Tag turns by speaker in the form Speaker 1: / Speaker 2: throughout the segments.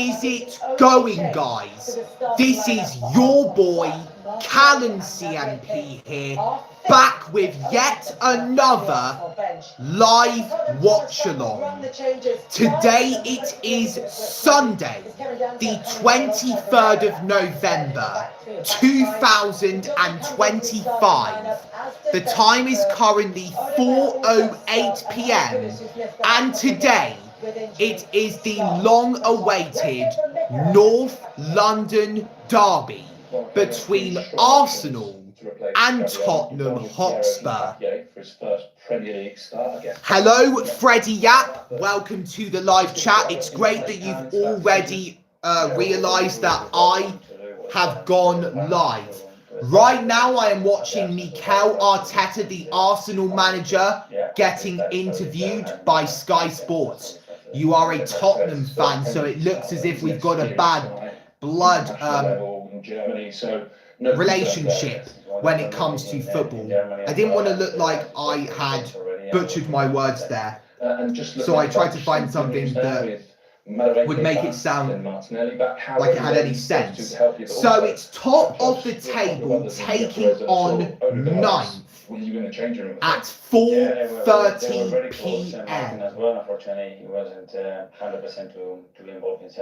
Speaker 1: is it going, guys? This is your boy, Callan CMP here, back with yet another live watch-along. Today it is Sunday, the 23rd of November, 2025. The time is currently 4:08 PM, and today it is the long-awaited North London derby between Arsenal and Tottenham Hotspur. Hello, Freddie Yap. Welcome to the live chat. It's great that you've already realised that I have gone live. Right now, I am watching Mikel Arteta, the Arsenal manager, getting interviewed by Sky Sports. You are a Tottenham fan, so it looks as if we've got a bad blood relationship when it comes to football. I didn't want to look like I had butchered my words there, so I tried to find something that would make it sound like it had any sense. So it's top of the table taking on ninth at 4:30 PM.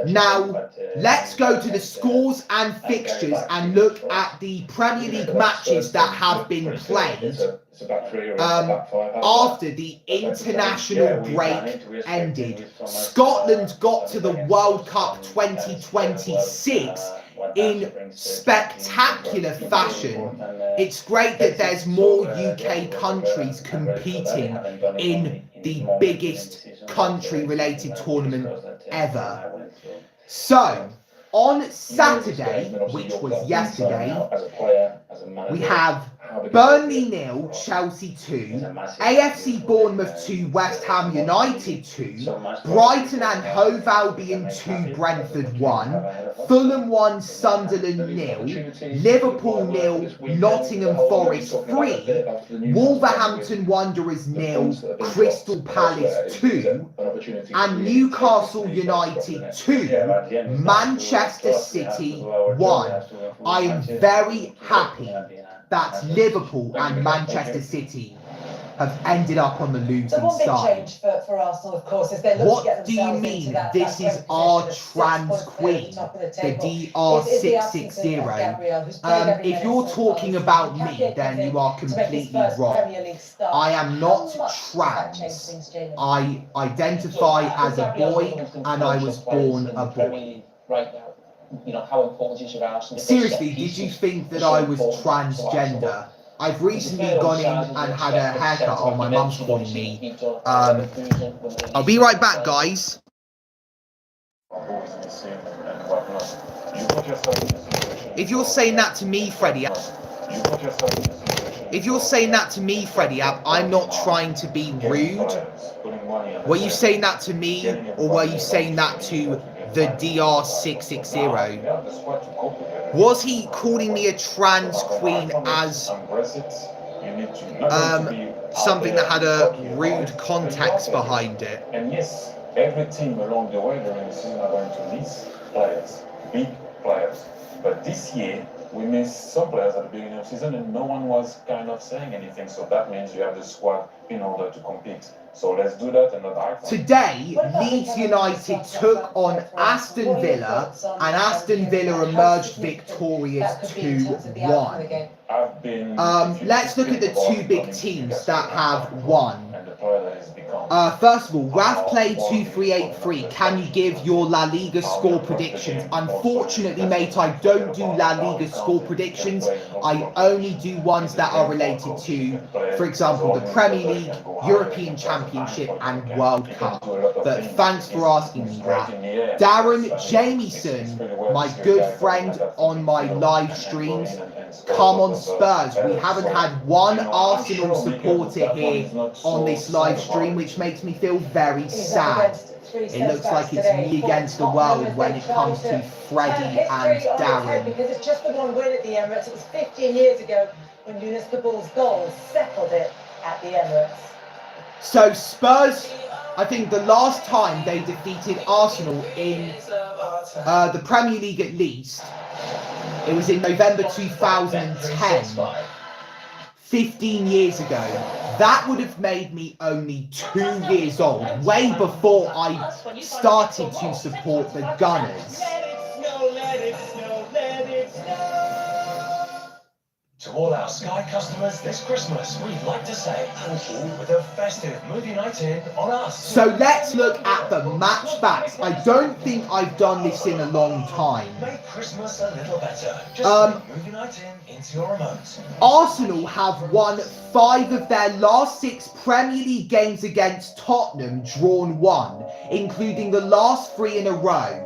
Speaker 1: Now, let's go to the scores and fixtures and look at the Premier League matches that have been played after the international break ended. Scotland got to the World Cup 2026 in spectacular fashion. It's great that there's more UK countries competing in the biggest country-related tournament ever. So, on Saturday, which was yesterday, we have Burnley 0, Chelsea 2, AFC Bournemouth 2, West Ham United 2, Brighton and Hove Albion 2, Brentford 1, Fulham 1, Sunderland 0, Liverpool 0, Nottingham Forest 3, Wolverhampton Wanderers 0, Crystal Palace 2, and Newcastle United 2, Manchester City 1. I am very happy that Liverpool and Manchester City have ended up on the losing side.
Speaker 2: For Arsenal, of course,
Speaker 1: what do you mean this is our trans queen, the DR660? If you're talking about me, then you are completely wrong. I am not trans. I identify as a boy and I was born a boy. Seriously, did you think that I was transgender? I've recently gone in and had a haircut. Oh, my mum's calling me. I'll be right back, guys. If you're saying that to me, Freddie, I'm not trying to be rude. Were you saying that to me, or were you saying that to the DR660? Was he calling me a trans queen as something that had a rude context behind it?
Speaker 3: And yes, every team along the way during the season are going to miss players, big players. But this year, we missed some players at the beginning of the season and no one was kind of saying anything. So that means you have the squad in order to compete. So let's do that and not act.
Speaker 1: Today, Leeds United took on Aston Villa and Aston Villa emerged victorious 2-1. Let's look at the two big teams that have won. First of all, Raf played 2383. Can you give your La Liga score predictions? Unfortunately, mate, I don't do La Liga score predictions. I only do ones that are related to, for example, the Premier League, European Championship and World Cup. But thanks for asking me that. Darren Jamieson, my good friend on my live streams. Come on, Spurs. We haven't had one Arsenal supporter here on this live stream, which makes me feel very sad. It looks like it's me against the world when it comes to Freddie and Darren.
Speaker 2: Because it's just the one win at the Emirates. It was 15 years ago when Yunus Kabul's goal settled it at the Emirates.
Speaker 1: So Spurs I think the last time they defeated Arsenal in the Premier League at least, it was in November 2010, 15 years ago. That would have made me only 2 years old, way before I started to support the Gunners.
Speaker 4: To all our Sky customers this Christmas, we'd like to say thank you with a festive movie night in on us.
Speaker 1: So let's look at the match backs. I don't think I've done this in a long time.
Speaker 4: Make Christmas a little better. Just put movie night into your remote.
Speaker 1: Arsenal have won 5 of their last 6 Premier League games against Tottenham, drawn 1, including the last 3 in a row.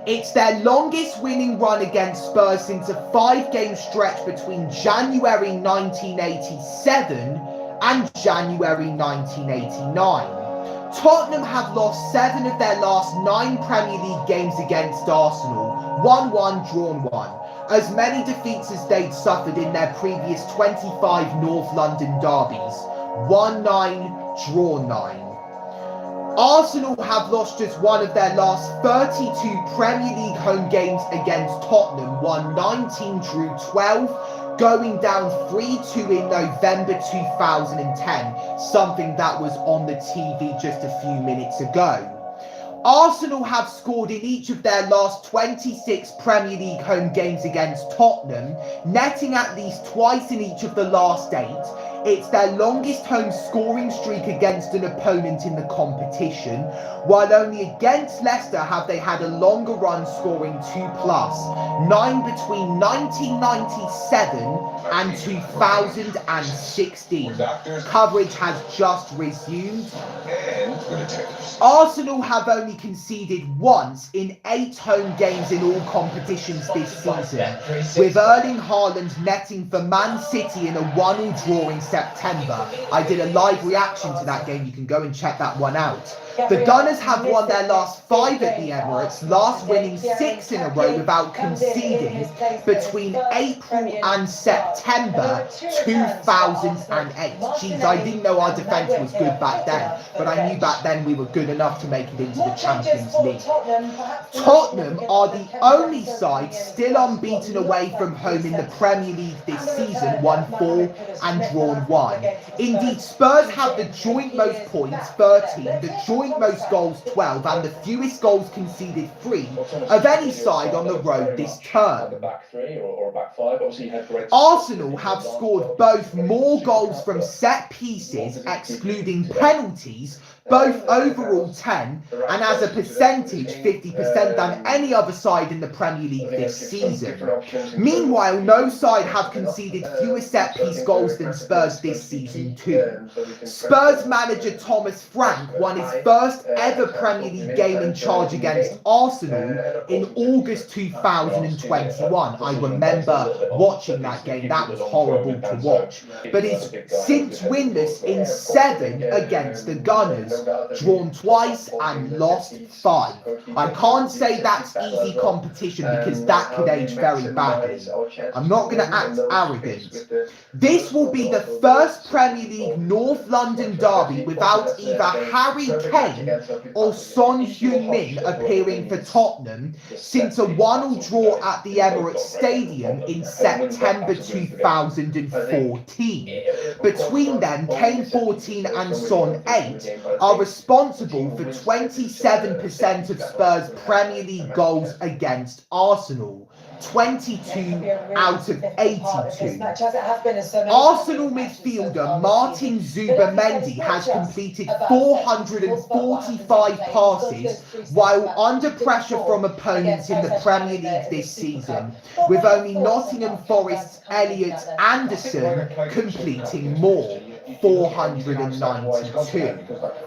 Speaker 1: It's their longest winning run against Spurs since a 5-game stretch between January 1987 and January 1989. Tottenham have lost 7 of their last 9 Premier League games against Arsenal, 1-1, drawn 1, as many defeats as they'd suffered in their previous 25 North London derbies, 1-9, drawn 9. Arsenal have lost just 1 of their last 32 Premier League home games against Tottenham, won 19, drew 12, going down 3-2 in November 2010, something that was on the TV just a few minutes ago. Arsenal have scored in each of their last 26 Premier League home games against Tottenham, netting at least twice in each of the last 8. It's their longest home scoring streak against an opponent in the competition, while only against Leicester have they had a longer run scoring 2+, 9 between 1997 and 2016. Coverage has just resumed. Arsenal have only conceded once in 8 home games in all competitions this season, with Erling Haaland netting for Man City in a 1-1 draw in September. I did a live reaction to that game, you can go and check that one out. The Gunners have won their last 5 at the Emirates, last winning 6 in a row without conceding between April and September 2008. Jeez, I didn't know our defence was good back then, but I knew back then we were good enough to make it into the Champions League. Tottenham are the only side still unbeaten away from home in the Premier League this season, won 4 and drawn 1. Indeed, Spurs have the joint most points, 13, the joint most goals, 12, and the fewest goals conceded, 3, of any side on the road this term. Arsenal have scored both more goals from set pieces, excluding penalties, both overall 10, and as a percentage 50% than any other side in the Premier League this season. Meanwhile, no side have conceded fewer set-piece goals than Spurs this season too. Spurs manager Thomas Frank won his first ever Premier League game in charge against Arsenal in August 2021. I remember watching that game, that was horrible to watch. But he's since winless in 7 against the Gunners, drawn twice and lost 5. I can't say that's easy competition because that could age very badly. I'm not going to act arrogant. This will be the first Premier League North London derby without either Harry Kane or Son Heung-min appearing for Tottenham since a 1-1 draw at the Emirates Stadium in September 2014. Between them, Kane 14 and Son 8 are responsible for 27% of Spurs' Premier League goals against Arsenal. 22 out of 82. Arsenal midfielder Martin Zubimendi has completed 445 passes while under pressure from opponents in the Premier League this season, with only Nottingham Forest's Elliot Anderson completing more. 492.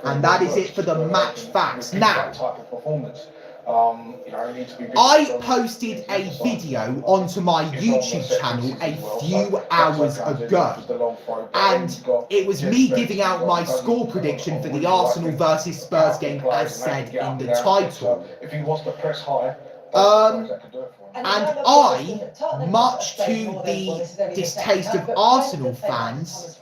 Speaker 1: And that is it for the match facts. Now, I posted a video onto my YouTube channel a few hours ago, and it was me giving out my score prediction for the Arsenal versus Spurs game as said in the title. And I, much to the distaste of Arsenal fans,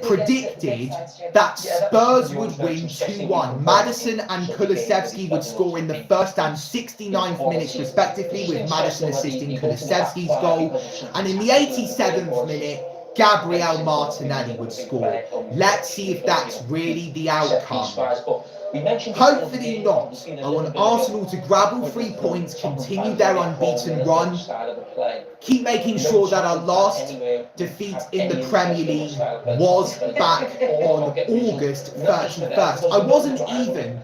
Speaker 1: predicted that Spurs would win 2-1. Maddison and Kulusevski would score in the first and 69th minutes respectively, with Maddison assisting Kulusevski's goal. And in the 87th minute, Gabriel Martinelli would score. Let's see if that's really the outcome. Hopefully not. I want Arsenal to grab all 3 points, continue their unbeaten run, keep making sure that our last defeat in the Premier League was back on August 31st. I wasn't even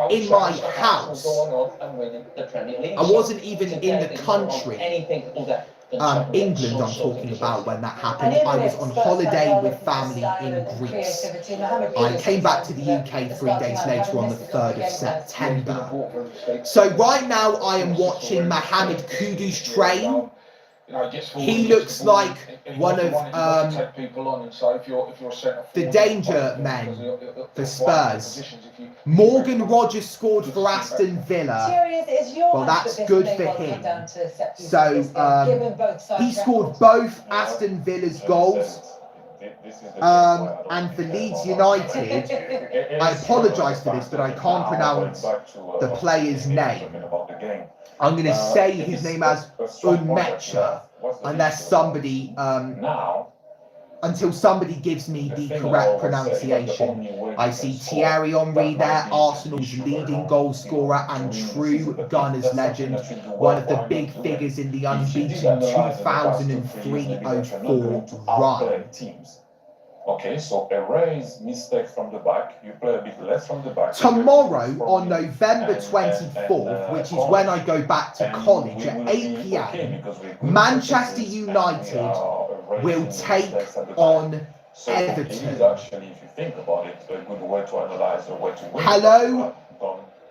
Speaker 1: in my house. I wasn't even in the country. England I'm talking about when that happened. I was on holiday with family in Greece. I came back to the UK 3 days later on the 3rd of September. So right now I am watching Mohamed Kudus train. He looks like one of the danger men for Spurs. Morgan Rogers scored for Aston Villa. Well, that's good for him. So he scored both Aston Villa's goals. And for Leeds United, I apologise for this, but I can't pronounce the player's name. I'm going to say his name as Unmecha, unless somebody, until somebody gives me the correct pronunciation. I see Thierry Henry there, Arsenal's leading goal scorer and true Gunners legend, one of the big figures in the unbeaten 2003-04 run.
Speaker 3: Okay, so erase mistakes from the back. You play a bit less from the back.
Speaker 1: Tomorrow, on November 24th, which is when I go back to college at 8 p.m, Manchester United will take on Everton.
Speaker 3: Actually, if you think about it, a good way to analyze the way to win.
Speaker 1: Hello?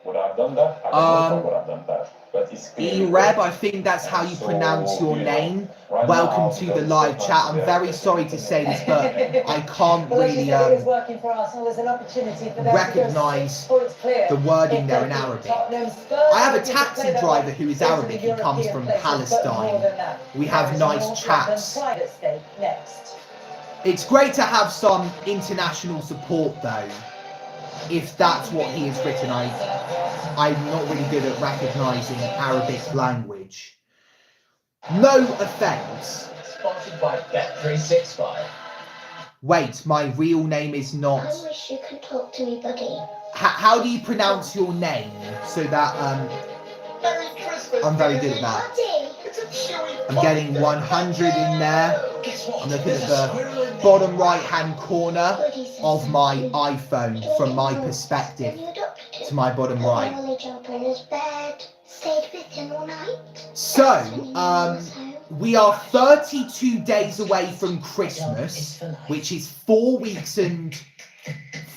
Speaker 3: Would I have done that? I don't know would have done that. But it's
Speaker 1: Ereb, I think that's how you pronounce your name. Welcome to the live chat. I'm very sorry to say this, but I can't really recognise the wording there in Arabic. I have a taxi driver who is Arabic. He comes from Palestine. We have nice chats. It's great to have some international support, though. If that's what he has written, I'm not really good at recognising Arabic language. No offence.
Speaker 4: Sponsored by Bet365.
Speaker 1: Wait, my real name is not...
Speaker 5: I wish you could talk to me, buddy.
Speaker 1: How do you pronounce your name? So that, I'm very good at that. I'm getting 100 in there. I'm looking at the bottom right-hand corner of my iPhone from my perspective to my bottom right. So, we are 32 days away from Christmas, which is 4 weeks and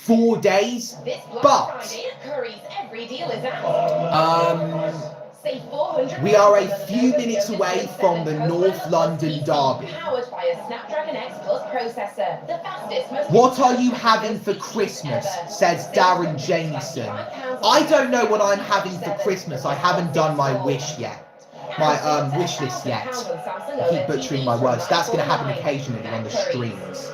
Speaker 1: 4 days, but we are a few minutes away from the North London derby. What are you having for Christmas? Says Darren Jamieson. I don't know what I'm having for Christmas. I haven't done my wish yet. My wish list yet. I keep butchering my words. That's going to happen occasionally on the streams.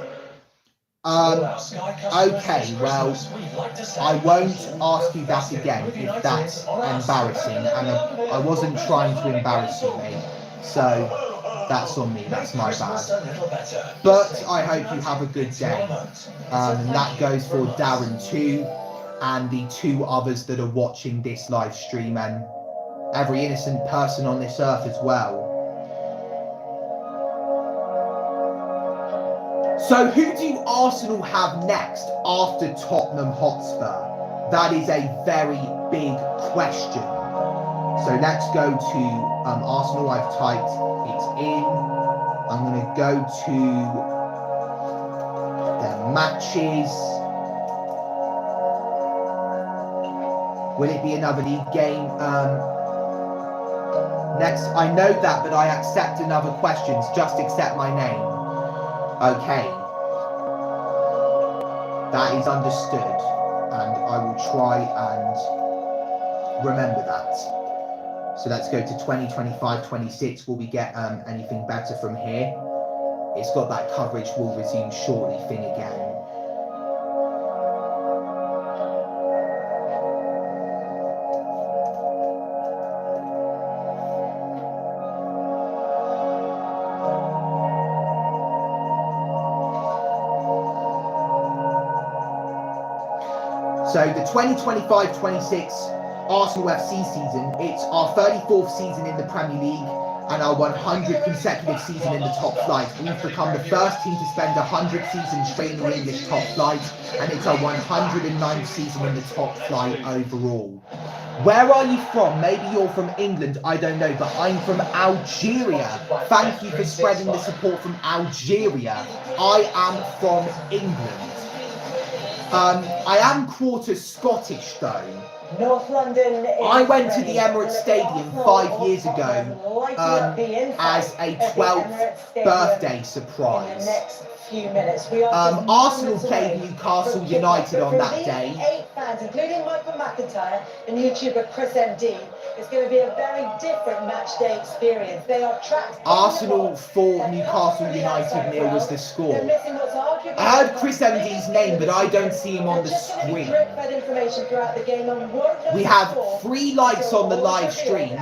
Speaker 1: Okay, well, I won't ask you that again if that's embarrassing, and I wasn't trying to embarrass you, mate, so that's on me, that's my bad. But I hope you have a good day, and that goes for Darren too, and the 2 others that are watching this live stream, and every innocent person on this earth as well. So who do Arsenal have next after Tottenham Hotspur? That is a very big question. So let's go to Arsenal. I've typed it in. I'm going to go to their matches. Will it be another league game? Next, I know that, but I accept another questions. Just accept my name. Okay, that is understood, and I will try and remember that. So let's go to 2025-26. Will we get anything better from here? It's got that coverage will resume shortly thing again. So the 2025-26 Arsenal FC season, it's our 34th season in the Premier League and our 100th consecutive season in the top flight. We've become the first team to spend 100 seasons straight in the English top flight, and it's our 109th season in the top flight overall. Where are you from? Maybe you're from England, I don't know, but I'm from Algeria. Thank you for spreading the support from Algeria. I am from England. I am quarter Scottish though.
Speaker 2: North London.
Speaker 1: I went to the Emirates Stadium 5 years ago as a 12th birthday surprise. Arsenal played Newcastle United on that day.
Speaker 2: 8 fans, including Michael McIntyre and YouTuber Chris MD. It's going to be a very different match day experience. They are trapped.
Speaker 1: Arsenal 4, Newcastle United 0 was the score. I heard Chris MD's name, but I don't see him on the screen. We have 3 likes on the live stream.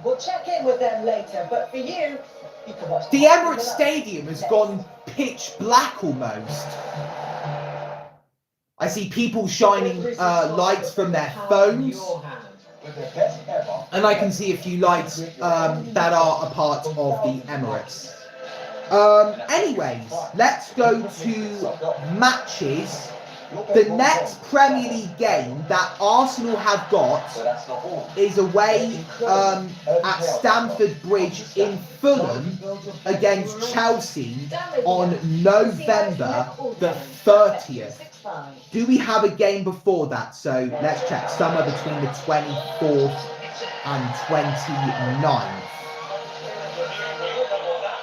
Speaker 2: We'll check in with them later, but for you, you can watch
Speaker 1: the Emirates Stadium has gone pitch black almost. I see people shining lights from their phones. And I can see a few lights that are a part of the Emirates. Anyways, let's go to matches. The next Premier League game that Arsenal have got is away at Stamford Bridge in Fulham against Chelsea on November the 30th. Do we have a game before that? So let's check. Somewhere between the 24th and 29th.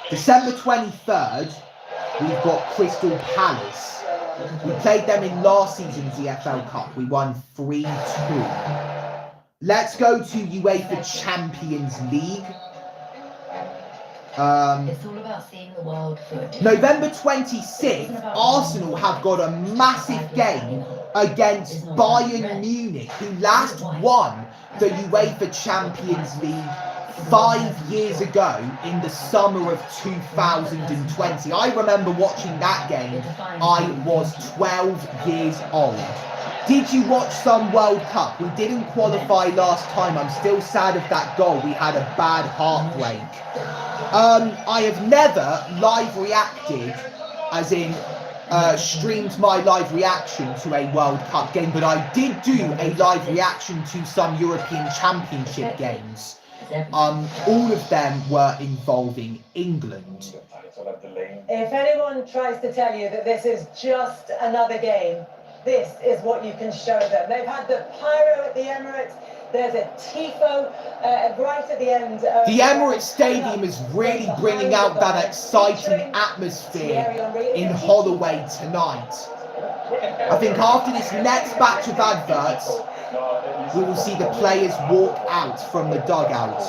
Speaker 1: December 23rd, we've got Crystal Palace. We played them in last season's EFL Cup. We won 3-2. Let's go to UEFA Champions League.
Speaker 6: It's all about seeing the world through.
Speaker 1: November 26th, Arsenal have got a massive game against Bayern Munich, who last won the UEFA Champions League 5 years ago in the summer of 2020. I remember watching that game. I was 12 years old. Did you watch some World Cup? We didn't qualify last time. I'm still sad of that goal. We had a bad heartbreak. I have never live reacted, as in streamed my live reaction to a World Cup game, but I did do a live reaction to some European Championship games. All of them were involving England.
Speaker 2: If anyone tries to tell you that this is just another game, this is what you can show them. They've had the pyro at the Emirates. There's a tifo right at the end.
Speaker 1: The Emirates Stadium is really bringing out that exciting atmosphere in Holloway tonight. I think after this next batch of adverts, we will see the players walk out from the dugout.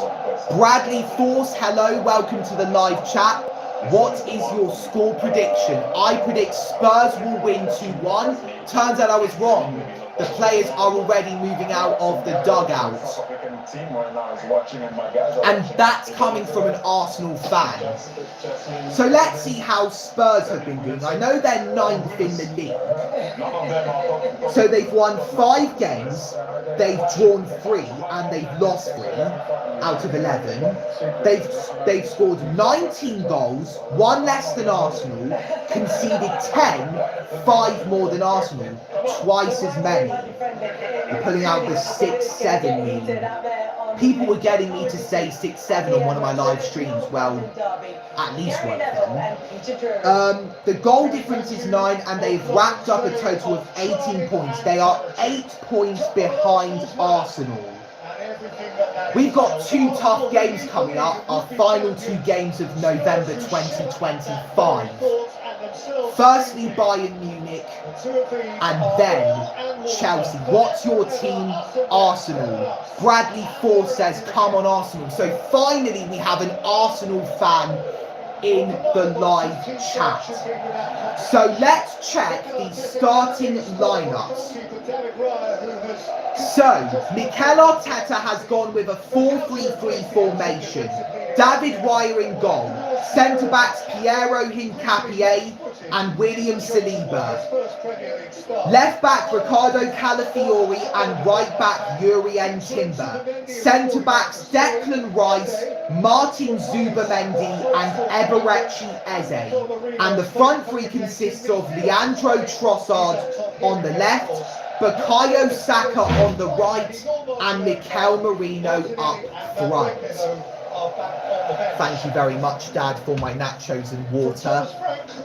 Speaker 1: Bradley Force, hello, welcome to the live chat. What is your score prediction? I predict Spurs will win 2-1. Turns out I was wrong. The players are already moving out of the dugout. And that's coming from an Arsenal fan. So let's see how Spurs have been doing. I know they're 9th in the league. So they've won 5 games, they've drawn 3, and they've lost 3 out of 11. They've scored 19 goals, 1 less than Arsenal, conceded 10, 5 more than Arsenal, twice as many. We're pulling out the 6-7 meme. People were getting me to say 6-7 on one of my live streams. Well, at least one of them. The goal difference is 9, and they've racked up a total of 18 points. They are 8 points behind Arsenal. We've got 2 tough games coming up, our final 2 games of November 2025. Firstly, Bayern Munich, and then Chelsea. What's your team? Arsenal. Bradley Force says, come on Arsenal. So finally we have an Arsenal fan in the live chat. So let's check the starting lineups. So Mikel Arteta has gone with a 4-3-3 formation. David Raya in goal. Centre-backs Piero Hincapié and William Saliba. Left-back Ricardo Calafiori and right-back Jurrien Timber. Centre-backs Declan Rice, Martin Zubamendi and Eberechi Eze. And the front three consists of Leandro Trossard on the left, Bukayo Saka on the right and Mikel Merino up front. Thank you very much, Dad, for my nachos and water.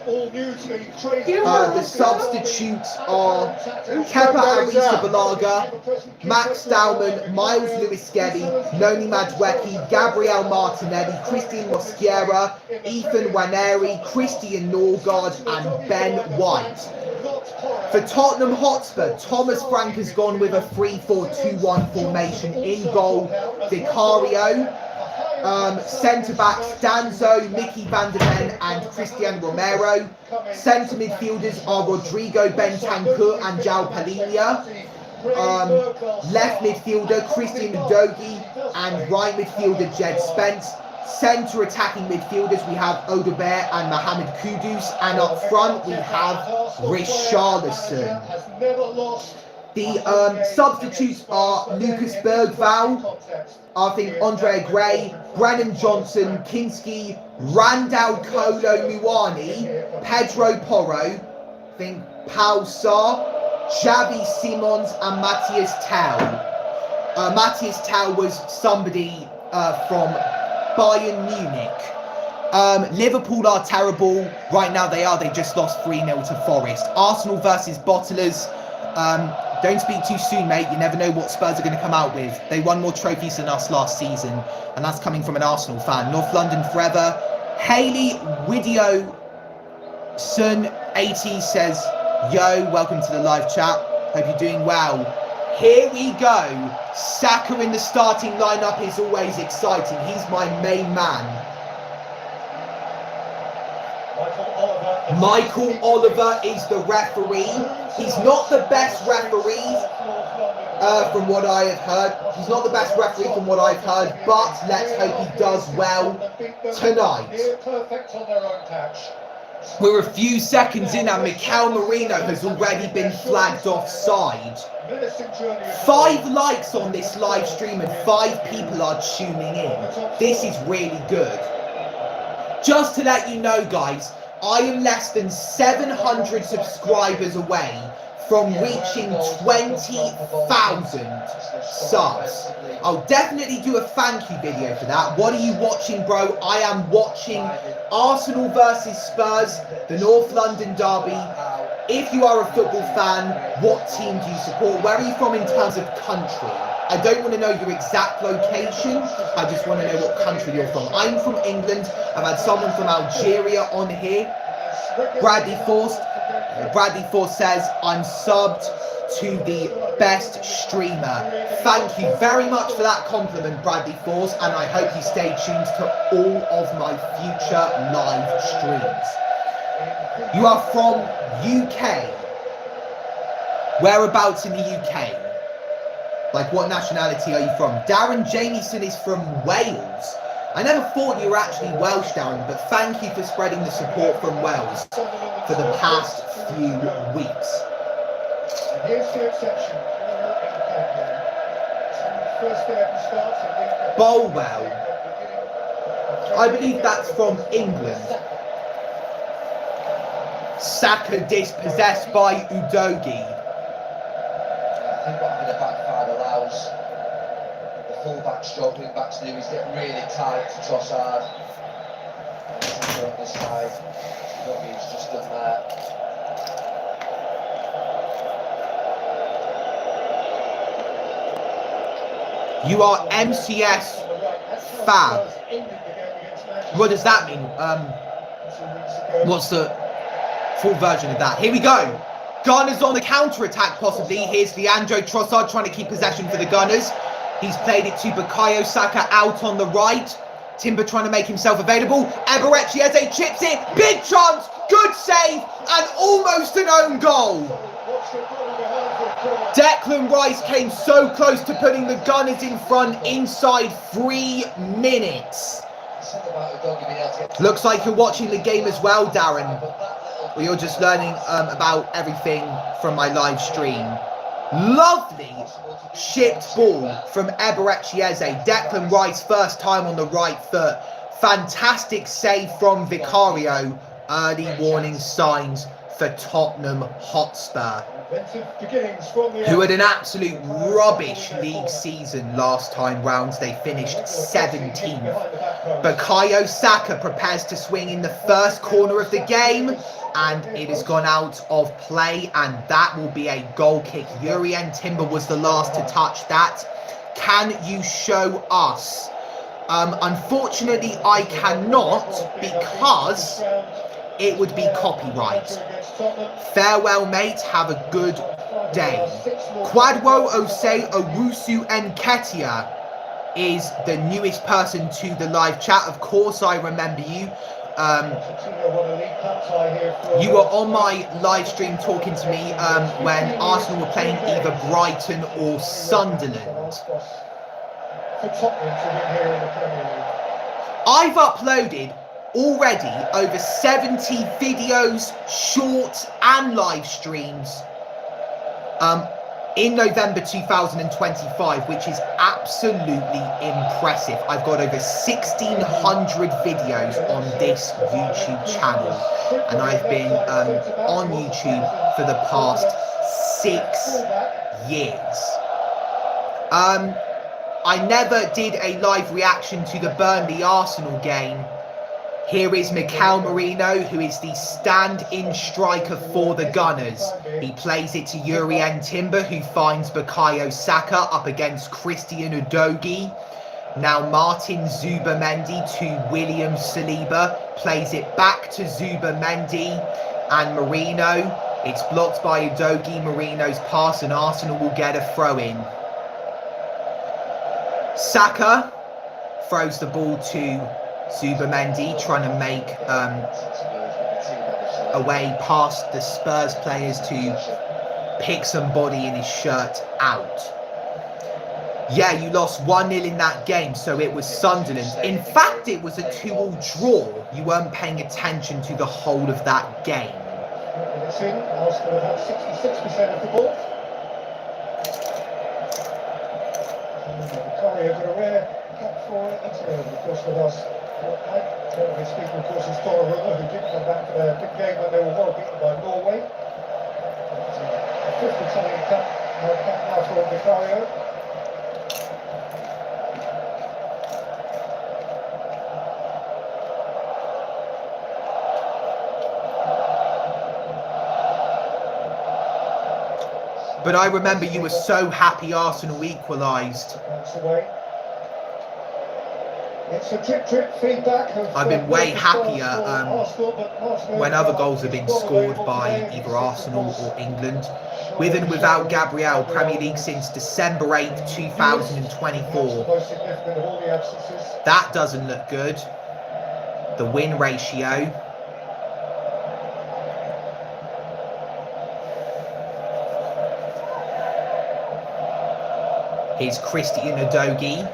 Speaker 1: The substitutes are Kepa Arrizabalaga, Max Dowman, Miles Lewis-Skelly, Noni Madueke, Gabriel Martinelli, Christian Mosquera, Ethan Waneri, Christian Norgard and Ben White. For Tottenham Hotspur, Thomas Frank has gone with a 3-4-2-1 formation. In goal, Vicario. Centre-backs Danzo, Mickey van der Ven and Christian Romero. Centre midfielders are Rodrigo Bentancur and João Palhinha. Left midfielder Christian Udogie and right midfielder Jed Spence. Centre attacking midfielders we have Odobert and Mohamed Kudus, and up front we have Richarlison. The substitutes are Lucas Bergvall, I think Andre Gray, Brennan Johnson, Kinski, Randall Kolo Muani, Pedro Porro, I think Pau Sarr, Xavi Simons and Matthias Tau. Matthias Tau was somebody from Bayern Munich. Liverpool are terrible. Right now they are. They just lost 3-0 to Forest. Arsenal versus Bottlers. Don't speak too soon, mate. You never know what Spurs are going to come out with. They won more trophies than us last season, and that's coming from an Arsenal fan. North London forever. Haley Widio Sun 80 says, yo, welcome to the live chat. Hope you're doing well. Here we go. Saka in the starting lineup is always exciting. He's my main man. Michael Oliver is the referee. He's not the best referee from what I have heard. He's not the best referee from what I've heard, but let's hope he does well tonight. We're a few seconds in and Mikel Merino has already been flagged offside. 5 likes on this live stream and 5 people are tuning in. This is really good. Just to let you know, guys, I am less than 700 subscribers away from reaching 20,000 subs. I'll definitely do a thank you video for that. What are you watching, bro? I am watching Arsenal versus Spurs, the North London derby. If you are a football fan, what team do you support? Where are you from in terms of country? I don't want to know your exact location. I just want to know what country you're from. I'm from England. I've had someone from Algeria on here. Bradley Force says, I'm subbed to the best streamer. Thank you very much for that compliment, Bradley Force, and I hope you stay tuned to all of my future live streams. You are from UK. Whereabouts in the UK? Like, what nationality are you from? Darren Jamieson is from Wales. I never thought you were actually Welsh, Darren, but thank you for spreading the support from Wales for the past few weeks. Bolwell. I believe that's from England. Saka dispossessed by Udogie.
Speaker 7: I think what having a back five allows the full-back stroke wing-back to do is get really tight to Trossard. And Saka on this side, Udogi's just done that.
Speaker 1: You are MCS Fab. What does that mean? What's the... full version of that. Here we go. Gunners on the counter-attack, possibly. Here's Leandro Trossard trying to keep possession for the Gunners. He's played it to Bukayo Saka out on the right. Timber trying to make himself available. Eberechi Eze chips it. Big chance. Good save. And almost an own goal. Declan Rice came so close to putting the Gunners in front inside 3 minutes. Looks like you're watching the game as well, Darren. Or you're just learning about everything from my live stream. Lovely chipped ball from Eberechi Eze. Declan Rice first time on the right foot. Fantastic save from Vicario. Early warning signs for Tottenham Hotspur, who had an absolute rubbish league season last time round. They finished 17th. Bukayo Saka prepares to swing in the first corner of the game, and it has gone out of play, and that will be a goal kick. Jurrien Timber was the last to touch that. Can you show us? Unfortunately, I cannot, because it would be copyright. Farewell, mate. Have a good day. Kwadwo Ose Owusu Nketia is the newest person to the live chat. Of course, I remember you. You were on my live stream talking to me when Arsenal were playing either Brighton or Sunderland. I've uploaded already over 70 videos, shorts and live streams in November 2025, which is absolutely impressive. I've got over 1,600 videos on this YouTube channel, and I've been on YouTube for the past 6 years. I never did a live reaction to the Burnley Arsenal game. Here is Mikel Merino, who is the stand-in striker for the Gunners. He plays it to Jurrien Timber, who finds Bukayo Saka up against Christian Udogie. Now Martin Zubamendi to William Saliba, plays it back to Zubamendi and Merino. It's blocked by Udogie. Merino's pass, and Arsenal will get a throw-in. Saka throws the ball to Zubamendi, trying to make a way past the Spurs players to pick somebody in his shirt out. Yeah, you lost 1-0 in that game, so it was Sunderland. In fact, it was a 2-2 draw. You weren't paying attention to the whole of that game.
Speaker 8: Arsenal have had 66% of the ball. Vicario got a rare cut for it. Of course, with us. Generally speaking, of course, it's Donnarumma, who did come back for their big game when they were well beaten by Norway. A fifth Italian cup now for Vicario.
Speaker 1: But I remember you were so happy Arsenal equalised. I've been way happier when other goals have been scored by either Arsenal or England. With and without Gabriel, Premier League since December 8th, 2024. That doesn't look good. The win ratio. Here's Christian Udogie.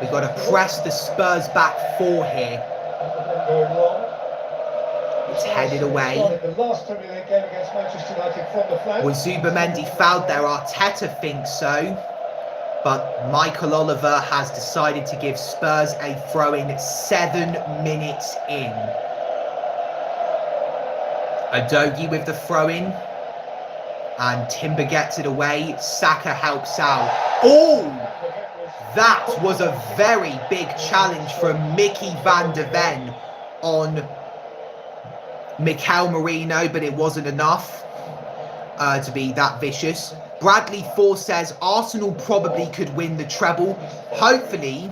Speaker 1: We've got to press the Spurs back four here. It's headed away. Was Zubamendi fouled there? Arteta thinks so. But Michael Oliver has decided to give Spurs a throw-in 7 minutes in. Udogie with the throw-in. And Timber gets it away. Saka helps out. Oh! That was a very big challenge from Mickey van der Ven on Mikel Merino, but it wasn't enough to be that vicious. Bradley 4 says Arsenal probably could win the treble. Hopefully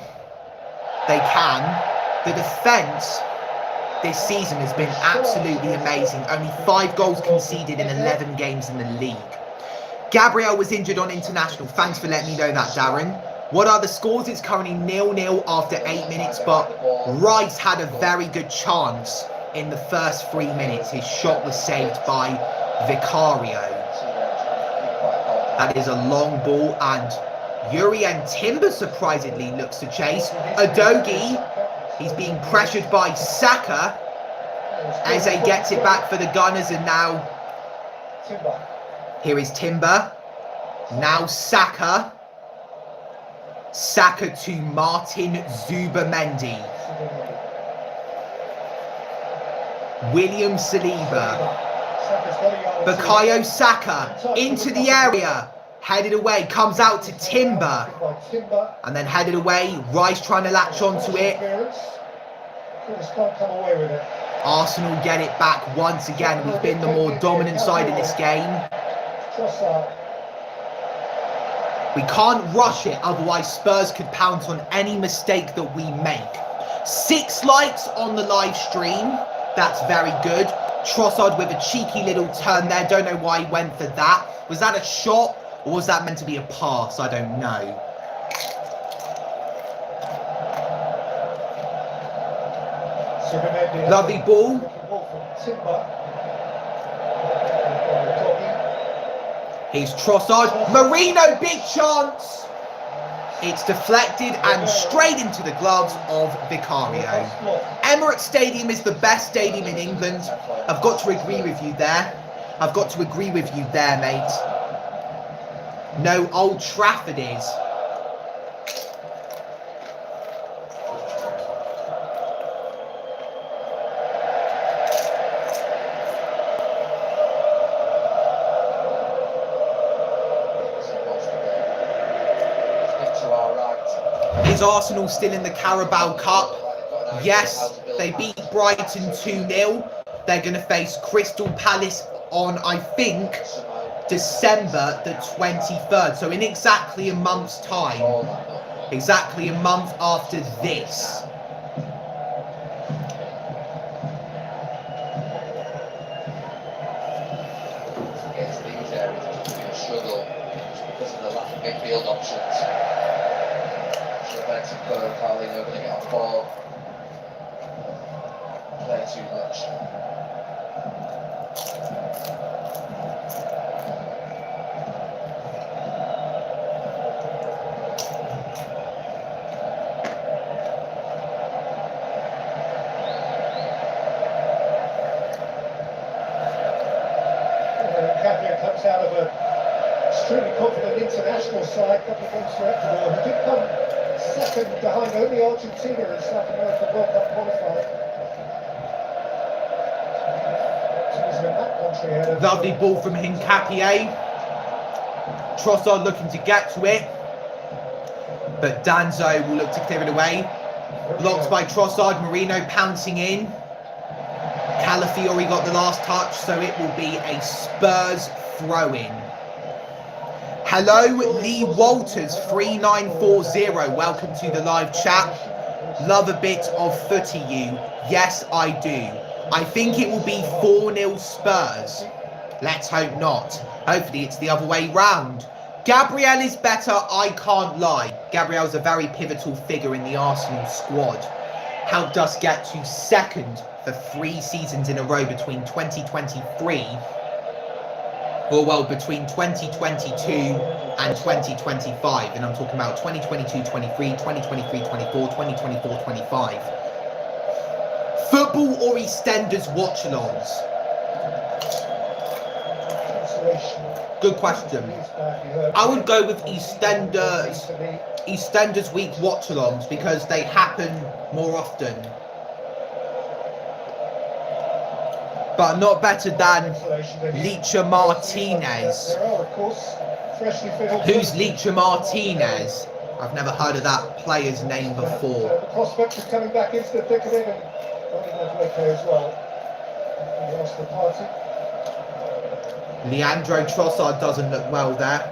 Speaker 1: they can. The defence this season has been absolutely amazing. Only 5 goals conceded in 11 games in the league. Gabriel was injured on international. Thanks for letting me know that, Darren. What are the scores? It's currently 0-0 after 8 minutes, but Rice had a very good chance in the first 3 minutes. His shot was saved by Vicario. That is a long ball, and Urian Timber surprisingly looks to chase. Udogie, he's being pressured by Saka. Eze gets it back for the Gunners, and now here is Timber. Now Saka. Saka to Martin Zubamendi. William Saliba. Bukayo Saka into the area. Headed away. Comes out to Timber. And then headed away. Rice trying to latch onto it. Arsenal get it back once again. We've been the more dominant side in this game. We can't rush it, otherwise Spurs could pounce on any mistake that we make. 6 likes on the live stream. That's very good. Trossard with a cheeky little turn there. Don't know why he went for that. Was that a shot or was that meant to be a pass? I don't know. Lovely ball. Here's Trossard. Marino, big chance. It's deflected and straight into the gloves of Vicario. Emirates Stadium is the best stadium in England. I've got to agree with you there. I've got to agree with you there, mate. No, Old Trafford is. Is Arsenal still in the Carabao Cup? Yes, they beat Brighton 2-0. They're going to face Crystal Palace on, I think, December the 23rd. So in exactly a month's time. Exactly a month after this.
Speaker 7: Against these areas, it's been a struggle because of the lack of midfield options. Carly, they're going to get on ball, play too much.
Speaker 8: Capia comes out of a extremely confident international side, couple of games for Ecuador, who did come second behind only Argentina in South American World Cup qualified.
Speaker 1: Lovely ball from Hincapié. Trossard looking to get to it. But Danzo will look to clear it away. Blocked by Trossard. Marino pouncing in. Calafiori got the last touch, so it will be a Spurs throw-in. Hello, Lee Walters, 3940. Welcome to the live chat. Love a bit of footy, you. Yes, I do. I think it will be 4-0 Spurs. Let's hope not. Hopefully it's the other way round. Gabriel is better, I can't lie. Gabriel's a very pivotal figure in the Arsenal squad. Helped us get to second for 3 seasons in a row between 2023... between 2022 and 2025. And I'm talking about 2022-23, 2023-24, 2024-25. Football or EastEnders watch-alongs? Good question. I would go with EastEnders week watch-alongs because they happen more often. But not better than Licha Martinez. Who's Licha Martinez? I've never heard of that player's name before.
Speaker 8: The prospect of coming back into the thick of it, and as well. He lost the party.
Speaker 1: Leandro Trossard doesn't look well there.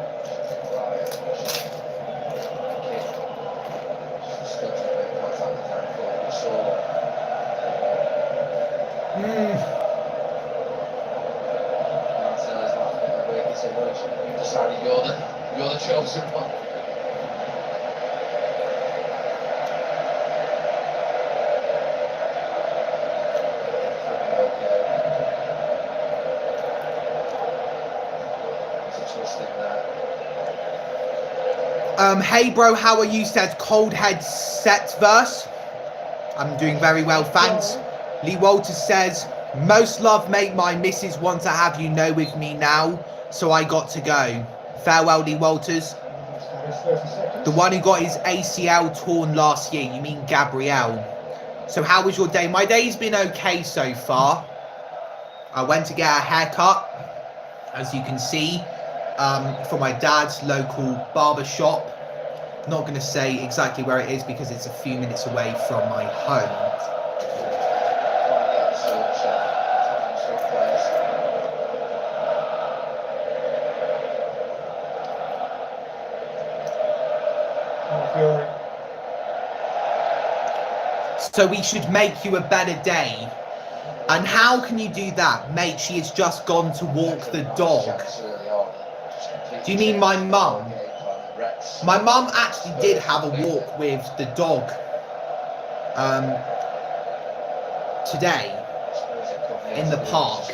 Speaker 7: say, well, you decided you're the chosen one.
Speaker 1: Hey bro, how are you? Says Cold Head Set Verse. I'm doing very well, thanks. Lee Walters says, most love mate, my missus want to have you know with me now, so I got to go. Farewell, Lee Walters. The one who got his ACL torn last year, you mean Gabrielle. So how was your day? My day's been okay so far. I went to get a haircut, as you can see, from my dad's local barber shop. Not going to say exactly where it is because it's a few minutes away from my home. So we should make you a better day. And how can you do that? Mate, she has just gone to walk the dog. Do you mean my mum? My mum actually did have a walk with the dog today in the park.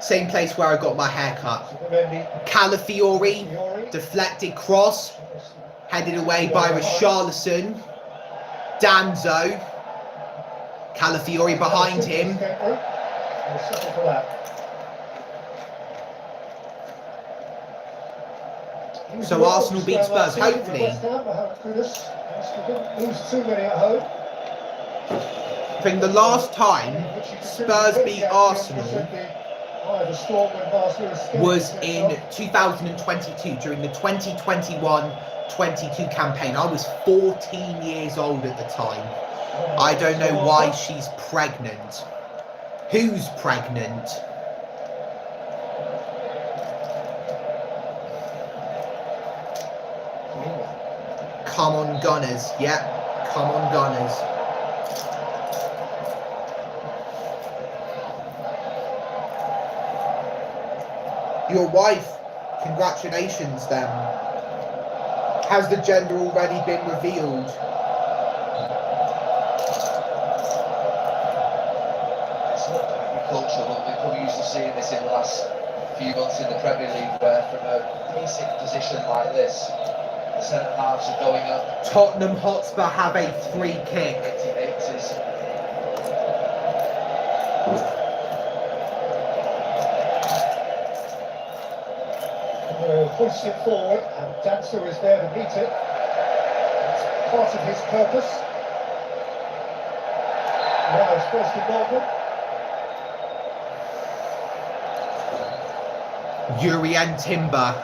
Speaker 1: Same place where I got my haircut. Calafiori, deflected cross, headed away by Richarlison. Danzo. Calafiori behind him. So Arsenal beat Spurs, hopefully. I think the last time Spurs beat Arsenal was in 2022, during the 2021-22 campaign. I was 14 years old at the time. I don't know why she's pregnant. Who's pregnant? Come on, Gunners. Yep, come on, Gunners. Your wife, congratulations then. Has the gender already been revealed?
Speaker 7: It's not agricultural, but we're probably used to seeing this in the last few months in the Premier League, where from a basic position like this, the centre halves are going up.
Speaker 1: Tottenham Hotspur have a free kick.
Speaker 8: Hoists it forward, and Dancer is there to meet it. It's part of his purpose. Now his first involvement.
Speaker 1: Yuri and Timber.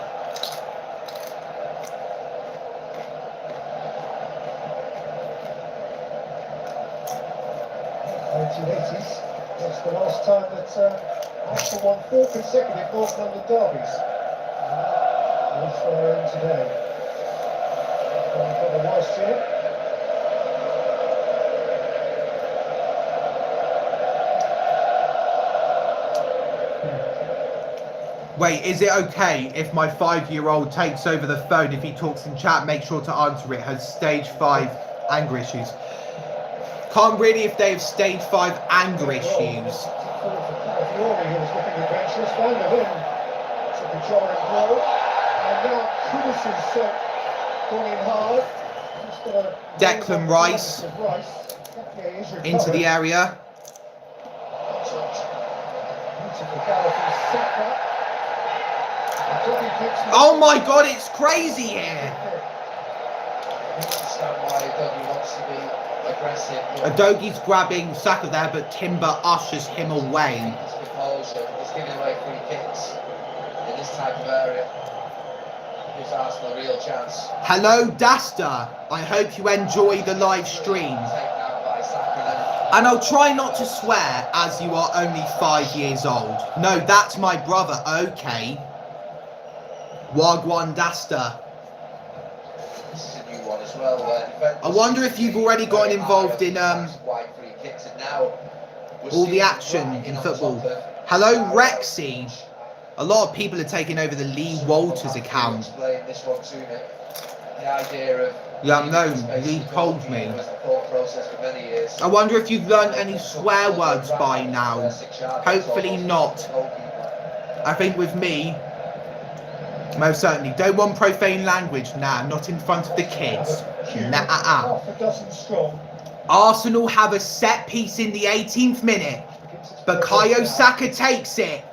Speaker 8: 1980s. That's the last time that Arsenal won 4 consecutive North London derbies. What's their own today? Got the Rice here.
Speaker 1: Wait, is it okay if my 5-year-old takes over the phone? If he talks in chat, make sure to answer it. Has stage 5 anger issues. Can't really if they have stage 5 anger issues.
Speaker 8: He was looking adventurous. Van der Ven took a jarring blow. And now Kudus has gone in hard.
Speaker 1: Declan Rice into the area. Oh my god, it's crazy here. Adogi's grabbing Saka there, but Timber ushers him away.
Speaker 7: He's giving away free kicks in this type of area. Gives Arsenal a real chance.
Speaker 1: Hello, Dasta. I hope you enjoy the live stream. And I'll try not to swear, as you are only 5 years old. No, that's my brother. Okay. Wagwan Dasta.
Speaker 7: This is a new one as well.
Speaker 1: I wonder if you've already gotten involved in all the action in football. Hello, Rexy. A lot of people are taking over the Lee Walters account.
Speaker 7: Explain this one to me. The idea of
Speaker 1: Yeah, no, Lee told me.
Speaker 7: was the thought process for many years.
Speaker 1: I wonder if you've learned any swear words by now. Hopefully not. I think with me, most certainly. Don't want profane language. Nah, not in front of the kids. Nah.
Speaker 8: Half a dozen strong.
Speaker 1: Arsenal have a set piece in the 18th minute. Bukayo Saka takes it.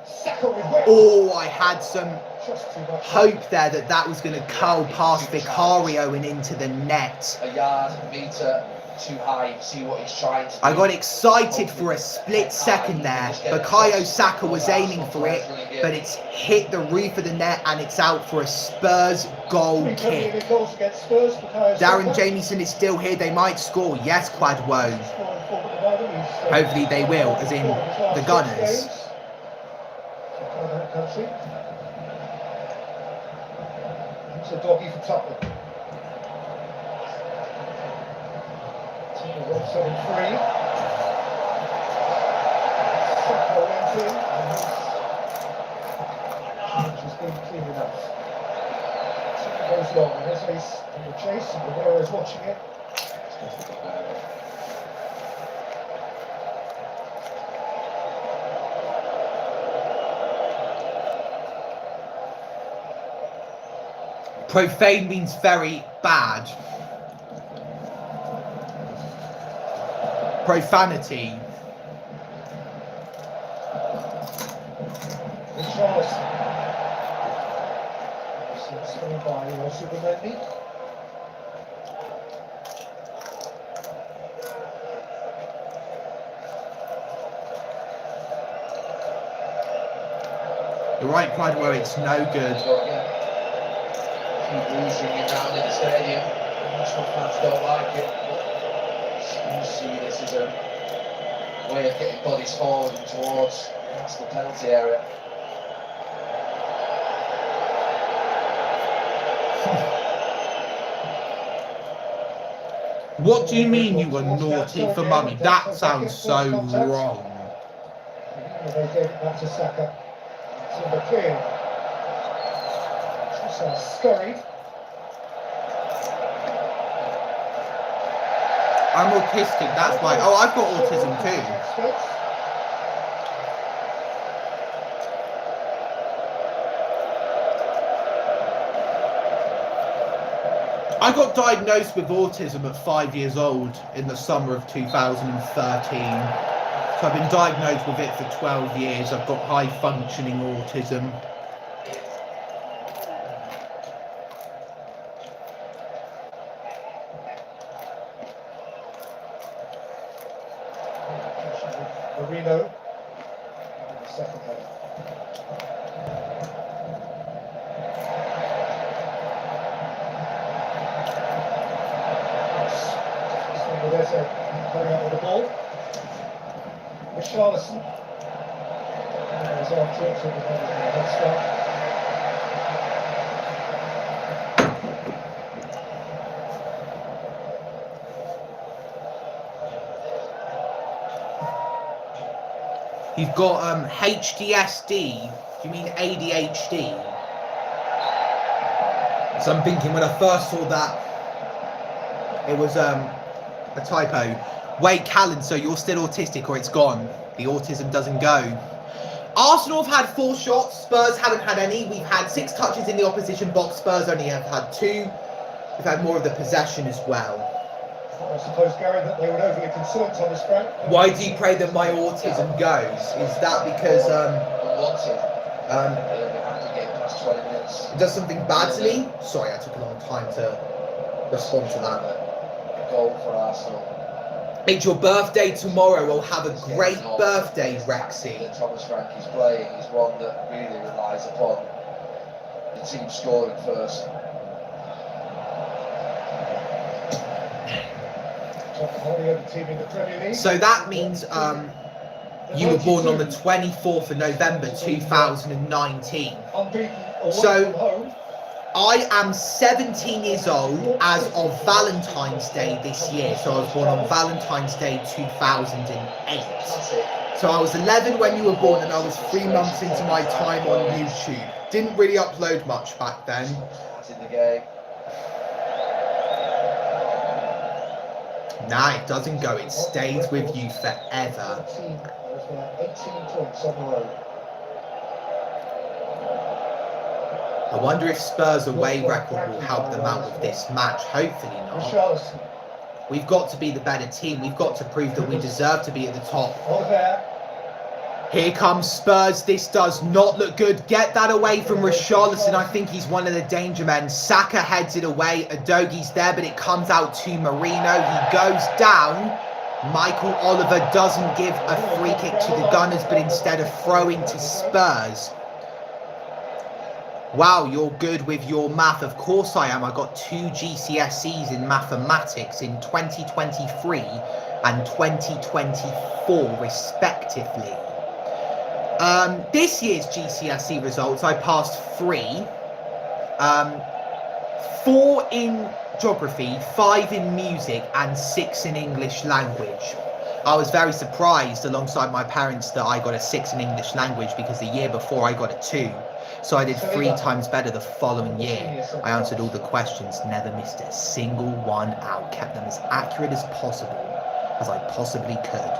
Speaker 1: Oh, I had some hope there that was going to curl past Vicario and into the net.
Speaker 7: A yard, a metre too high. See what he's trying to do.
Speaker 1: I got excited for a split second there. Bukayo Saka was aiming for it, but it's hit the roof of the net and it's out for a Spurs goal kick. Darren Jamieson is still here. They might score. Yes, Quadwo. Hopefully they will, as in the Gunners.
Speaker 8: It's a doggy for Tottenham. 1-7-3. Saka went in, and he's been clean enough. Saka goes long, and Wesley's in the chase, and Rivera's watching it.
Speaker 1: Profane means very bad. Profanity.
Speaker 8: Richarlison. Swung by Supermendi.
Speaker 1: You're right, Pride, where it's no good.
Speaker 7: Keep losing it down in the stadium. Arsenal fans don't like it. You see this as a way of getting bodies forward and towards the penalty area.
Speaker 1: What do you mean you were naughty for mummy? That sounds so wrong.
Speaker 8: They gave it back to Saka. Timber clear. Scurried.
Speaker 1: I'm autistic, that's why. Oh, I've got autism too. I got diagnosed with autism at 5 years old in the summer of 2013. So I've been diagnosed with it for 12 years. I've got high functioning autism.
Speaker 8: Marino. Second head. Coming out with the ball. Richarlison. There's after it, so head start.
Speaker 1: You've got HDSD. Do you mean ADHD? So I'm thinking when I first saw that, it was a typo. Wait, Callan, so you're still autistic or it's gone? The autism doesn't go. Arsenal have had 4 shots. Spurs haven't had any. We've had 6 touches in the opposition box. Spurs only have had 2. We've had more of the possession as well.
Speaker 8: I suppose, Gary, that they were overly concerned, Thomas Frank.
Speaker 1: Why do you pray that my autism goes? Is that because it does something bad to me? Sorry, I took a long time to respond to that.
Speaker 7: Goal for Arsenal.
Speaker 1: It's your birthday tomorrow. We'll have a great birthday, Rexy.
Speaker 7: That Thomas Frank is playing is one that really relies upon the team scoring first.
Speaker 1: So that means you were born on the 24th of November 2019. So I am 17 years old as of Valentine's Day this year. So I was born on Valentine's Day 2008. So I was 11 when you were born, and I was 3 months into my time on YouTube. Didn't really upload much back then.
Speaker 7: That's in the game.
Speaker 1: Nah, it doesn't go. It stays with you forever.
Speaker 8: 18 points on the road.
Speaker 1: I wonder if Spurs' away record will help them out with this match. Hopefully not.
Speaker 8: Richarlison.
Speaker 1: We've got to be the better team. We've got to prove that we deserve to be at the top.
Speaker 8: Oliver.
Speaker 1: Here comes Spurs. This does not look good. Get that away from Richarlison. I think he's one of the danger men. Saka heads it away. Adogi's there, but it comes out to Marino. He goes down. Michael Oliver doesn't give a free kick to the Gunners, but instead of throwing to Spurs. Wow, you're good with your math. Of course I am. I got 2 GCSEs in mathematics in 2023 and 2024 respectively. This year's GCSE results, I passed 3. 4 in geography, 5 in music, and 6 in English language. I was very surprised alongside my parents that I got a 6 in English language, because the year before I got a 2. So I did 3 times better the following year. I answered all the questions, never missed a single one out, kept them as accurate as possible as I possibly could.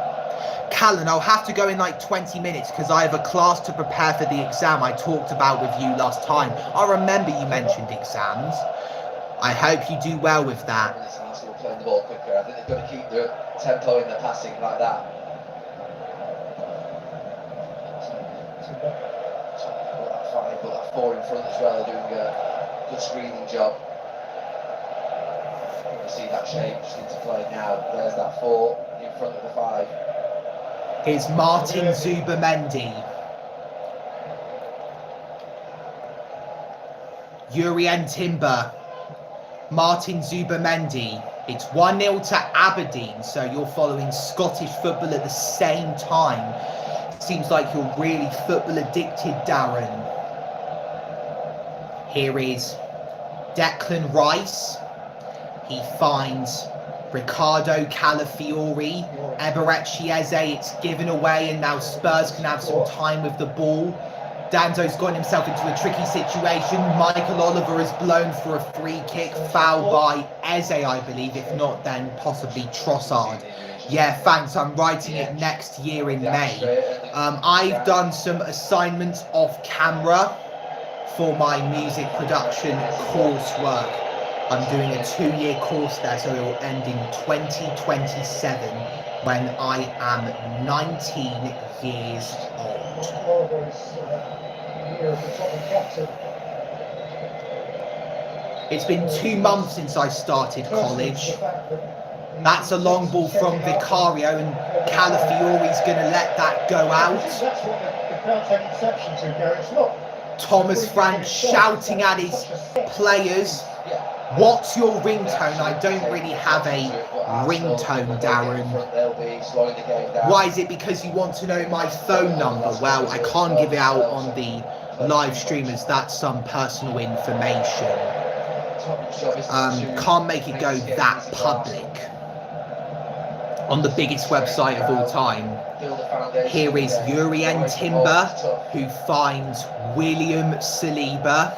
Speaker 1: Callan, I'll have to go in like 20 minutes because I have a class to prepare for the exam I talked about with you last time. I remember you mentioned exams. I hope you do well with that.
Speaker 7: Arsenal playing the ball quicker. I think they've got to keep the tempo in the passing like that. Got that 4 in front as well, doing a good screening job. You can see that shape just into play now. There's that 4 in front of the 5.
Speaker 1: Here's Martin Zubamendi. Jurrien Timber. Martin Zubamendi. It's 1-0 to Aberdeen, so you're following Scottish football at the same time. Seems like you're really football addicted, Darren. Here is Declan Rice. He finds Ricardo Calafiori. Eberechi Eze, it's given away, and now Spurs can have some time with the ball. Danzo's gotten himself into a tricky situation. Michael Oliver is blown for a free kick, fouled by Eze, I believe. If not, then possibly Trossard. Yeah, thanks. I'm writing it next year in May. I've done some assignments off camera for my music production coursework. I'm doing a 2-year course there, so it will end in 2027 when I am 19 years old. It's been 2 months since I started college. That's a long ball from Vicario, and Calafiori's going to let that go out.
Speaker 8: That's what the crowd take exception to, Gary. It's not.
Speaker 1: Thomas Frank shouting at his players. What's your ringtone? I don't really have a ringtone, Darren. Why is it because you want to know my phone number? Well, I can't give it out on the live stream as that's some personal information. Can't make it go that public on the biggest website of all time. Here is Jurrien Timber, who finds William Saliba.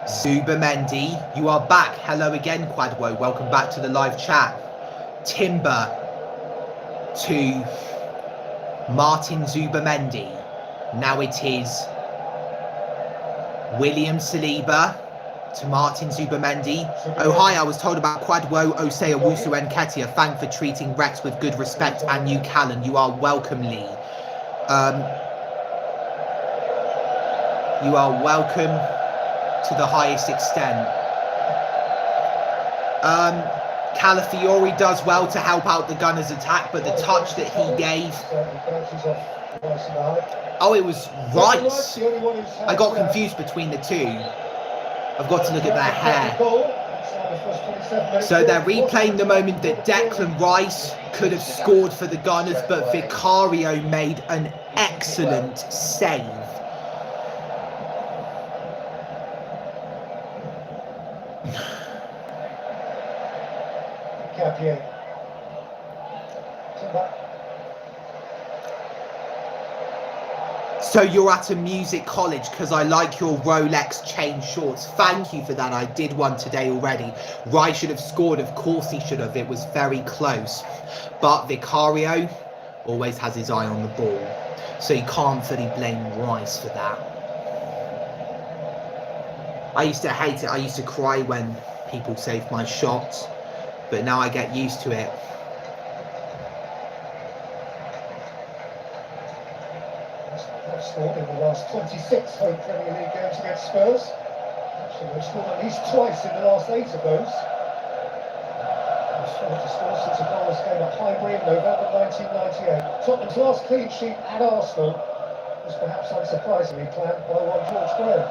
Speaker 1: Zubamendi, you are back. Hello again, Quadwo. Welcome back to the live chat. Timber to Martin Zubamendi. Now it is William Saliba to Martin Zubamendi. Oh hi, I was told about Quadwo, Osei Owusu Nketiah. Thank for treating Rex with good respect, and you, Callan. You are welcome, Lee. You are welcome to the highest extent. Calafiori does well to help out the Gunners' attack, but the touch that he gave... Oh, it was Rice. I got confused between the two. I've got to look at their hair. So they're replaying the moment that Declan Rice could have scored for the Gunners, but Vicario made an excellent save. So you're at a music college because I like your Rolex chain shorts. Thank you for that. I did one today already. Rice should have scored. Of course he should have. It was very close. But Vicario always has his eye on the ball. So you can't fully blame Rice for that. I used to hate it. I used to cry when people saved my shots. But now I get used to it.
Speaker 8: Scored in the last 26 home Premier League games against Spurs. Actually, they've scored at least twice in the last 8 of those. They've struggled to score since a goalless game at Highbury in November 1998. Tottenham's last clean sheet at Arsenal was perhaps unsurprisingly planned by one George Graham.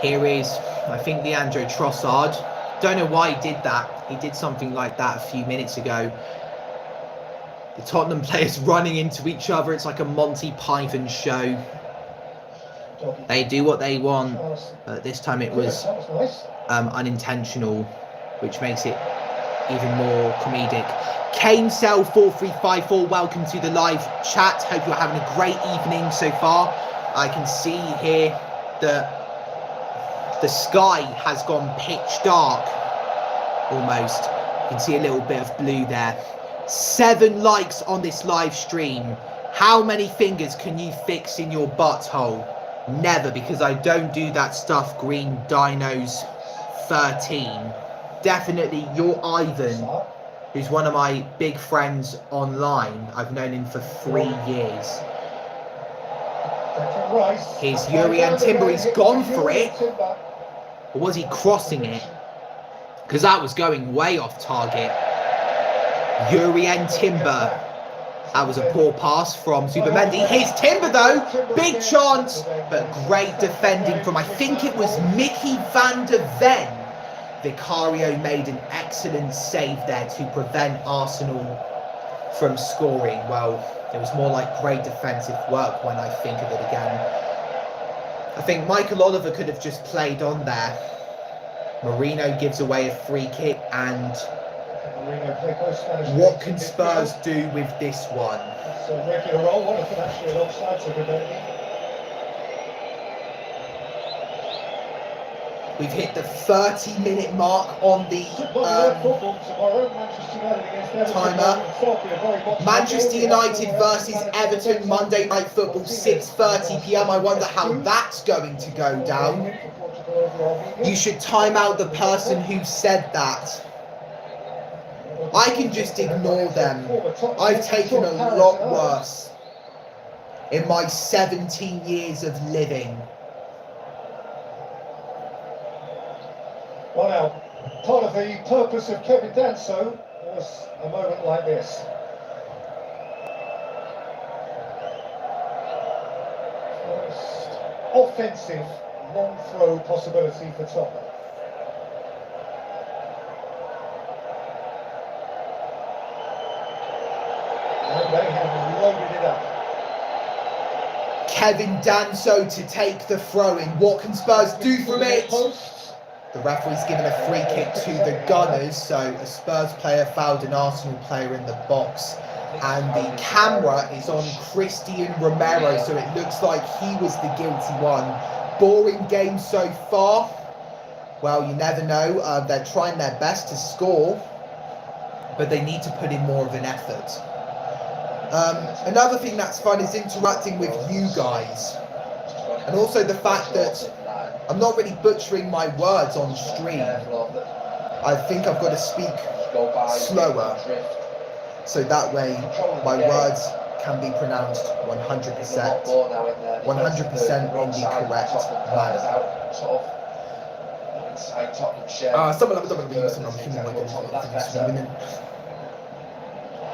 Speaker 1: Here is, I think, Leandro Trossard. Don't know why he did that. He did something like that a few minutes ago. The Tottenham players running into each other. It's like a Monty Python show. They do what they want. This time it was unintentional, which makes it even more comedic. Kane Cell 4354, welcome to the live chat. Hope you're having a great evening so far. I can see here that the sky has gone pitch dark, almost. You can see a little bit of blue there. 7 likes on this live stream. How many fingers can you fix in your butthole? Never, because I don't do that stuff. Green Dinos 13. Definitely, you're Ivan, who's one of my big friends online. I've known him for 3 years. Here's Urian Timber. He's gone for it. Or was he crossing it? Because that was going way off target. Urian Timber. That was a poor pass from Zubamendi. Here's Timber though. Big chance. But great defending from, I think it was Mickey van der Ven. Vicario made an excellent save there to prevent Arsenal from scoring. Well, it was more like great defensive work when I think of it again. I think Michael Oliver could have just played on there. Marino gives away a free kick, and what can Spurs do with this one?
Speaker 8: It's a regular role. What if it actually an offside to the
Speaker 1: We've hit the 30-minute mark on the timer. Manchester United versus Everton, Monday Night Football, 6:30 p.m. I wonder how that's going to go down. You should time out the person who said that. I can just ignore them. I've taken a lot worse in my 17 years of living.
Speaker 8: Well now, part of the purpose of Kevin Danso was a moment like this. First offensive long throw possibility for Tottenham. And they have loaded it up.
Speaker 1: Kevin Danso to take the throw in. What can Spurs do from it? The referee's given a free kick to the Gunners, so a Spurs player fouled an Arsenal player in the box. And the camera is on Christian Romero, so it looks like he was the guilty one. Boring game so far. Well, you never know. They're trying their best to score, but they need to put in more of an effort. Another thing that's fun is interacting with you guys. And also the fact that I'm not really butchering my words on stream. I think I've got to speak slower, so that way my words can be pronounced 100% in the correct manner.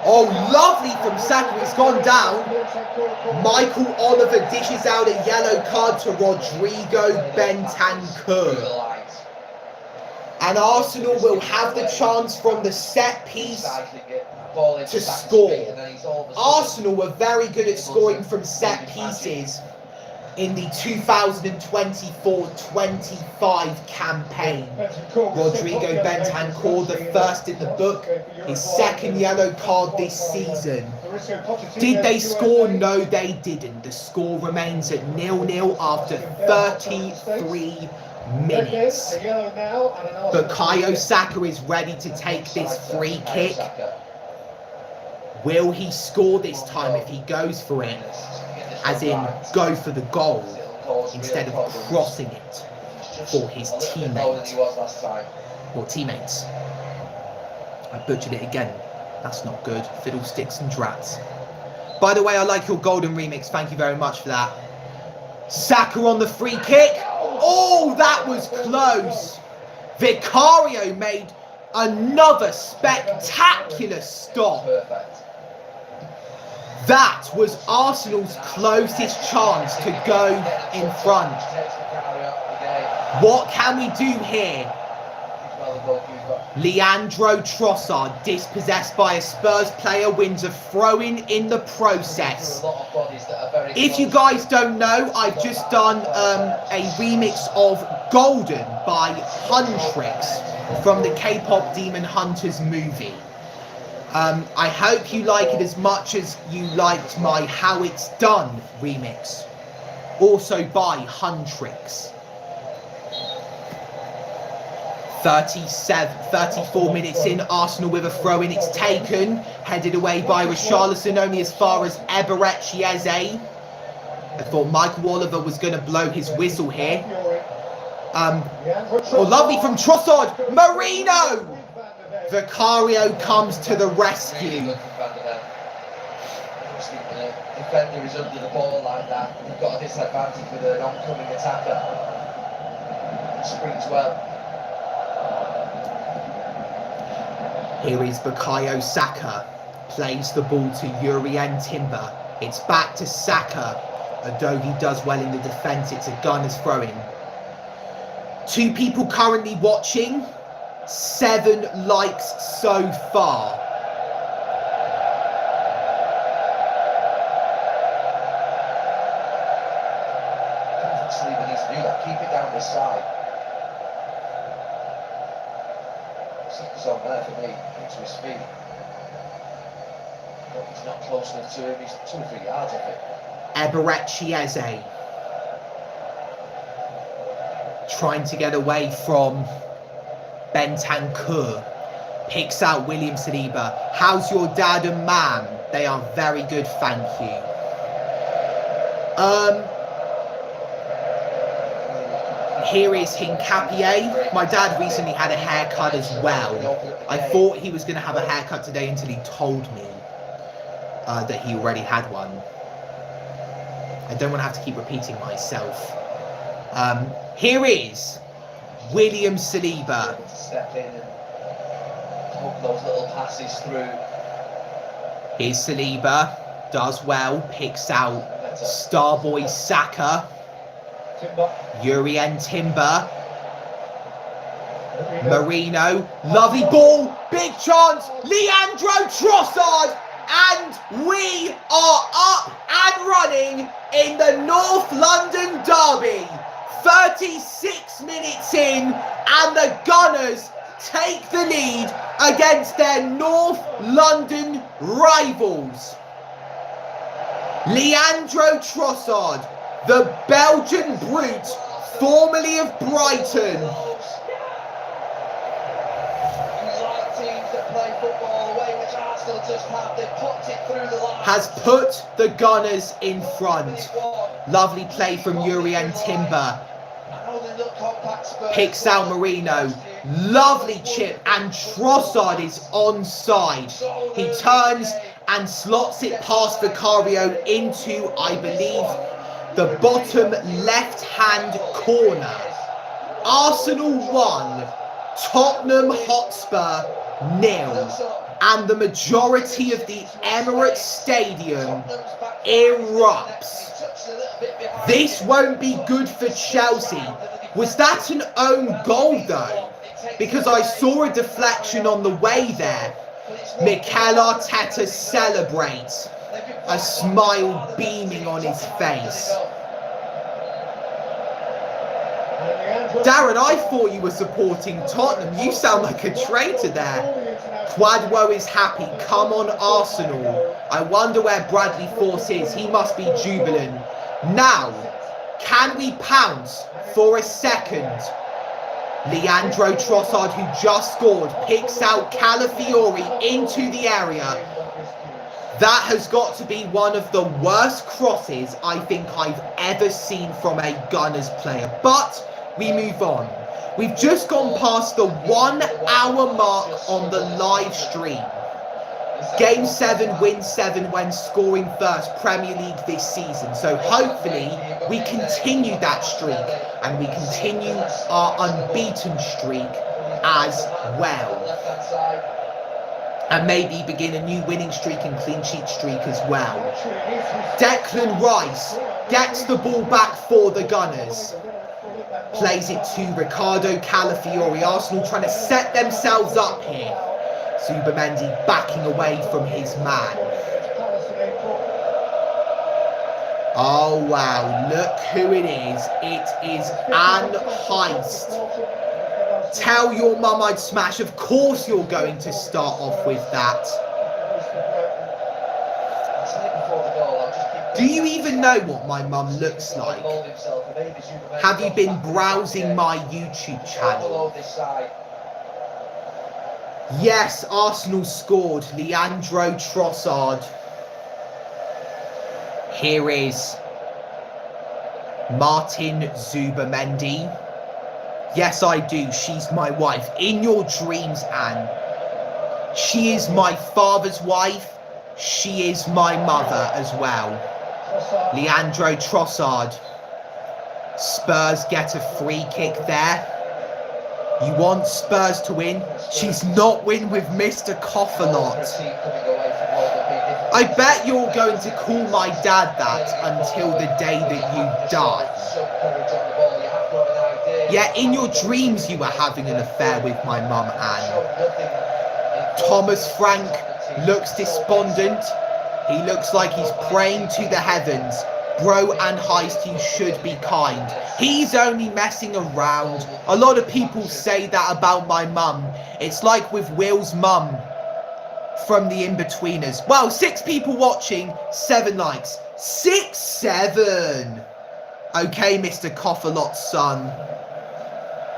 Speaker 1: Oh, lovely from Saka. It's gone down. Michael Oliver dishes out a yellow card to Rodrigo Bentancur. And Arsenal will have the chance from the set piece to score. Arsenal were very good at scoring from set pieces in the 2024-25 campaign. Rodrigo Bentancur, the first in the book, his second yellow card this season. Did they score? No, they didn't. The score remains at 0-0 after 33 minutes. Bukayo Saka is ready to take this free kick. Will he score this time if he goes for it? As in, go for the goal instead of crossing it for his teammate or teammates. I butchered it again. That's not good. Fiddlesticks and drats. By the way, I like your golden remix. Thank you very much for that. Saka on the free kick. Oh, that was close. Vicario made another spectacular stop. That was Arsenal's closest chance to go in front. What can we do here? Leandro Trossard, dispossessed by a Spurs player, wins a throw-in in the process. If you guys don't know, I've just done a remix of Golden by Huntrix from the K-pop Demon Hunters movie. I hope you like it as much as you liked my How It's Done remix, also by Huntrix. 34 minutes in, Arsenal with a throw-in, it's taken, headed away by Richarlison only as far as Eberechi Eze. I thought Michael Oliver was going to blow his whistle here. Oh, lovely from Trossard, Marino! Vicario comes to the rescue.
Speaker 7: Defender is under the ball like that. You've got a disadvantage with an oncoming attacker. Springs well.
Speaker 1: Here is Bukayo Saka. Plays the ball to Jurrien Timber. It's back to Saka. Adogi does well in the defence. It's a gunner's throw-in. 2 people currently watching. 7 likes so far.
Speaker 7: Sleeper needs to do that. Keep it down this side. Saka's on there for me. To his feet. But he's not close enough to him. He's 2 or 3 yards off it.
Speaker 1: Eberechi Eze. Trying to get away from Bentancur. Picks out William Saliba. How's your dad and man? They are very good, thank you. Here is Hincapié. My dad recently had a haircut as well. I thought he was going to have a haircut today until he told me that he already had one. I don't want to have to keep repeating myself. Here is William Saliba.
Speaker 7: Step in and hook those little passes through.
Speaker 1: Here's Saliba. Does well. Picks out Starboy Saka. Jurrien Timber. Marino. Lovely ball. Big chance. Leandro Trossard. And we are up and running in the North London derby. 36 minutes in, and the Gunners take the lead against their North London rivals. Leandro Trossard, the Belgian brute, formerly of Brighton. Has put the Gunners in front. Lovely play from Jurrien Timber. Picks out Marino. Lovely chip, and Trossard is onside. He turns and slots it past Vicario into, I believe, the bottom left-hand corner. Arsenal 1, Tottenham Hotspur 0. And the majority of the Emirates Stadium erupts. This won't be good for Chelsea. Was that an own goal though? Because I saw a deflection on the way there. Mikel Arteta celebrates, a smile beaming on his face. Darren, I thought you were supporting Tottenham. You sound like a traitor there. Quadwo is happy. Come on, Arsenal. I wonder where Bradley Force is. He must be jubilant. Now, can we pounce for a second? Leandro Trossard, who just scored, picks out Calafiori into the area. That has got to be one of the worst crosses I think I've ever seen from a Gunners player. But we move on. We've just gone past the 1 hour mark on the live stream. Game 7, win 7 when scoring first Premier League this season. So hopefully we continue that streak and we continue our unbeaten streak as well. And maybe begin a new winning streak and clean sheet streak as well. Declan Rice gets the ball back for the Gunners. Plays it to Ricardo Calafiori. Arsenal trying to set themselves up here. Zubamendi backing away from his man. Oh wow, look who it is. It is Anne Heist. Tell your mum I'd smash. Of course you're going to start off with that. Do you even know what my mum looks like? Have you been browsing my YouTube channel? Yes, Arsenal scored. Leandro Trossard. Here is Martin Zubamendi. Yes, I do. She's my wife. In your dreams, Anne. She is my father's wife. She is my mother as well. Leandro Trossard. Spurs get a free kick there. You want Spurs to win? She's not win with Mr. Cough-a-lot. I bet you're going to call my dad that until the day that you die. Yeah, in your dreams you were having an affair with my mum, Anne. Thomas Frank looks despondent. He looks like he's praying to the heavens. Bro and Heist, you should be kind. He's only messing around. A lot of people say that about my mum. It's like with Will's mum from the In-Betweeners. Well, 6 people watching, 7 likes. 6, 7. Okay, Mr. Cough-a-Lot's son.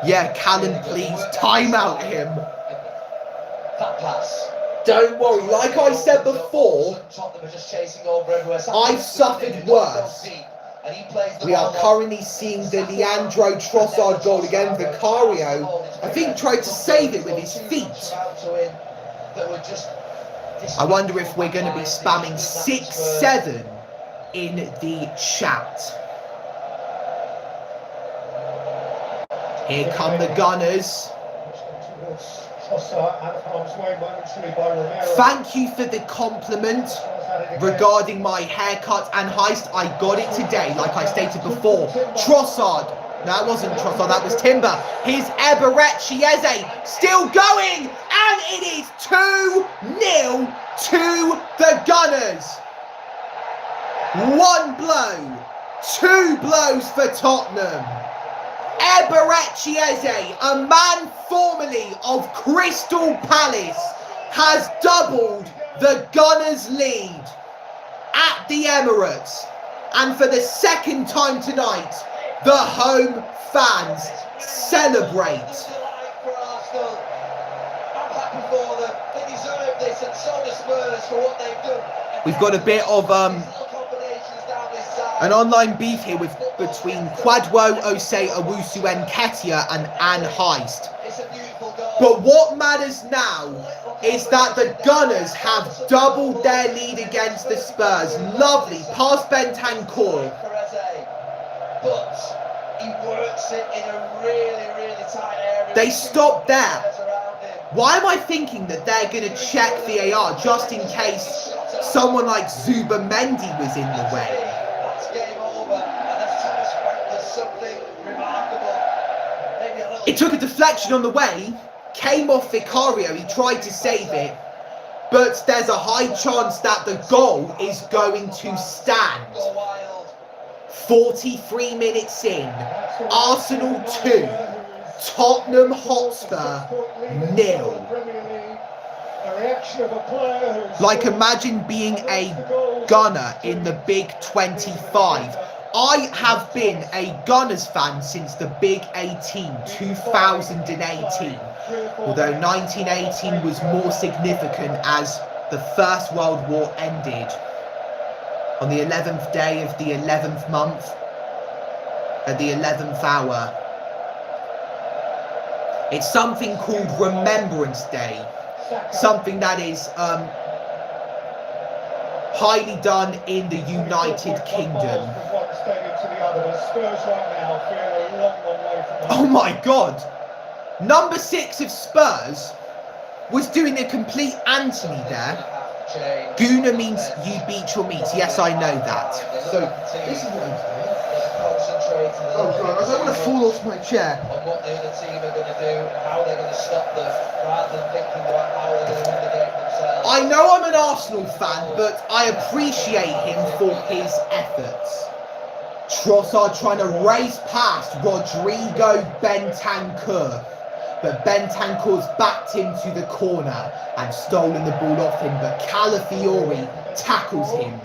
Speaker 1: Yeah, Callan, please. Time out him. Don't worry, like I said before, I've suffered worse. We are currently seeing the Leandro Trossard goal again. Vicario, I think, tried to save it with his feet. I wonder if we're going to be spamming 6, 7 in the chat. Here come the Gunners. Thank you for the compliment regarding my haircut and Heist. I got it today, like I stated before. Trossard. No, it wasn't Trossard, that was Timber. Here's Eberechieze still going, and it is 2-0 to the Gunners. 1 blow, 2 blows for Tottenham. Eberechieze, a man formerly of Crystal Palace, has doubled the Gunners' lead at the Emirates. And for the 2nd time tonight, the home fans celebrate. We've got a bit of an online beef here between Quadwo, Osei, Owusu, Nketiah and Anne Heist. But what matters now is that the Gunners have doubled their lead against the Spurs. Lovely past Bentancur. They stopped there. Why am I thinking that they're going to check VAR just in case someone like Zubamendi was in the way? It took a deflection on the way, came off Vicario, he tried to save it, but there's a high chance that the goal is going to stand. 43 minutes in, Arsenal 2, Tottenham Hotspur 0. Like, imagine being a Gunner in the Big 25. I have been a Gunners fan since the Big 18, 2018. Although 1918 was more significant as the First World War ended on the 11th day of the 11th month at the 11th hour. It's something called Remembrance Day. Something that is highly done in the United Kingdom. Oh my God! Number 6 of Spurs was doing a complete Anthony there. Gooner means you beat your meat. Yes, I know that. So, this is what I'm saying. Oh God, I don't want to fall off my chair.
Speaker 7: On what the other team are going to do, how they're going to stop them, rather than thinking about how they're going to win the game themselves.
Speaker 1: I know I'm an Arsenal fan, but I appreciate him for his efforts. Trossard trying to race past Rodrigo Bentancur, but Bentancur's backed him to the corner and stolen the ball off him, but Calafiori tackles him,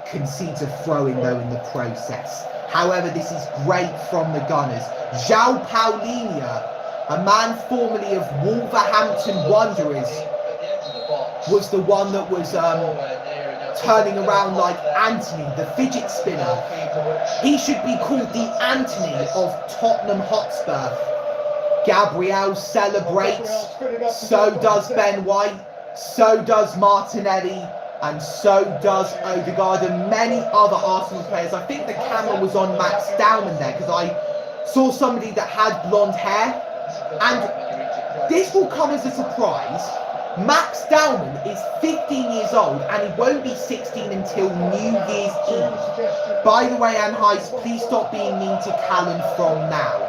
Speaker 1: concedes a throw-in though in the process. However, this is great from the Gunners. João Paulinho, a man formerly of Wolverhampton Wanderers, was the one that was turning around like Anthony, the fidget spinner. He should be called the Anthony of Tottenham Hotspur. Gabriel celebrates, so does Ben White, so does Martinelli, and so does Odegaard and many other Arsenal players. I think the camera was on Max Dowman there because I saw somebody that had blonde hair. And this will come as a surprise. Max Dowman is 15 years old and he won't be 16 until New Year's Eve. By the way, Anhais, please stop being mean to Callum from now.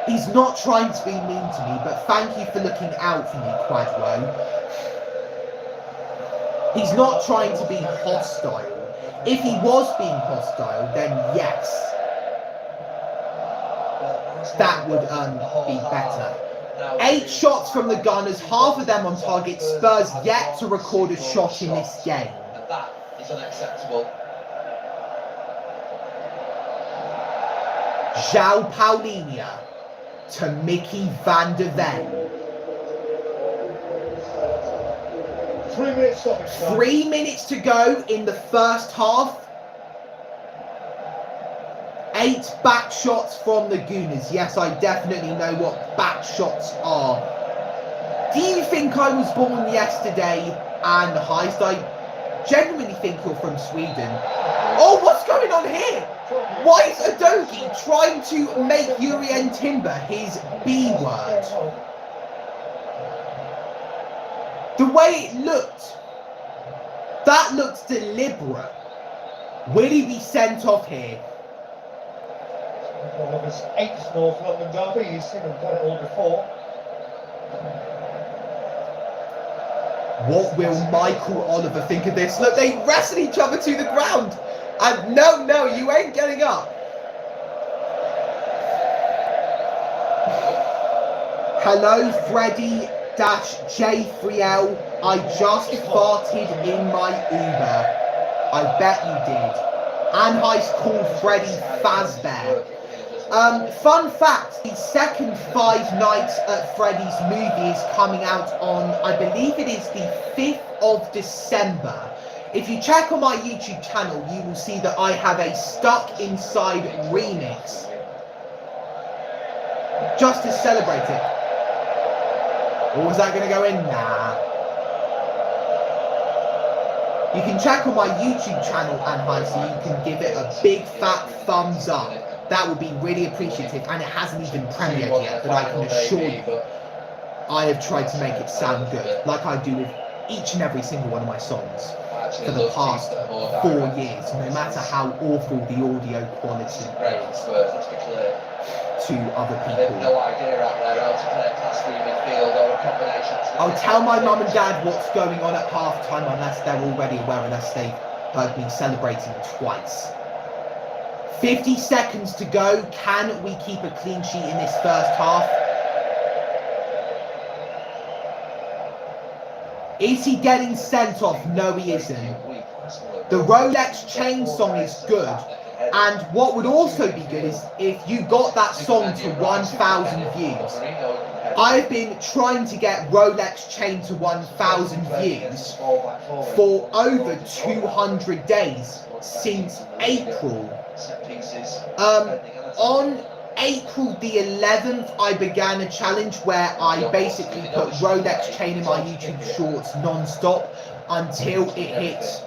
Speaker 1: He's not trying to be mean to me, but thank you for looking out for me, Quadro. He's not trying to be hostile. If he was being hostile, then yes, that would be better. 8 shots from the Gunners, half of them on target. Spurs yet to record a shot in this game.
Speaker 7: And that is unacceptable.
Speaker 1: João Paulinho to Mickey van der Ven.
Speaker 8: 3 minutes stoppage time.
Speaker 1: 3 minutes to go in the first half. 8 back shots from the Gooners. Yes, I definitely know what back shots are. Do you think I was born yesterday? And Heist, I genuinely think you're from Sweden. Oh, what's going on here? Why is Adogi trying to make Urien Timber his B word? The way it looked, that looks deliberate. Will he be sent off here?
Speaker 8: One of his 8th North London derby. He's seen him done it all before.
Speaker 1: What will Michael Oliver think of this? Look, they wrestle each other to the ground. And no, you ain't getting up. Hello, Freddy-J3L. I just farted in my Uber. I bet you did. Anhais called Freddy Fazbear. Fun fact, the second Five Nights at Freddy's movie is coming out on, I believe it is the 5th of December. If you check on my YouTube channel, you will see that I have a Stuck Inside remix. Just to celebrate it. Or was that going to go in? Nah. You can check on my YouTube channel, Anhai, so you can give it a big fat thumbs up. That would be really appreciative, and it hasn't even premiered yet, but I can assure you I have tried to make it sound good, like I do with each and every single one of my songs for the past 4 years, no matter how awful the audio quality is to other people. I'll tell my mum and dad what's going on at half-time unless they're already aware, unless they've heard me celebrating twice. 50 seconds to go. Can we keep a clean sheet in this first half? Is he getting sent off? No, he isn't. The Rolex chain song is good. And what would also be good is if you got that song to 1,000 views. I've been trying to get Rolex chain to 1,000 views for over 200 days since April. On April the 11th, I began a challenge where I basically put Rolex chain in my YouTube shorts non-stop until it hits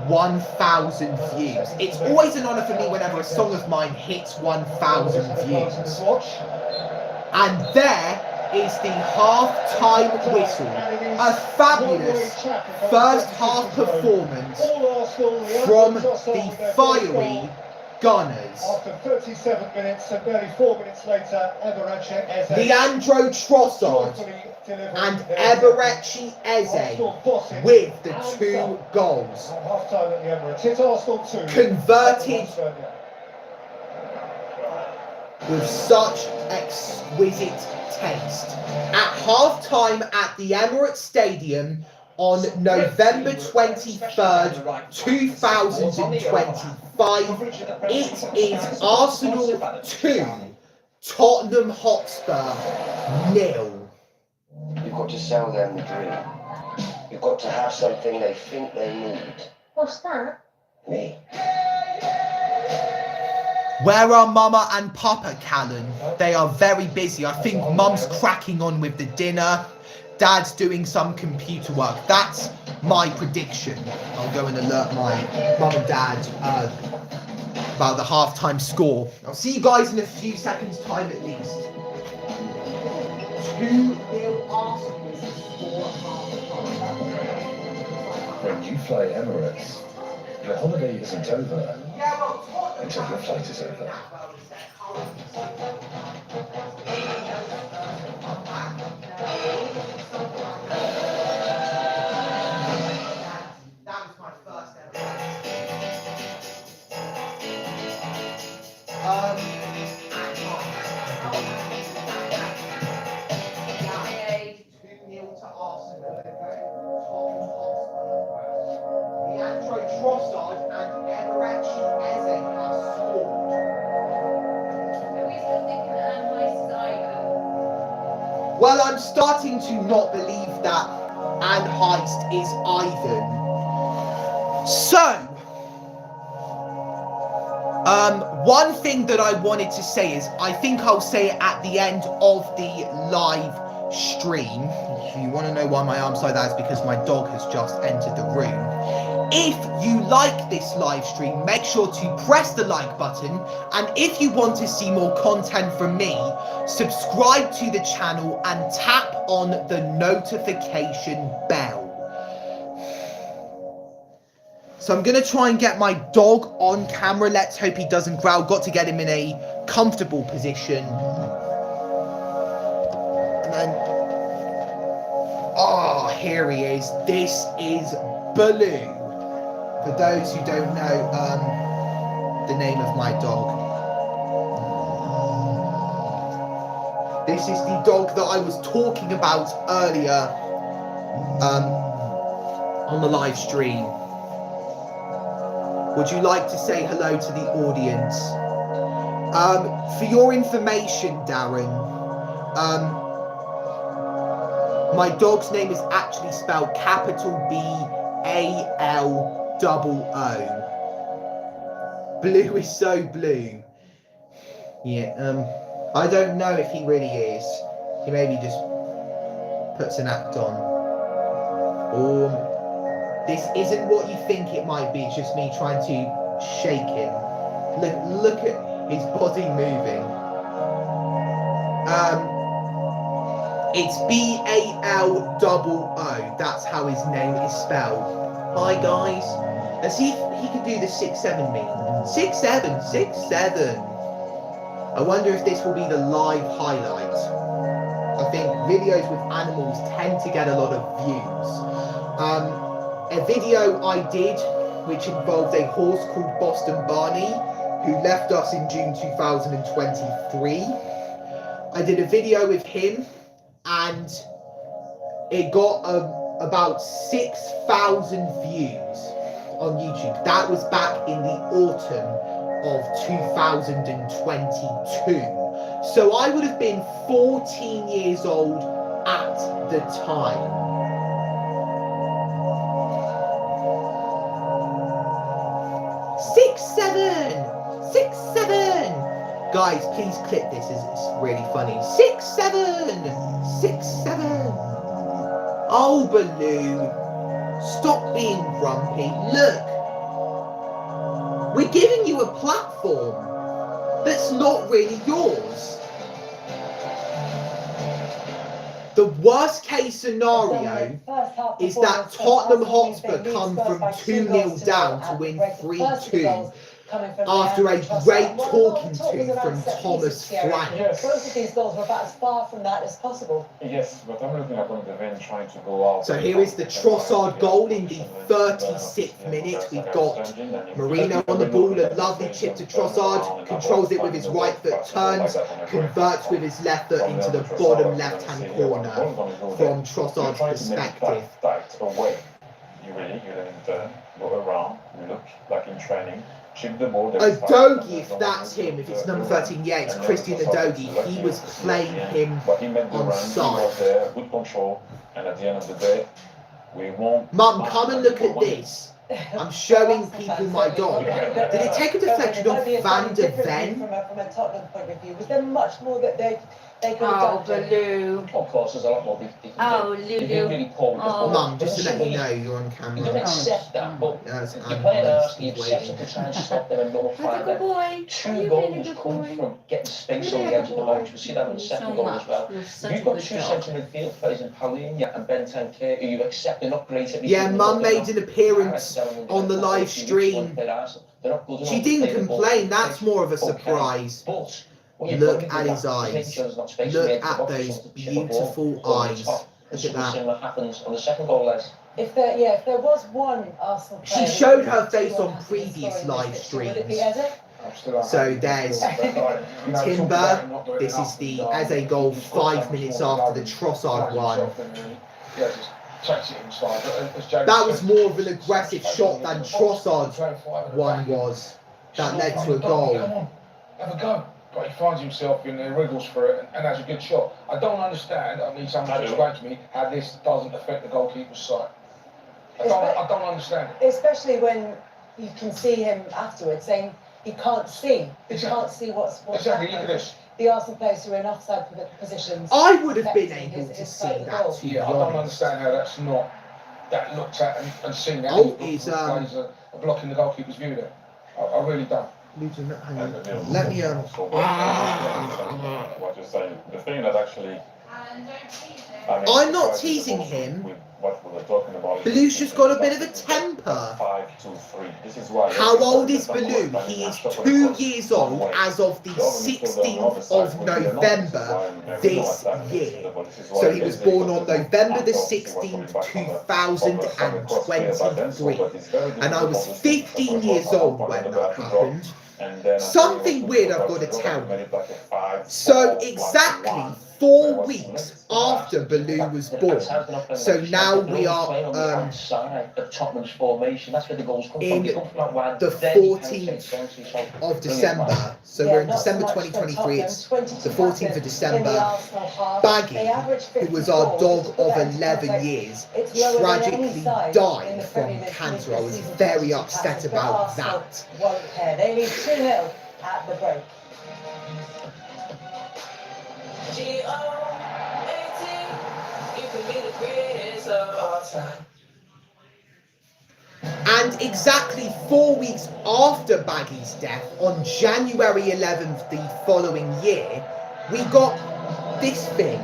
Speaker 1: 1,000 views. It's always an honour for me whenever a song of mine hits 1,000 views. And there is the half-time whistle. A fabulous first half performance from the fiery Gunners.
Speaker 8: After 37 minutes and nearly 4 minutes later, Eberechi Eze.
Speaker 1: Leandro Trossard and Eberechi Eze with the 2 goals.
Speaker 8: Half time at the Emirates. It's Arsenal 2.
Speaker 1: Converted with such exquisite taste. At half-time at the Emirates Stadium on November 23rd, 2025, it is Arsenal 2, Tottenham Hotspur 0.
Speaker 9: You've got to sell them the dream. You've got to have something they think they need.
Speaker 5: What's that?
Speaker 9: Me.
Speaker 1: Where are Mama and Papa, Callan? They are very busy. I think Mum's cracking on with the dinner. Dad's doing some computer work. That's my prediction. I'll go and alert my mum and dad about the halftime score. I'll see you guys in a few seconds' time at least. 2-0 Arsenal is the score at halftime.
Speaker 4: When you fly Emirates, your holiday isn't over until your flight is over.
Speaker 1: That was my first ever. 2-0 to Arsenal. Tottenham Hotspur. Leandro Trossard and Eberechi Eze have scored.
Speaker 6: Are we still thinking that Anne Heist is Ivan?
Speaker 1: Well, I'm starting to not believe that Anne Heist is Ivan. So, one thing that I wanted to say is, I think I'll say it at the end of the live stream. If you want to know why my arm's like that, it's because my dog has just entered the room. If you like this live stream, make sure to press the like button. And if you want to see more content from me, subscribe to the channel and tap on the notification bell. So I'm going to try and get my dog on camera. Let's hope he doesn't growl. Got to get him in a comfortable position. And then... oh, here he is. This is Baloo. For those who don't know the name of my dog. This is the dog that I was talking about earlier on the live stream. Would you like to say hello to the audience? For your information, Darren, my dog's name is actually spelled capital B-A-L-O-O. Blue is so blue. Yeah, I don't know if he really is. He maybe just puts an act on. Or this isn't what you think it might be. It's just me trying to shake him. Look at his body moving. It's B-A-L-O-O. That's how his name is spelled. Hi guys. Let's see if he can do the 6-7 meme. 6-7, 6-7. I wonder if this will be the live highlight. I think videos with animals tend to get a lot of views. A video I did, which involved a horse called Boston Barney, who left us in June 2023. I did a video with him, and it got about 6,000 views on YouTube. That was back in the autumn of 2022. So I would have been 14 years old at the time. Six, seven. Guys, please clip this, it's really funny. 6, 7. Oh, Baloo, stop being grumpy. Look, we're giving you a platform that's not really yours. The worst case scenario is that Tottenham Hotspur come from 2-0 down to win 3-2 after a great talking to from Thomas Frank.
Speaker 3: Yes.
Speaker 2: Both of these goals were about as far from that as possible.
Speaker 3: Yes, but I'm looking at one of the men trying to go out.
Speaker 1: So here is the Trossard goal in the 36th minute. We've got Marino on the ball, a lovely chip to Trossard, controls it with his right foot, turns, converts with his left foot into the bottom left-hand corner from Trossard's perspective.
Speaker 3: Away. You then turn, go around, you look like in training. Chip the ball.
Speaker 1: Udogie, if that's him, if it's number 13, yeah, it's Christian Udogie. He was playing him on side.
Speaker 3: Good control, and at the end of the day, we won't.
Speaker 1: Mum, come and look at this. I'm showing people my dog. Did it take a deflection off Van der Ven?
Speaker 2: From a Tottenham point of view, was there much more that they could have done?
Speaker 6: Baloo.
Speaker 9: Of course, there's a lot more they can do.
Speaker 6: Oh,
Speaker 9: They've been
Speaker 6: Lulu.
Speaker 9: really poor with the ball.
Speaker 1: Mum, just to let you know, you're on
Speaker 9: You don't
Speaker 1: camera.
Speaker 9: accept that, but
Speaker 1: Yes,
Speaker 9: you
Speaker 1: I'm
Speaker 9: play an
Speaker 1: honest,
Speaker 9: Arsenal, you
Speaker 1: he's
Speaker 9: accept
Speaker 1: waiting.
Speaker 9: it to try and stop them and nullify
Speaker 6: Have a good
Speaker 9: them.
Speaker 6: boy.
Speaker 9: Two
Speaker 6: You've been a
Speaker 9: goals
Speaker 6: good
Speaker 9: come
Speaker 6: boy.
Speaker 9: from getting space
Speaker 6: You're
Speaker 9: on
Speaker 6: a
Speaker 9: the edge of
Speaker 6: good
Speaker 9: the
Speaker 6: boy.
Speaker 9: box. We see that in the second
Speaker 6: So
Speaker 9: goal as
Speaker 6: much.
Speaker 9: well.
Speaker 6: You're such
Speaker 9: You've
Speaker 6: a
Speaker 9: got
Speaker 6: good
Speaker 9: two
Speaker 6: job.
Speaker 9: central midfield players in Paulinho and Ben Tankir who you accept they're not great at
Speaker 1: Yeah, Mum made an appearance on the live stream. She didn't complain, that's more of a surprise. Look at his eyes. Look at those beautiful eyes. Look at that.
Speaker 9: Similar happens on the second goal, Les.
Speaker 2: If there was one Arsenal player,
Speaker 1: She showed her face on previous live streams.
Speaker 2: Would it be Eze?
Speaker 1: So there's Timber. This is the Eze goal 5 minutes after the Trossard one. That was more of an aggressive shot than Trossard's one was. That led to a goal.
Speaker 8: Come on, have a go. But he finds himself in there, wriggles for it, and has a good shot. I don't understand, I need someone to explain to me how this doesn't affect the goalkeeper's sight. I don't understand it.
Speaker 2: Especially when you can see him afterwards saying he can't see. He can't see what's
Speaker 8: Exactly, look at
Speaker 2: happening.
Speaker 8: this.
Speaker 2: The Arsenal players who are in offside positions.
Speaker 1: I would have been
Speaker 2: affecting
Speaker 1: able
Speaker 2: his
Speaker 1: to
Speaker 2: sight
Speaker 1: see
Speaker 2: of the
Speaker 1: that,
Speaker 2: goal.
Speaker 1: to be
Speaker 8: Yeah, I don't
Speaker 1: honest.
Speaker 8: understand how that's not looked at and seen. That
Speaker 1: Oh,
Speaker 8: these
Speaker 1: it's,
Speaker 8: players are blocking the goalkeeper's view there. I really don't.
Speaker 1: Luton, hang on. Let me
Speaker 3: What you're saying, the thing that actually.
Speaker 1: I'm not teasing him.
Speaker 3: What we were talking about.
Speaker 1: Baloo's just got a bit of a temper.
Speaker 3: 5-2-3. This is why.
Speaker 1: How old is Baloo? He is 2 years old as of the 16th of November this year. So he was born on November the 16th, 2023. And I was 15 years old when that happened. Something weird I've got to tell you. So exactly 4 weeks after Baloo was born. So now we are in the 14th of December. So we're in December 2023. It's the 14th of December. Baggy, who was our dog of 11 years, tragically died from cancer. I was very upset about that.
Speaker 2: Won't care. They lead 2-0 at the break.
Speaker 1: And exactly 4 weeks after Baggy's death, on January 11th the following year, we got this thing.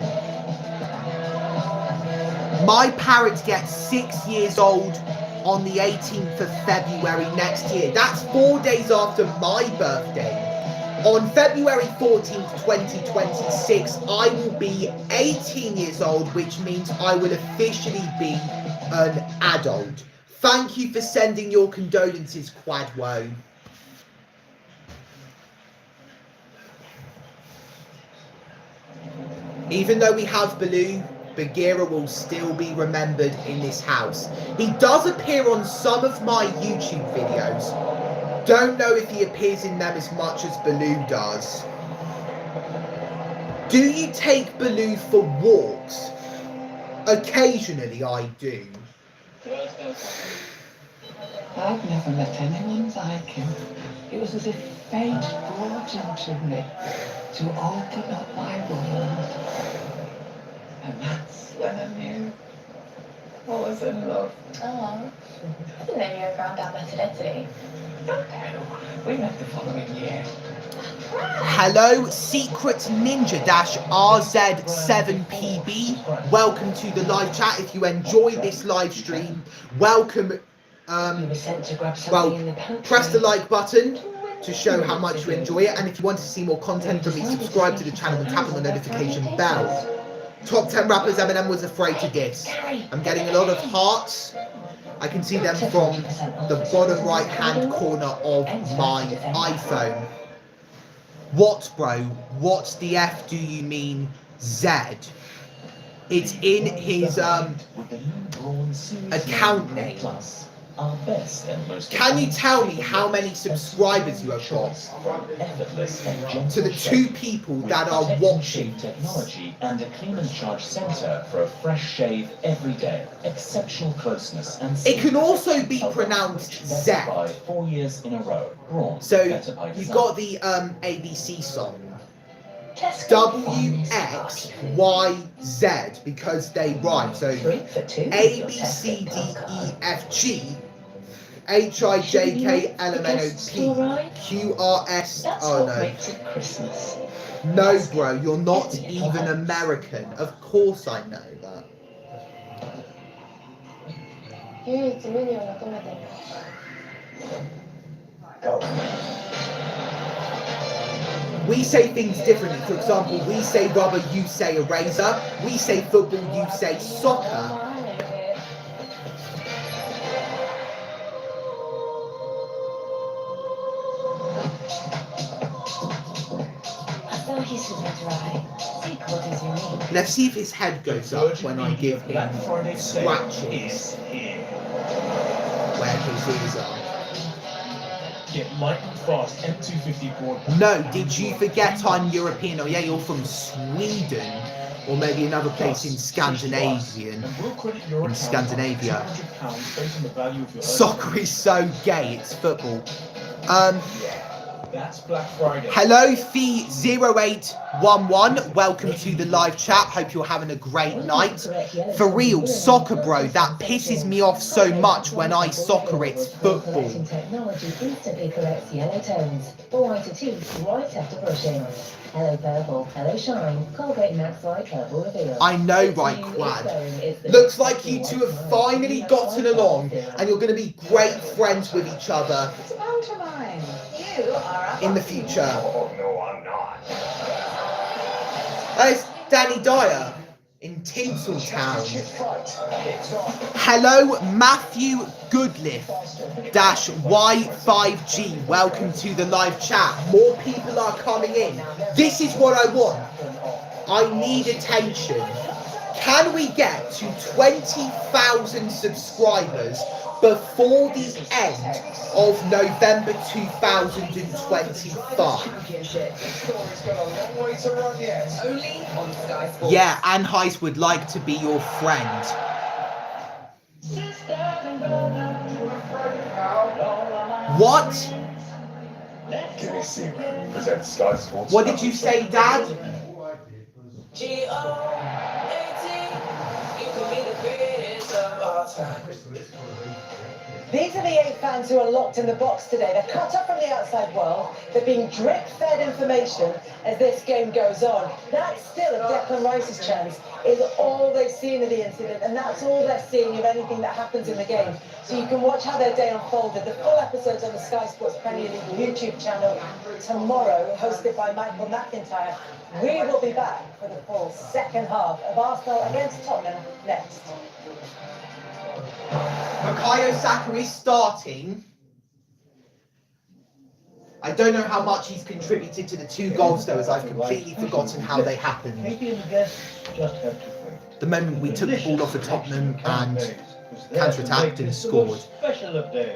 Speaker 1: My parrot gets 6 years old on the 18th of February next year. That's 4 days after my birthday. On February 14th, 2026, I will be 18 years old, which means I will officially be an adult. Thank you for sending your condolences, Quadwo. Even though we have Baloo Bagheera will still be remembered in this house. He does appear on some of my YouTube videos. Don't know if he appears in them as much as Baloo does. Do you take Baloo for walks? Occasionally I do.
Speaker 10: I've never met anyone like him. It was as if fate brought him to me to open up my world. And that's when I knew I was in love.
Speaker 6: Oh, I didn't know you were granddad met in Italy.
Speaker 10: No, we met the following year.
Speaker 1: Hello, Secret Ninja RZ7PB. Welcome to the live chat. If you enjoy this live stream, welcome. Well, press the like button to show how much you enjoy it. And if you want to see more content from me, subscribe to the channel and tap on the notification bell. Top 10 rappers Eminem was afraid to diss. I'm getting a lot of hearts. I can see them from the bottom right hand corner of my iPhone. What, bro? What the F do you mean, Z? It's in his account name. Can you tell me how many subscribers you have got? To the 2 people that are watching.
Speaker 11: Technology and a clean and charge center for a fresh shave every day. Exceptional closeness and
Speaker 1: it can also be pronounced Z.
Speaker 11: 4 years in a row.
Speaker 1: So you've got the ABC song. WXYZ because they rhyme. So A B C D E F G HIJKLMNOP QRS. Oh no. No, bro, you're not even American. Of course I know that. We say things differently. For example, we say rubber, you say eraser. We say football, you say soccer. Let's see if his head goes up when I give him scratches where his ears are.
Speaker 4: Get lightning fast M250 board.
Speaker 1: No, did you forget I'm European? Oh yeah, you're from Sweden. Or maybe another place in Scandinavia. Soccer is so gay, it's football.
Speaker 4: That's Black Friday.
Speaker 1: Hello, Fee0811. Welcome to the live chat. Hope you're having a great night. For real, soccer, bro. That pisses me off so much when I soccer. It's football.
Speaker 2: Technology instantly corrects yellow tones or whiter teeth right after brushing. Hello Purple, hello Shine, Colgate Max White Purple Reveal.
Speaker 1: I know, right, Quad. Looks like you two have finally gotten along and you're going to be great friends with each other in the future.
Speaker 4: Oh, no, I'm not.
Speaker 1: It's Danny Dyer in Tinseltown. Hello, Matthew Goodliff -Y5G. Welcome to the live chat. More people are coming in. This is what I want. I need attention. Can we get to 20,000 subscribers before the end of November 2025? Yeah, Anne Heiss would like to be your friend. What? What did you say, Dad?
Speaker 2: These are the 8 fans who are locked in the box today. They're cut off from the outside world. They're being drip-fed information as this game goes on. That's still a Declan Rice's chance. Is all they've seen of the incident, and that's all they're seeing of anything that happens in the game. So you can watch how their day unfolded. The full episode's on the Sky Sports Premier League YouTube channel tomorrow, hosted by Michael McIntyre. We will be back for the full second half of Arsenal against Tottenham next.
Speaker 1: Bukayo Saka is starting. I don't know how much he's contributed to the 2 goals though, as I've completely forgotten how they happened.
Speaker 4: Maybe the guests just have to wait.
Speaker 1: the moment we took the ball off of Tottenham and counter-attacked and scored.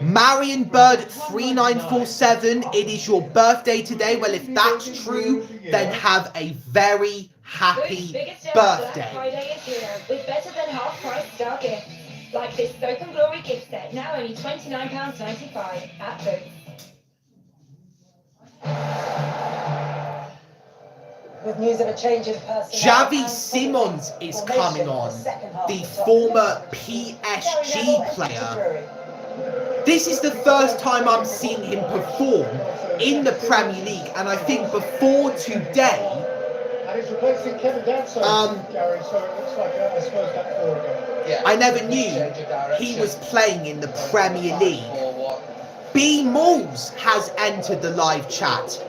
Speaker 1: Marion Bird 3947, it is your birthday today. Well, if that's true, then have a very happy birthday.
Speaker 6: Friday is here with better than half price star gifts. Like this Soap and Glory gift set, now only £29.95 at Boots.
Speaker 2: With news of a change in personnel.
Speaker 1: Xavi Simons is coming on, the former PSG player. This is the first time I'm seeing him perform in the Premier League, and I think before today, I never knew he was playing in the Premier League. B. Malls has entered the live chat.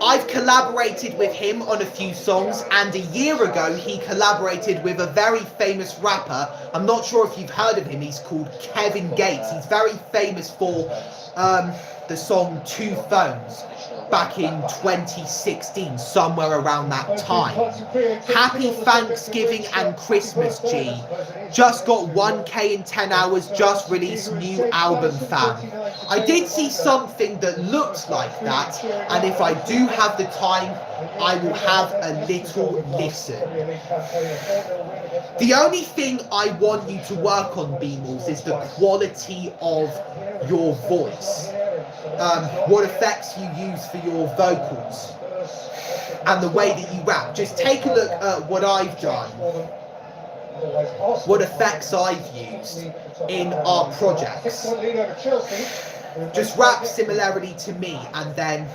Speaker 1: I've collaborated with him on a few songs, and a year ago he collaborated with a very famous rapper. I'm not sure if you've heard of him. He's called Kevin Gates. He's very famous for the song Two Phones back in 2016, somewhere around that time. Happy Thanksgiving and Christmas, G. Just got 1K in 10 hours, just released new album, fam. I did see something that looked like that, and if I do have the time, I will have a little listen. The only thing I want you to work on, Beamals, is the quality of your voice. What effects you use for your vocals and the way that you rap. Just take a look at what I've done, what effects I've used in our projects. Just rap similarly to me, and then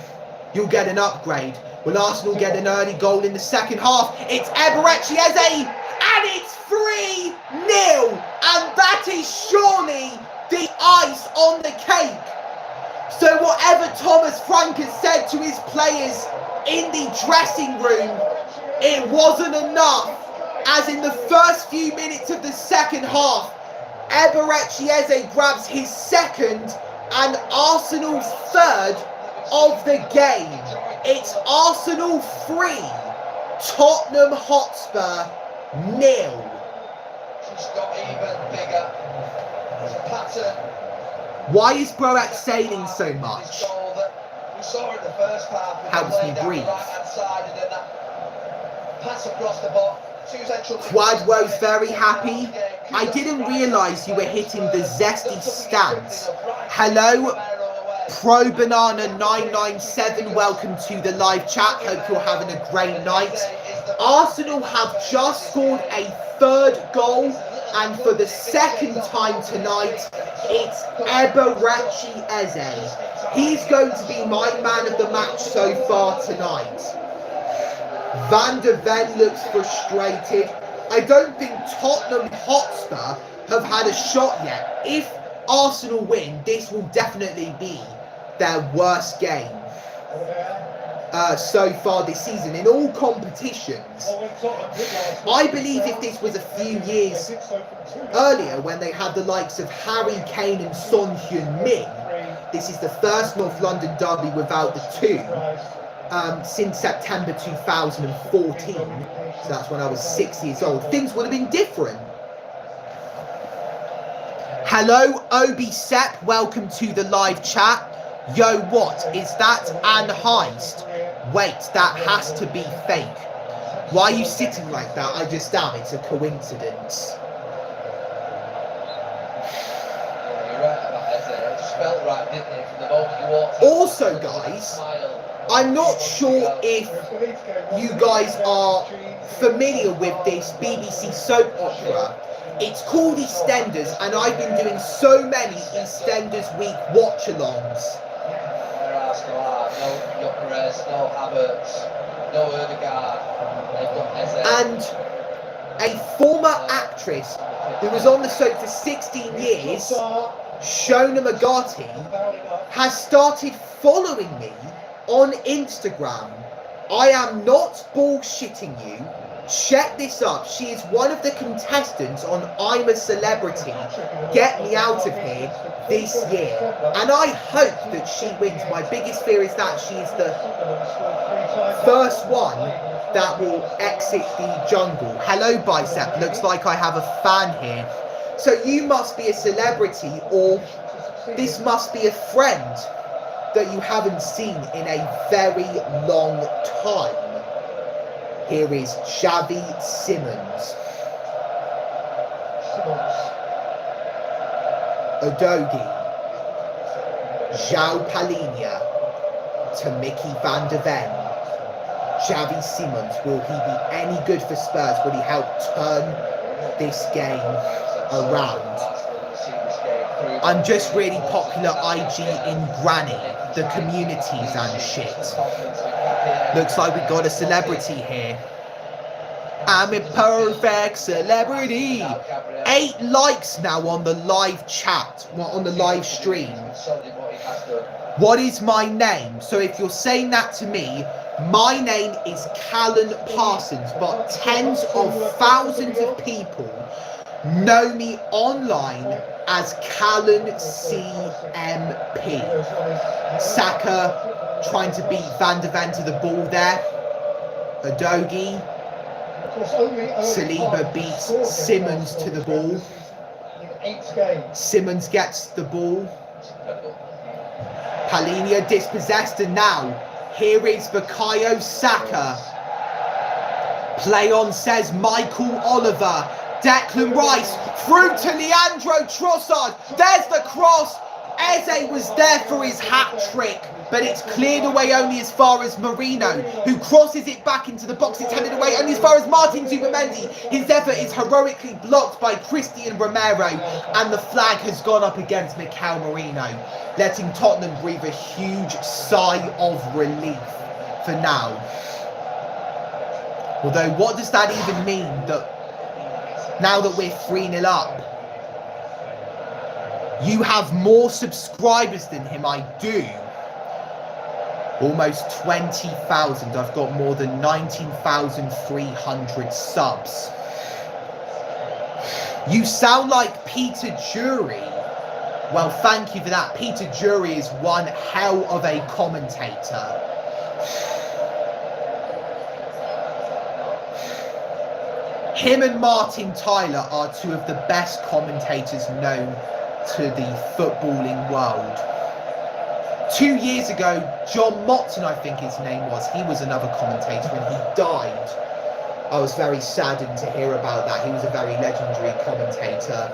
Speaker 1: you'll get an upgrade. Will Arsenal get an early goal in the second half? It's Eberechi Eze, and it's 3-0, and that is surely the ice on the cake. So whatever Thomas Frank has said to his players in the dressing room, it wasn't enough, as in the first few minutes of the second half, Eberechi Eze grabs his second and Arsenal's third of the game. It's Arsenal 3, Tottenham Hotspur 0.
Speaker 7: She's got even bigger. There's a pattern.
Speaker 1: Why is Broak sailing so much?
Speaker 7: We saw it the first half.
Speaker 1: Helps me breathe.
Speaker 7: Pass across the box.
Speaker 1: Quadwo's very happy. I didn't realise you were hitting the zesty stance. Hello, Pro Banana 997. Welcome to the live chat. Hope you're having a great night. Arsenal have just scored a third goal, and for the second time tonight, it's Eberechi Eze. He's going to be my man of the match so far tonight. Van der Ven looks frustrated. I don't think Tottenham Hotspur have had a shot yet. If Arsenal win, this will definitely be their worst game so far this season in all competitions. I believe if this was a few years earlier, when they had the likes of Harry Kane and Son Heung-min, this is the first North London derby without the two since September 2014. So that's when I was 6 years old. Things would have been different. Hello, Obi Sepp. Welcome to the live chat. Yo, what? Is that an heist? Wait, that has to be fake. Why are you sitting like that? I just am. It's a coincidence.
Speaker 7: You're right about Eze. It just felt right, didn't it? From the moment you walked.
Speaker 1: Also, guys, I'm not sure if you guys are familiar with this BBC soap opera. It's called EastEnders, and I've been doing so many EastEnders week watch-alongs.
Speaker 7: No Gyökeres, no Havertz, no Ødegaard. They've got Eze.
Speaker 1: And a former actress who was on the soap for 16 years, Shona Magati, has started following me on Instagram. I am not bullshitting you. Check this up. She is one of the contestants on I'm a Celebrity, Get Me Out of Here this year. And I hope that she wins. My biggest fear is that she is the first one that will exit the jungle. Hello, Bicep. Looks like I have a fan here. So you must be a celebrity, or this must be a friend that you haven't seen in a very long time. Here is Xavi Simons. Udogie. João Palhinha to Mickey van der Ven. Xavi Simons, will he be any good for Spurs? Will he help turn this game around? I'm just really popular IG in Granny, the communities and shit. Looks like we got a celebrity here. I'm a perfect celebrity. 8 likes now on the live chat, on the live stream. What is my name? So if you're saying that to me, my name is Callan Parsons, but tens of thousands of people know me online as Callan CMP. Saka trying to beat Van der Ven to the ball there. Udogie. Saliba beats Simons to the ball. Simons gets the ball. Palhinha dispossessed, and now here is Bukayo Saka. Play on, says Michael Oliver. Declan Rice through to Leandro Trossard. There's the cross. Eze was there for his hat-trick, but it's cleared away only as far as Marino, who crosses it back into the box. It's handed away only as far as Martin Zubimendi. His effort is heroically blocked by Christian Romero, and the flag has gone up against Mikel Merino, letting Tottenham breathe a huge sigh of relief for now. Although, what does that even mean, that now that we're 3-0 up? You have more subscribers than him. I do. Almost 20,000. I've got more than 19,300 subs. You sound like Peter Jury. Well, thank you for that. Peter Jury is one hell of a commentator. Him and Martin Tyler are two of the best commentators known to the footballing world. 2 years ago, John Motton, I think his name was, he was another commentator and he died. I was very saddened to hear about that. He was a very legendary commentator.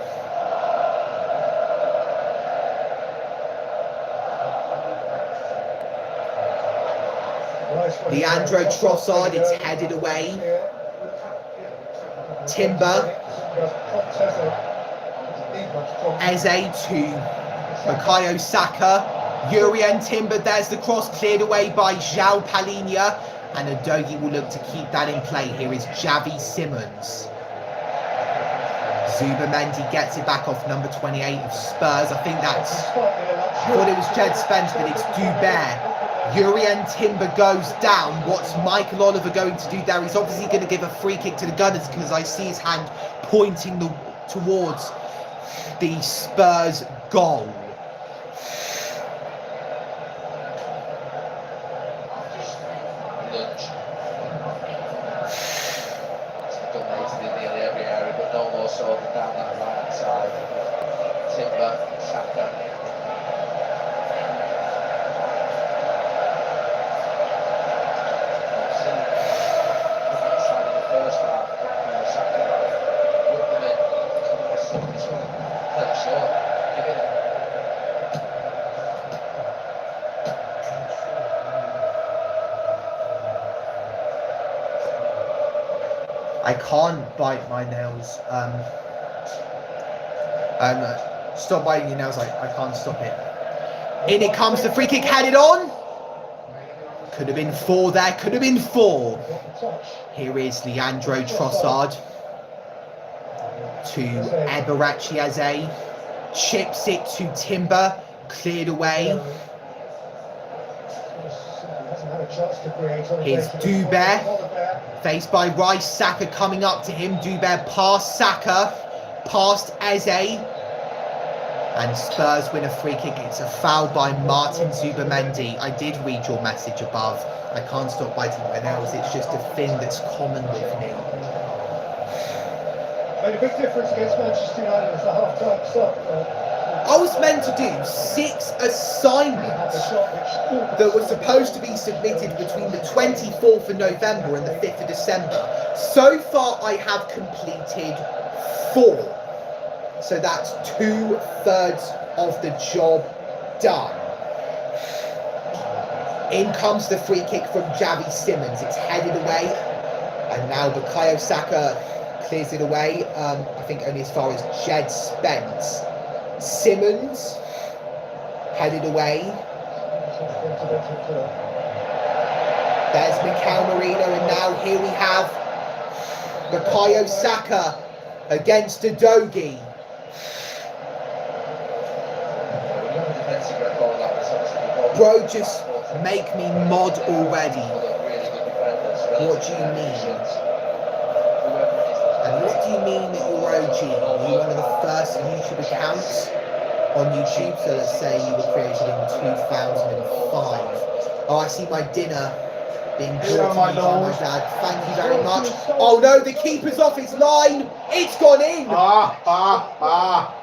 Speaker 1: Leandro Trossard, it's headed away. Timber. Eze to Bukayo Saka. Jurrien Timber, there's the cross, cleared away by João Palhinha, and Udogie will look to keep that in play. Here is Xavi Simons. Zubimendi gets it back off number 28 of Spurs. I think that's, I thought it was Jed Spence, but it's Dubert. Jurrien Timber goes down. What's Michael Oliver going to do there? He's obviously going to give a free kick to the Gunners, because I see his hand pointing towards the Spurs goal. I can't bite my nails. Stop biting your nails. I can't stop it. In it comes the free kick, headed on. Could have been 4 there. Could have been 4. Here is Leandro Trossard to Eberechi Eze. Chips it to Timber. Cleared away.
Speaker 8: a chance to create on the
Speaker 1: Here's
Speaker 8: basis of the
Speaker 1: Dubé,
Speaker 8: corner.
Speaker 1: faced by Rice. Saka coming up to him. Dubé past Saka, past Eze. And Spurs win a free kick. It's a foul by Martin Zubamendi. I did read your message above. I can't stop biting my nails. It's just a thing that's common with me.
Speaker 8: Made a big difference against Manchester United as the half-time sub.
Speaker 1: I was meant to do 6 assignments that were supposed to be submitted between the 24th of November and the 5th of December. So far, I have completed 4. So that's 2/3 of the job done. In comes the free kick from Javi Simmons. It's headed away. And now Bukayo Saka clears it away. I think only as far as Jed Spence. Simmons headed away. There's Mikel Merino, and now here we have Bukayo Saka against Udogie. Bro, just make me mod already. What do you mean? And what do you mean that you're OG? Are you one of the first YouTube accounts on YouTube? So let's say you were created in 2005. Oh, I see my dinner being brought to me by my dad. Thank you very much. Oh no, the keeper's off his line. It's gone in.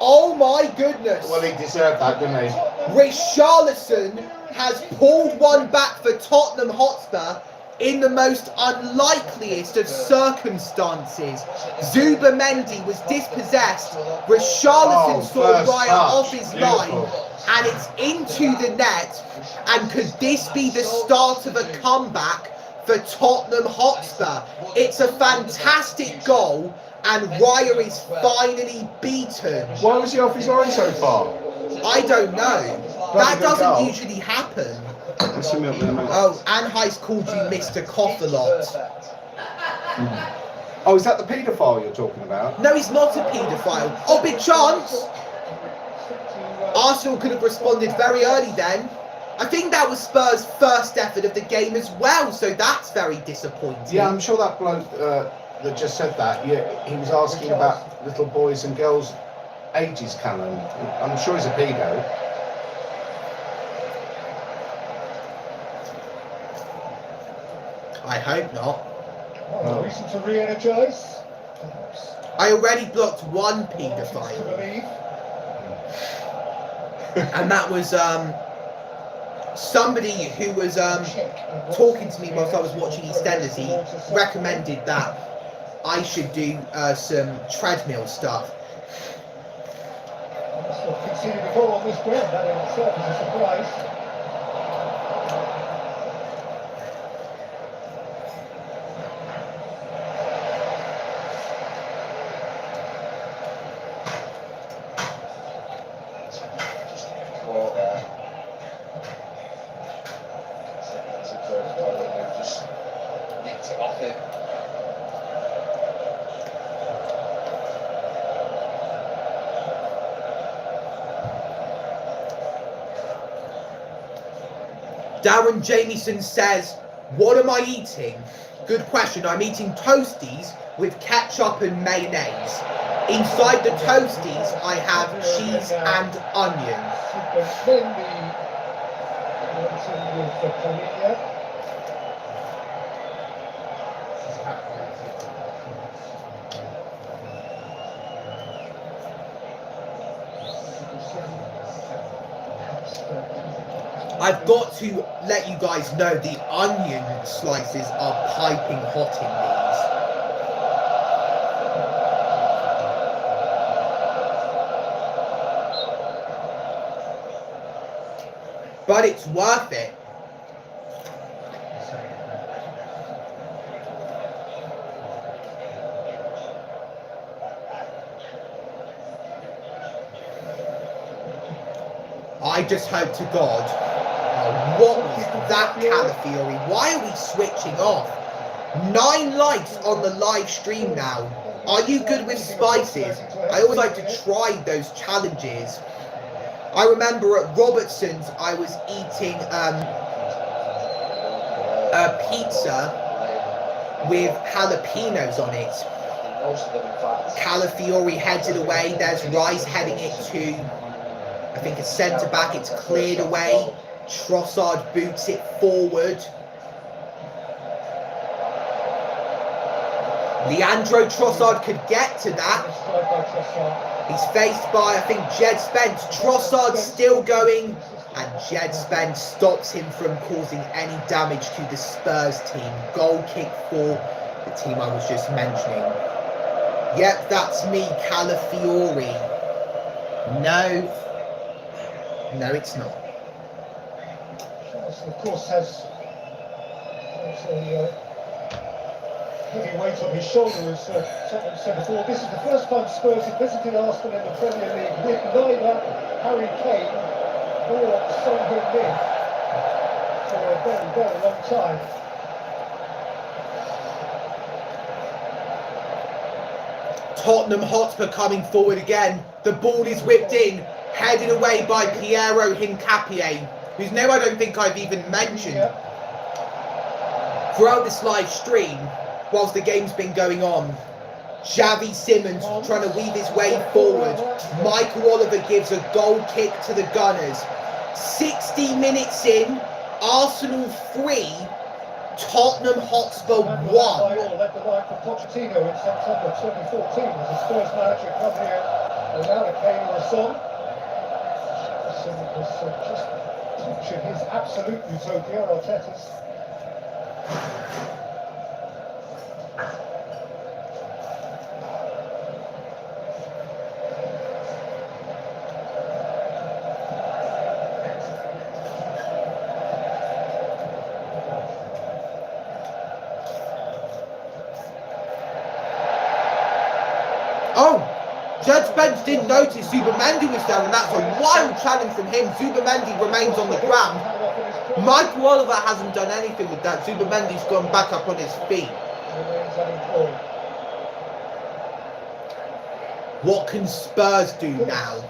Speaker 1: Oh my goodness.
Speaker 12: Well, he deserved that, didn't he?
Speaker 1: Richarlison has pulled one back for Tottenham Hotspur in the most unlikeliest of circumstances. Zubamendi was dispossessed. Richarlison saw Raya off his line, and it's into the net. And could this be the start of a comeback for Tottenham Hotspur? It's a fantastic goal, and Raya is finally beaten.
Speaker 12: Why was he off his line so far?
Speaker 1: I don't know. That doesn't usually happen. Oh, Anhei's called you Mr. Cough a lot.
Speaker 12: Oh, is that the paedophile you're talking about?
Speaker 1: No, he's not a paedophile. Oh, big chance. Arsenal could have responded very early then. I think that was Spurs' first effort of the game as well, so that's very disappointing.
Speaker 12: Yeah, I'm sure that bloke that just said that, yeah, he was asking about little boys and girls' ages, Callum. I'm sure he's a pedo.
Speaker 1: I hope not.
Speaker 8: Oh, reason to re-energise.
Speaker 1: I already blocked one paedophile. And that was somebody who was talking to me whilst I was watching EastEnders. He recommended that I should do some treadmill stuff.
Speaker 8: Conceded a goal on this ground, that in itself is a surprise.
Speaker 1: Darren Jamieson says, what am I eating? Good question. I'm eating toasties with ketchup and mayonnaise. Inside the toasties, I have cheese and onions. I've got to let you guys know the onion slices are piping hot in these. But it's worth it. I just hope to God. What was that, Calafiori? Why are we switching off? 9 likes on the live stream now. Are you good with spices? I always like to try those challenges. I remember at Robertson's I was eating a pizza with jalapenos on it. Calafiori heads it away. There's Rice heading it to, I think, a centre back. It's cleared away. Trossard boots it forward. Leandro Trossard could get to that. He's faced by, I think, Jed Spence. Trossard still going, and Jed Spence stops him from causing any damage to the Spurs team. Goal kick for the team I was just mentioning. Yep, that's me, Calafiori. No, it's not.
Speaker 8: Of course, has a heavy weight on his shoulder, as Tottenham said before. This is the first time Spurs have visited Arsenal in the Premier League with neither Harry Kane nor Son Heung-min for a very, very long time.
Speaker 1: Tottenham Hotspur coming forward again. The ball is whipped in, headed away by Piero Hincapié, whose name I don't think I've even mentioned throughout this live stream whilst the game's been going on. Xavi Simons trying to weave his way forward. Michael Oliver gives a goal kick to the Gunners. 60 minutes in, Arsenal 3, Tottenham Hotspur 1.
Speaker 8: Led the line for Pochettino in September 2014 as a Spurs manager coming here without a Kane or a Son. Was just touching his absolute utopia, Arteta's.
Speaker 1: Oh, Jed Spence didn't notice Zubamendi was there, and that's a wild challenge from him. Zubamendi remains on the ground. Michael Oliver hasn't done anything with that. Zubamendi's gone back up on his feet. What can Spurs do now?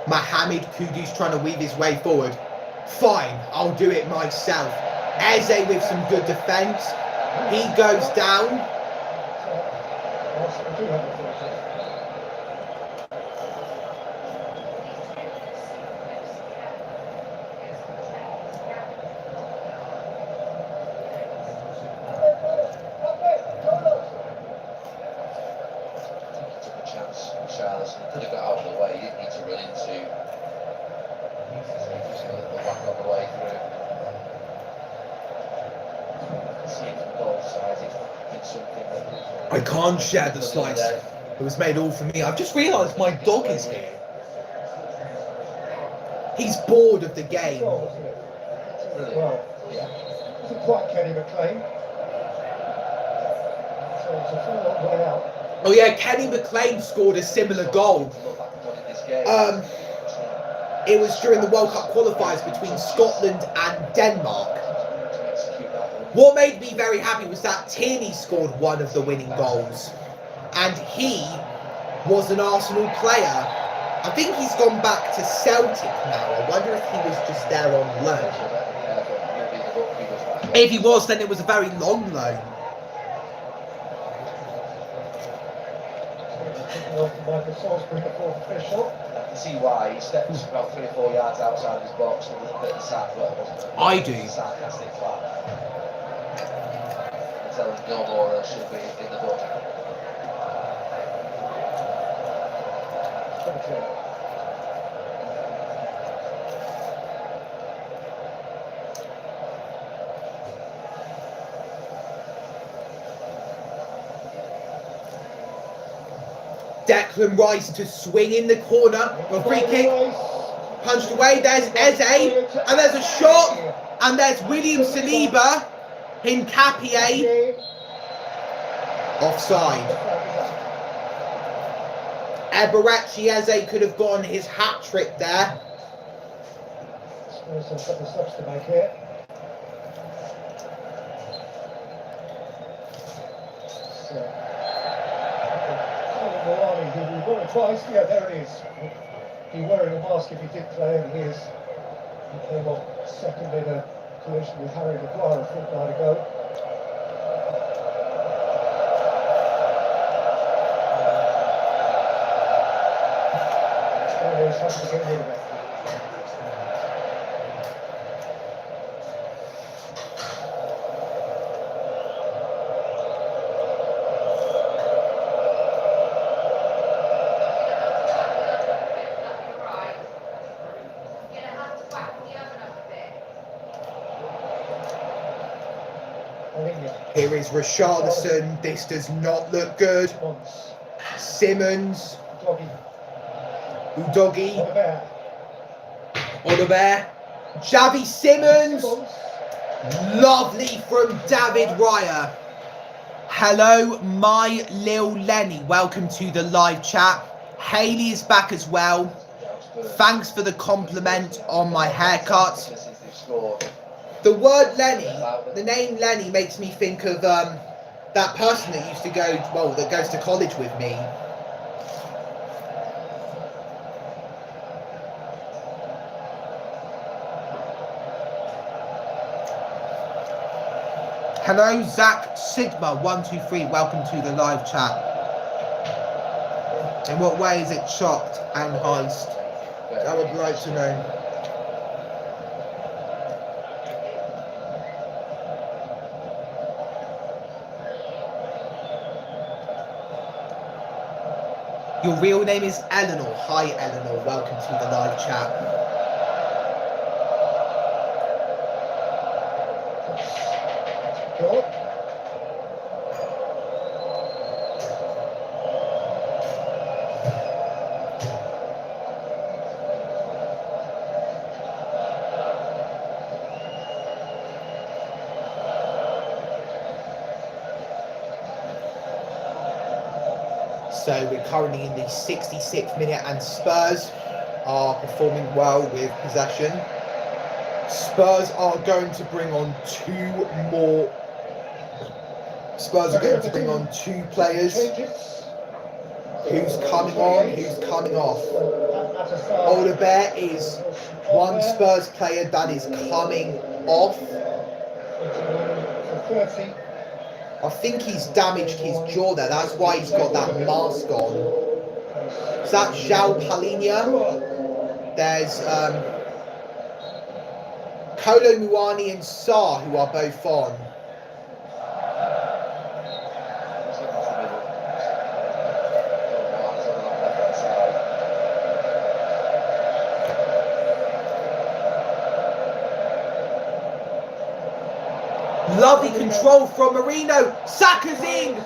Speaker 1: Mohamed Kudus trying to weave his way forward. Fine, I'll do it myself. Eze with some good defence. He goes down.
Speaker 7: Could have got out of the way, he didn't need to run into the back on the way through. Seeing from both sides, it's something that
Speaker 1: I can't share the slice. It was made all for me. I've just realised my dog is here. He's bored of the game.
Speaker 8: Well, wasn't quite Kenny McLean. So it's a full long way out.
Speaker 1: Oh yeah, Kenny McLean scored a similar goal. It was during the World Cup qualifiers between Scotland and Denmark. What made me very happy was that Tierney scored one of the winning goals. And he was an Arsenal player. I think he's gone back to Celtic now. I wonder if he was just there on loan. If he was, then it was a very long loan.
Speaker 8: Michael Salisbury, the fourth official.
Speaker 7: I can see why he steps about 3 or 4 yards outside his box and looked at the sack.
Speaker 1: I do.
Speaker 7: Sarcastic flap. Tell him no more, else should be in the book.
Speaker 1: Declan Rice to swing in the corner. A free kick. Punched away. There's Eze. And there's a shot. And there's William Saliba. Hincapié. Offside. Eberechi Eze could have gotten his hat trick there.
Speaker 8: There's a couple of steps to make here. Twice, yeah, there it is. He wearing a mask if he did play, and he came off second in a collision with Harry Maguire a fortnight ago. Stories have to get rid of it.
Speaker 1: Here is Richarlison. This does not look good. Simmons. Udogi. Oliver. Xavi Simmons. Lovely from David Raya. Hello, my Lil Lenny. Welcome to the live chat. Haley is back as well. Thanks for the compliment on my haircut. The word Lenny, the name Lenny makes me think of that person that used to go, well, that goes to college with me. Hello, Zach Sigma 123. Welcome to the live chat. In what way is it chopped and heist? I would like to know. Your real name is Eleanor. Hi, Eleanor. Welcome to the live chat.
Speaker 8: Cool.
Speaker 1: So we're currently in the 66th minute and Spurs are performing well with possession. Spurs are going to bring on two players. Who's coming on? Who's coming off? Oliver is one Spurs player that is coming off. I think he's damaged his jaw there. That's why he's got that mask on. Is that João Palhinha? There's Kolo Muani and Sarr, who are both on. Lovely control from Marino. Saka's in.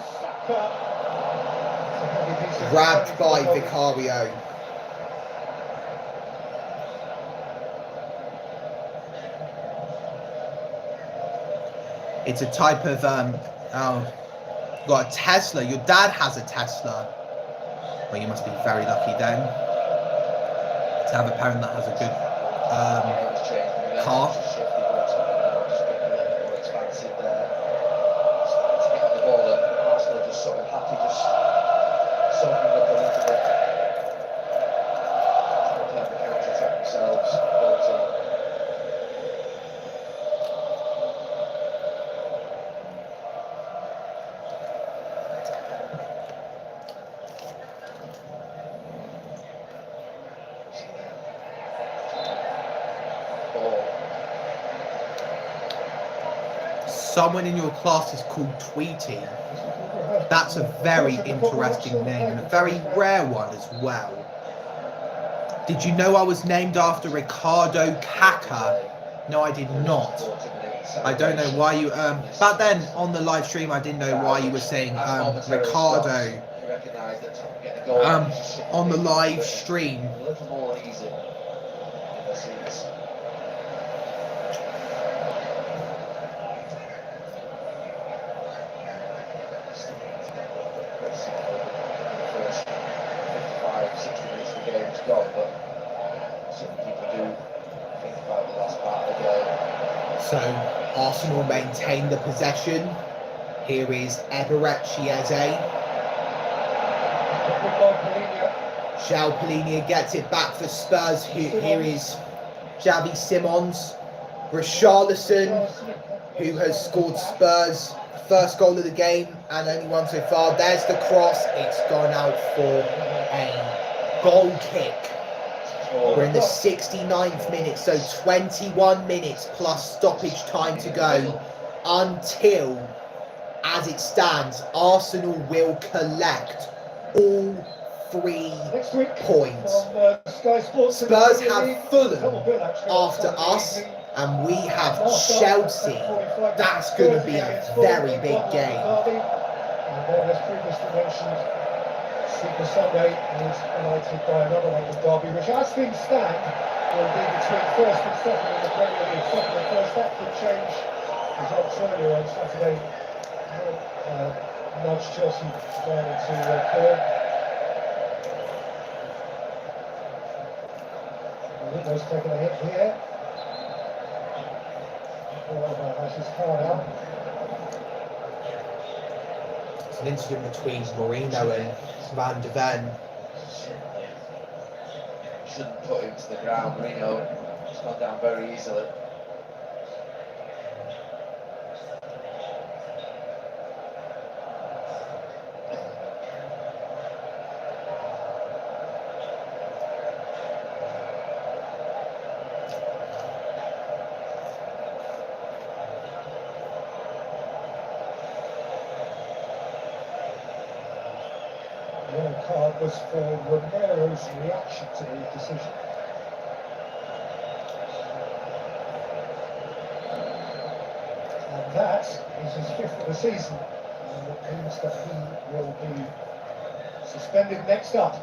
Speaker 1: Grabbed by Vicario. It's a type of got a Tesla. Your dad has a Tesla. Well, you must be very lucky then to have a parent that has a good car. Someone in your class is called Tweety. That's a very interesting name and a very rare one as well. Did you know I was named after Ricardo Kaka? No, I did not. I don't know why you back then on the live stream I didn't know why you were saying Ricardo on the live stream. So Arsenal maintain the possession. Here is Eberechi Chieze. João Palhinha gets it back for Spurs. Here is Xavi Simons. Richarlison, who has scored Spurs' first goal of the game and only one so far. There's the cross. It's gone out for a goal kick. We're in the 69th minute, so 21 minutes plus stoppage time to go until, as it stands, Arsenal will collect all 3 points. Spurs have Fulham after us, and we have Chelsea. That's going to be a very big game.
Speaker 8: And then, as previously mentioned, Super Sunday is highlighted by another leg of derby, which, as things stand, will be between first and second in the Premier League. Second and first, that could change. Results earlier on Saturday nudged Chelsea down into third. Windows taking a hit here. That's his card out.
Speaker 1: It's an incident between Moreno and Van de Ven.
Speaker 7: Shouldn't put him to the ground. Marino has gone down very easily.
Speaker 8: The yellow card was for Romero's reaction to the decision. And that is his 5th of the season. And it means that he will be suspended next up.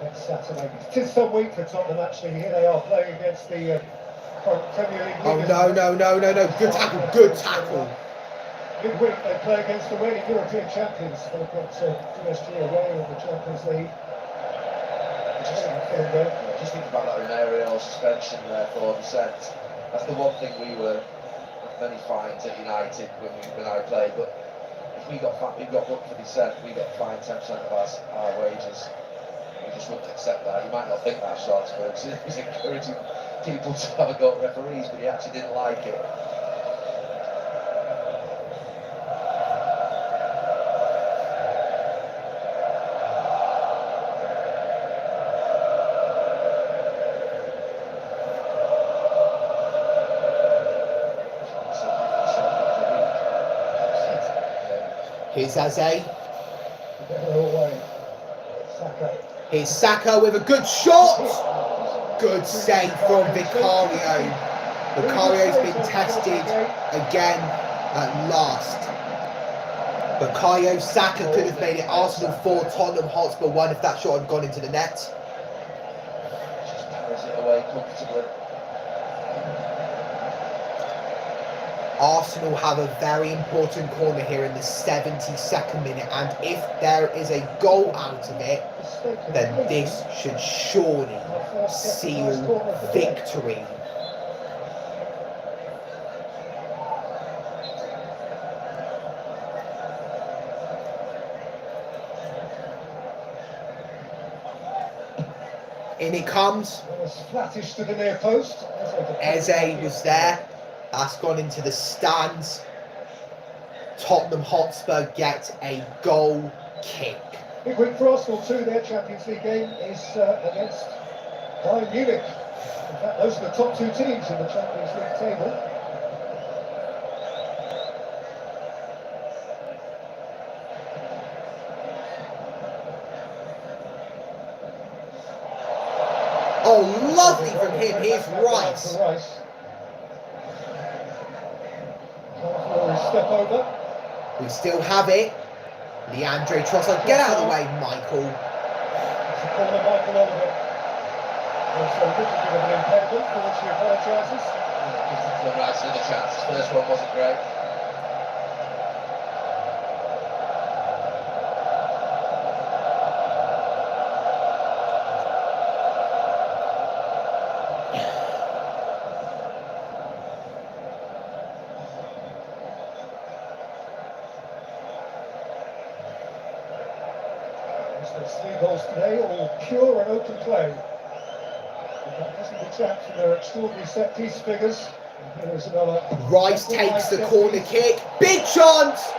Speaker 8: Next Saturday. It is some week for Tottenham, actually. Here they are playing against the Premier League.
Speaker 1: Oh, no. Good tackle.
Speaker 8: Midweek they play against the reigning European champions. They've got PSG away in the Champions League.
Speaker 7: Just think about that Romerio suspension there for dissent. That's the one thing we were many fines at United when I played. But if we got booked for dissent, we got fined 10% of our wages. We just wouldn't accept that. You might not think that Hotspur, because he was encouraging people to have a go at referees, but he actually didn't like it.
Speaker 1: Here's Eze. Here's Saka with a good shot. Good save from Vicario. Vicario's been tested again at last. Bukayo Saka could have made it Arsenal 4, Tottenham Hotspur 1 if that shot had gone into the net.
Speaker 7: Just carries it away comfortably.
Speaker 1: Arsenal have a very important corner here in the 72nd minute, and if there is a goal out of it, then this should surely seal victory. In it comes.
Speaker 8: Flattish to the near post.
Speaker 1: Eze was there. That's gone into the stands. Tottenham Hotspur get a goal kick.
Speaker 8: Big week for Arsenal too. Their Champions League game is against Bayern Munich. In fact, those are the top 2 teams in the Champions League table.
Speaker 1: Oh, lovely from him. Here's Rice.
Speaker 8: Step over.
Speaker 1: We still have it. Leandro Trossard, get out of the way, Michael.
Speaker 8: It's a corner, Michael Oliver. Also a little bit of an impediment for which he apologises.
Speaker 7: Gives him the right to the chance. His first one wasn't great.
Speaker 8: There's 3 goals today, all pure and open play. Doesn't the chaps from their extraordinary set piece figures. Here's another.
Speaker 1: Rice takes the corner kick. Big chance!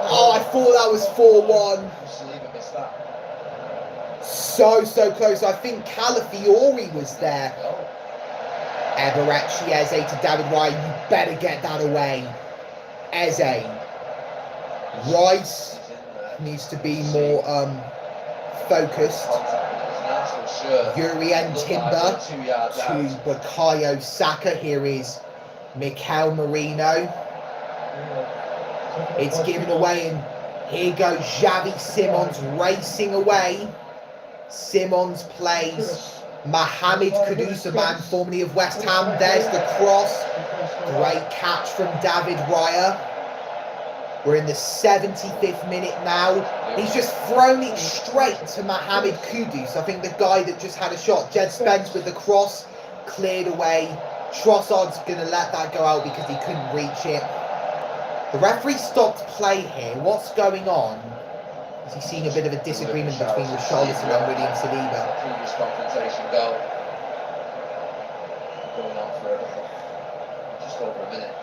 Speaker 1: Oh, I thought that was 4-1. So close. I think Calafiori was there. Eberechi Eze to David Raya. You better get that away. Eze. Rice needs to be more focused. Yuri and Timber to Bukayo Saka. Here is Mikel Merino. It's given away, and here goes Xavi Simons racing away. Simons plays Mohamed Kudus, a man formerly of West Ham. There's the cross. Great catch from David Raya. We're in the 75th minute now. He's just thrown it straight to Mohamed Kudus. I think the guy that just had a shot. Jed Spence with the cross, cleared away. Trossard's going to let that go out because he couldn't reach it. The referee stopped play here. What's going on? Has he seen a bit of a disagreement between Richarlison and William Saliba?
Speaker 7: Previous confrontation goal. Going on for just over a minute.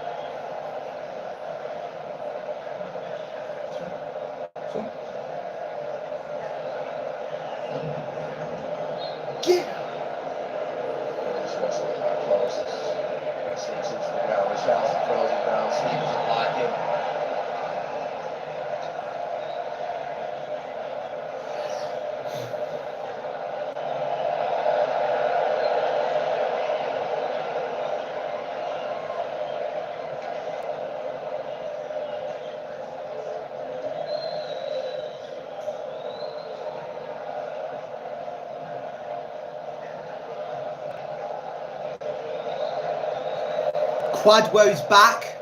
Speaker 1: Quadwo's back.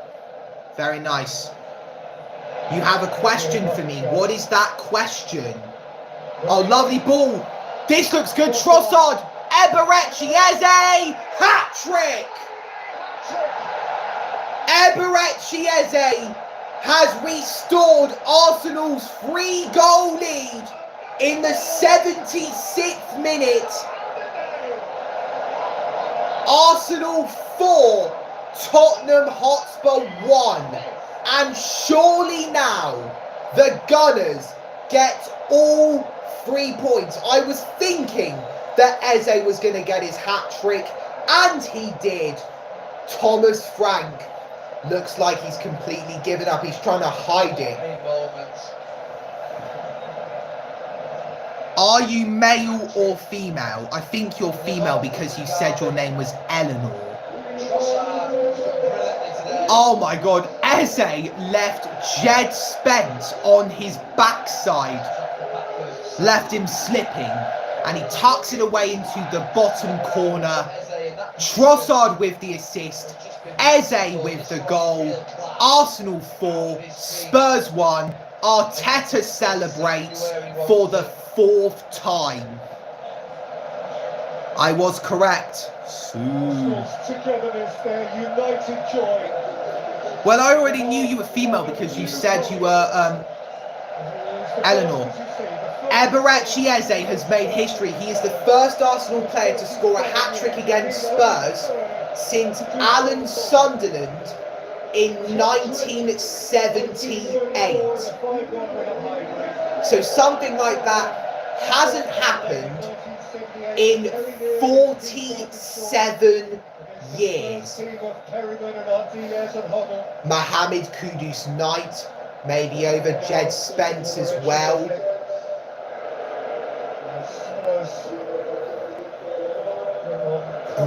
Speaker 1: Very nice. You have a question for me. What is that question? Oh, lovely ball. This looks good. Trossard. Eberechi Eze. Hat-trick. Eberechi Eze has restored Arsenal's 3-goal lead in the 76th minute. Arsenal 4. Tottenham Hotspur 1, and surely now the Gunners get all 3 points. I was thinking that Eze was going to get his hat-trick, and he did. Thomas Frank looks like he's completely given up. He's trying to hide it. Are you male or female? I think you're female because you said your name was Eleanor. Oh my god, Eze left Jed Spence on his backside. Left him slipping. And he tucks it away into the bottom corner. Trossard with the assist. Eze with the goal. Arsenal 4, Spurs 1. Arteta celebrates for the 4th time. I was correct.
Speaker 8: Togetherness, their united joy.
Speaker 1: Well, I already knew you were female because you said you were Eleanor. Eberechi Eze has made history. He is the first Arsenal player to score a hat-trick against Spurs since Alan Sunderland in 1978. So something like that hasn't happened in 47 years. Mohamed Kudus Knight, maybe over Jed Spence as well.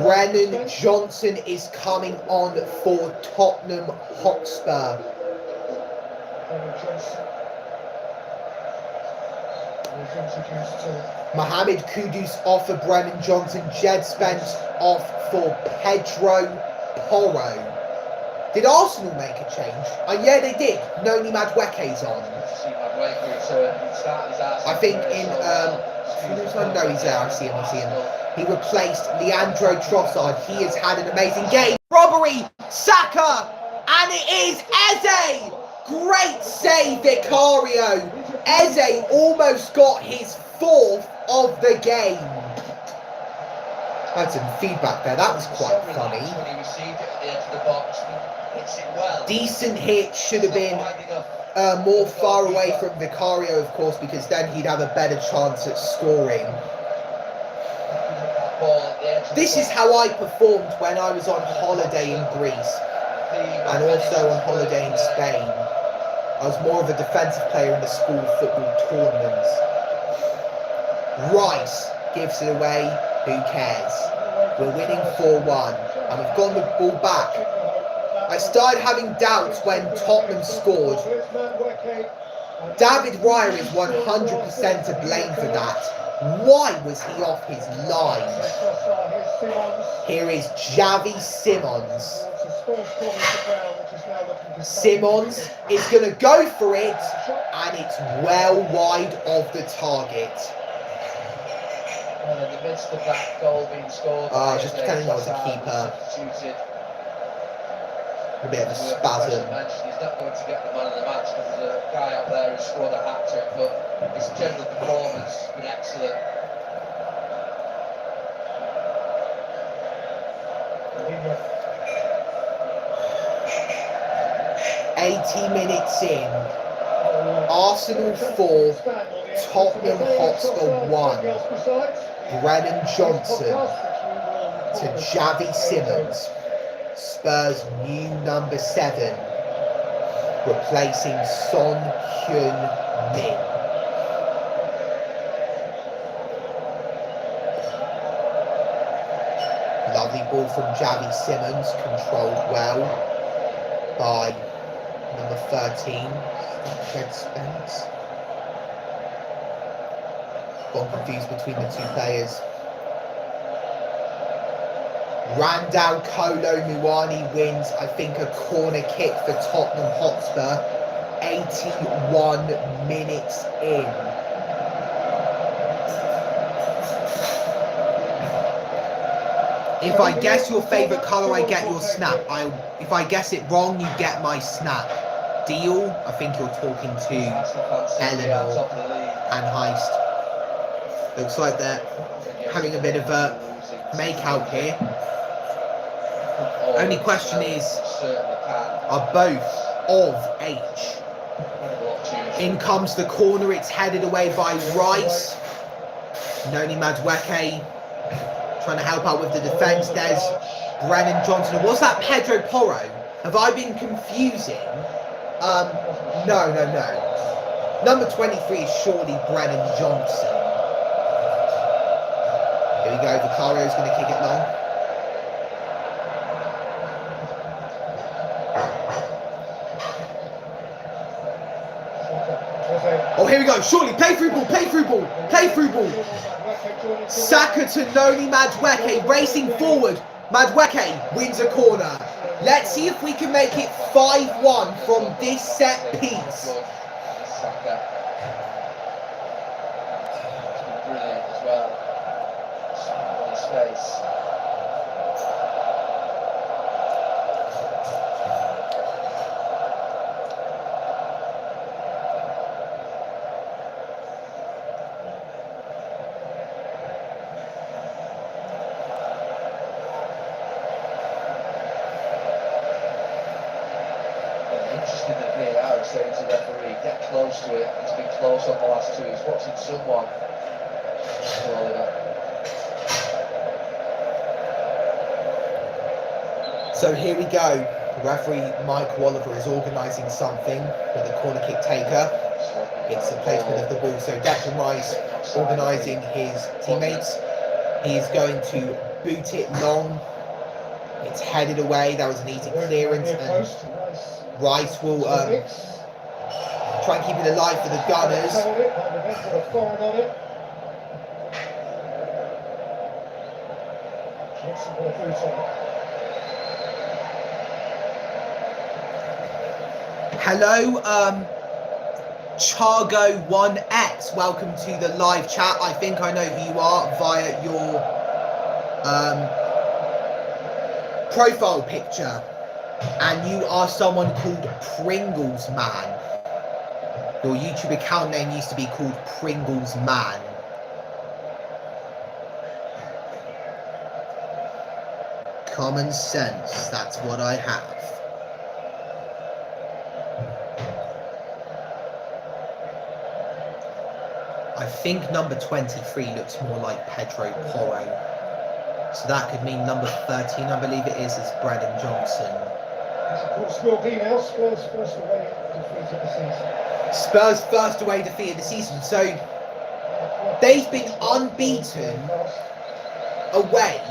Speaker 1: Brennan Johnson is coming on for Tottenham Hotspur. Mohamed Kudus off for Brennan Johnson. Jed Spence off for Pedro Porro. Did Arsenal make a change? Yeah, they did. Noni Madueke's on. I think in... no, he's there. I see him. He replaced Leandro Trossard. He has had an amazing game. Robbery! Saka! And it is Eze! Great save, Vicario. Eze almost got his 4th of the game. Had some feedback there. That was quite funny.
Speaker 7: When he received it at the edge of the box, he hits it well.
Speaker 1: Decent hit. Should have been more far away from Vicario, of course, because then he'd have a better chance at scoring. This is how I performed when I was on holiday in Greece and also on holiday in Spain. I was more of a defensive player in the school football tournaments. Rice gives it away. Who cares? We're winning 4-1 and we've got the ball back. I started having doubts when Tottenham scored. David Raya is 100% to blame for that. Why was he off his line? Here is Xavi Simons. Simons is going to go for it, and it's well wide of the target.
Speaker 7: In the midst of that goal being scored,
Speaker 1: just pretending I was a keeper. A bit of a spasm.
Speaker 7: He's not going to get the man of the match because there's a guy up there who scored a hat-trick, but his general performance has been excellent.
Speaker 1: 80 minutes in, Arsenal 4, Tottenham Hotspur 1. Brennan Johnson to Xavi Simons. Spurs' new number 7, replacing Son Heung-min. Lovely ball from Xavi Simons, controlled well by number 13, Fred Spence. Gone confused between the two players. Randall Kolo Muani wins, I think, a corner kick for Tottenham Hotspur. 81 minutes in. If I guess your favourite colour, I get your snap. If I guess it wrong, you get my snap. Deal? I think you're talking to Eleanor and Heist. Looks like they're having a bit of a make-out here. Only question is, are both of H? In comes the corner, it's headed away by Rice. Noni Madueke trying to help out with the defence. There's Brennan Johnson. Was that Pedro Porro? Have I been confusing? No. Number 23 is surely Brennan Johnson. Here we go, Vicario's going to kick it long. Oh, here we go. Surely, play through ball. Saka to Noni Madueke, racing forward. Madueke wins a corner. Let's see if we can make it 5-1 from this set piece.
Speaker 7: Brilliant as well. On his face. Interesting that VAR is saying to the referee, get close to it. It's been close on the last two. He's watching someone.
Speaker 1: So here we go. Referee Mike Walliver is organising something with the corner kick taker. It's the placement of the ball. So Declan Rice organising his teammates. He's going to boot it long. It's headed away. That was an easy clearance. And Rice will try and keep it alive for the Gunners. Hello, Chargo1X. Welcome to the live chat. I think I know who you are via your profile picture. And you are someone called Pringles Man. Your YouTube account name used to be called Pringles Man. Common sense, that's what I have. I think number 23 looks more like Pedro Porro. So that could mean number 13, I believe it is Brennan Johnson. Spurs' first away defeat of the season. So they've been unbeaten away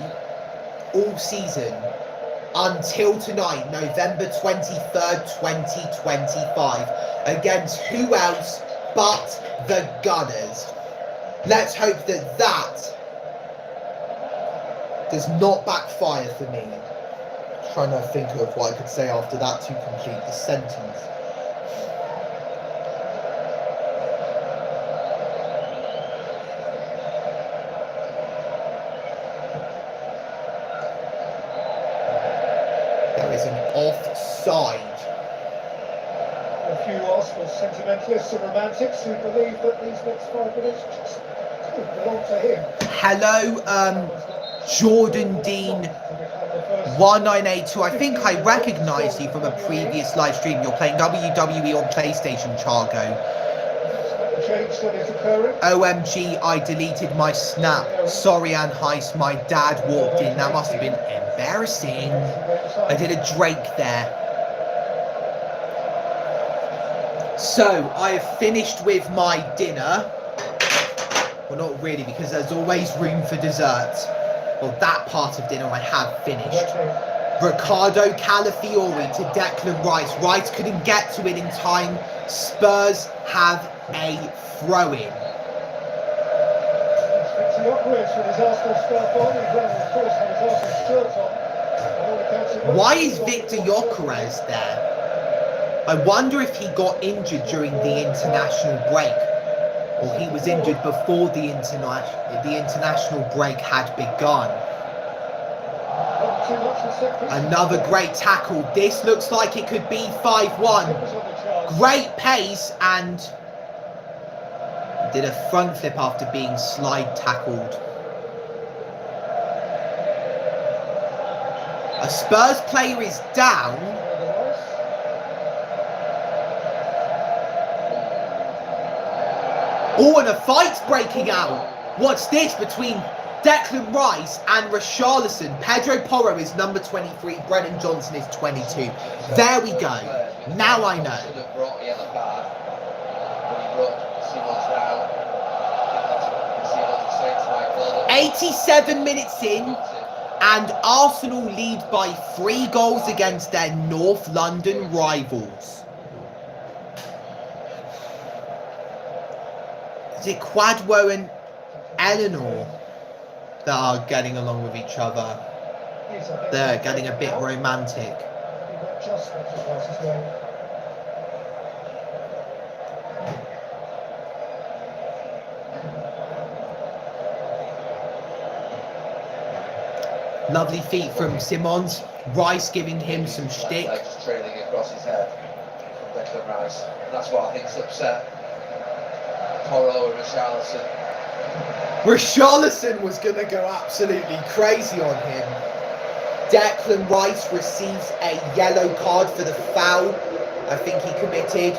Speaker 1: all season until tonight, November 23rd, 2025, against who else but the Gunners. Let's hope that that does not backfire for me. Trying to think of what I could say after that to complete the sentence. There is an offside.
Speaker 8: A few Arsenal sentimentalists and romantics who believe that these next 5 minutes just belong to him.
Speaker 1: Hello, Jordan Dean 1982. I think I recognise you from a previous live stream. You're playing WWE on PlayStation, Chargo. OMG, I deleted my snap. Sorry, Anne Heist, my dad walked in. That must have been embarrassing. I did a Drake there. So, I have finished with my dinner. Well, not really, because there's always room for dessert. Well, that part of dinner I have finished. Ricardo Calafiori to Declan Rice. Rice couldn't get to it in time. Spurs have a throw-in. Why is Victor Gyökeres there? I wonder if he got injured during the international break. Or he was injured before the international break had begun. Another great tackle. This looks like it could be 5-1. Great pace, and he did a front flip after being slide tackled. A Spurs player is down. Oh, and a fight's breaking out. What's this between Declan Rice and Richarlison? Pedro Porro is number 23. Brennan Johnson is 22. There we go. Now I know. 87 minutes in, and Arsenal lead by 3 goals against their North London rivals. Is it Quadwo and Eleanor that are getting along with each other? They're getting a bit romantic. Lovely feet from Simons. Rice giving him some shtick.
Speaker 7: Just trailing across his head from Declan Rice. That's what I think's upset Porro and Richarlison.
Speaker 1: Richarlison was going to go absolutely crazy on him. Declan Rice receives a yellow card for the foul I think he committed.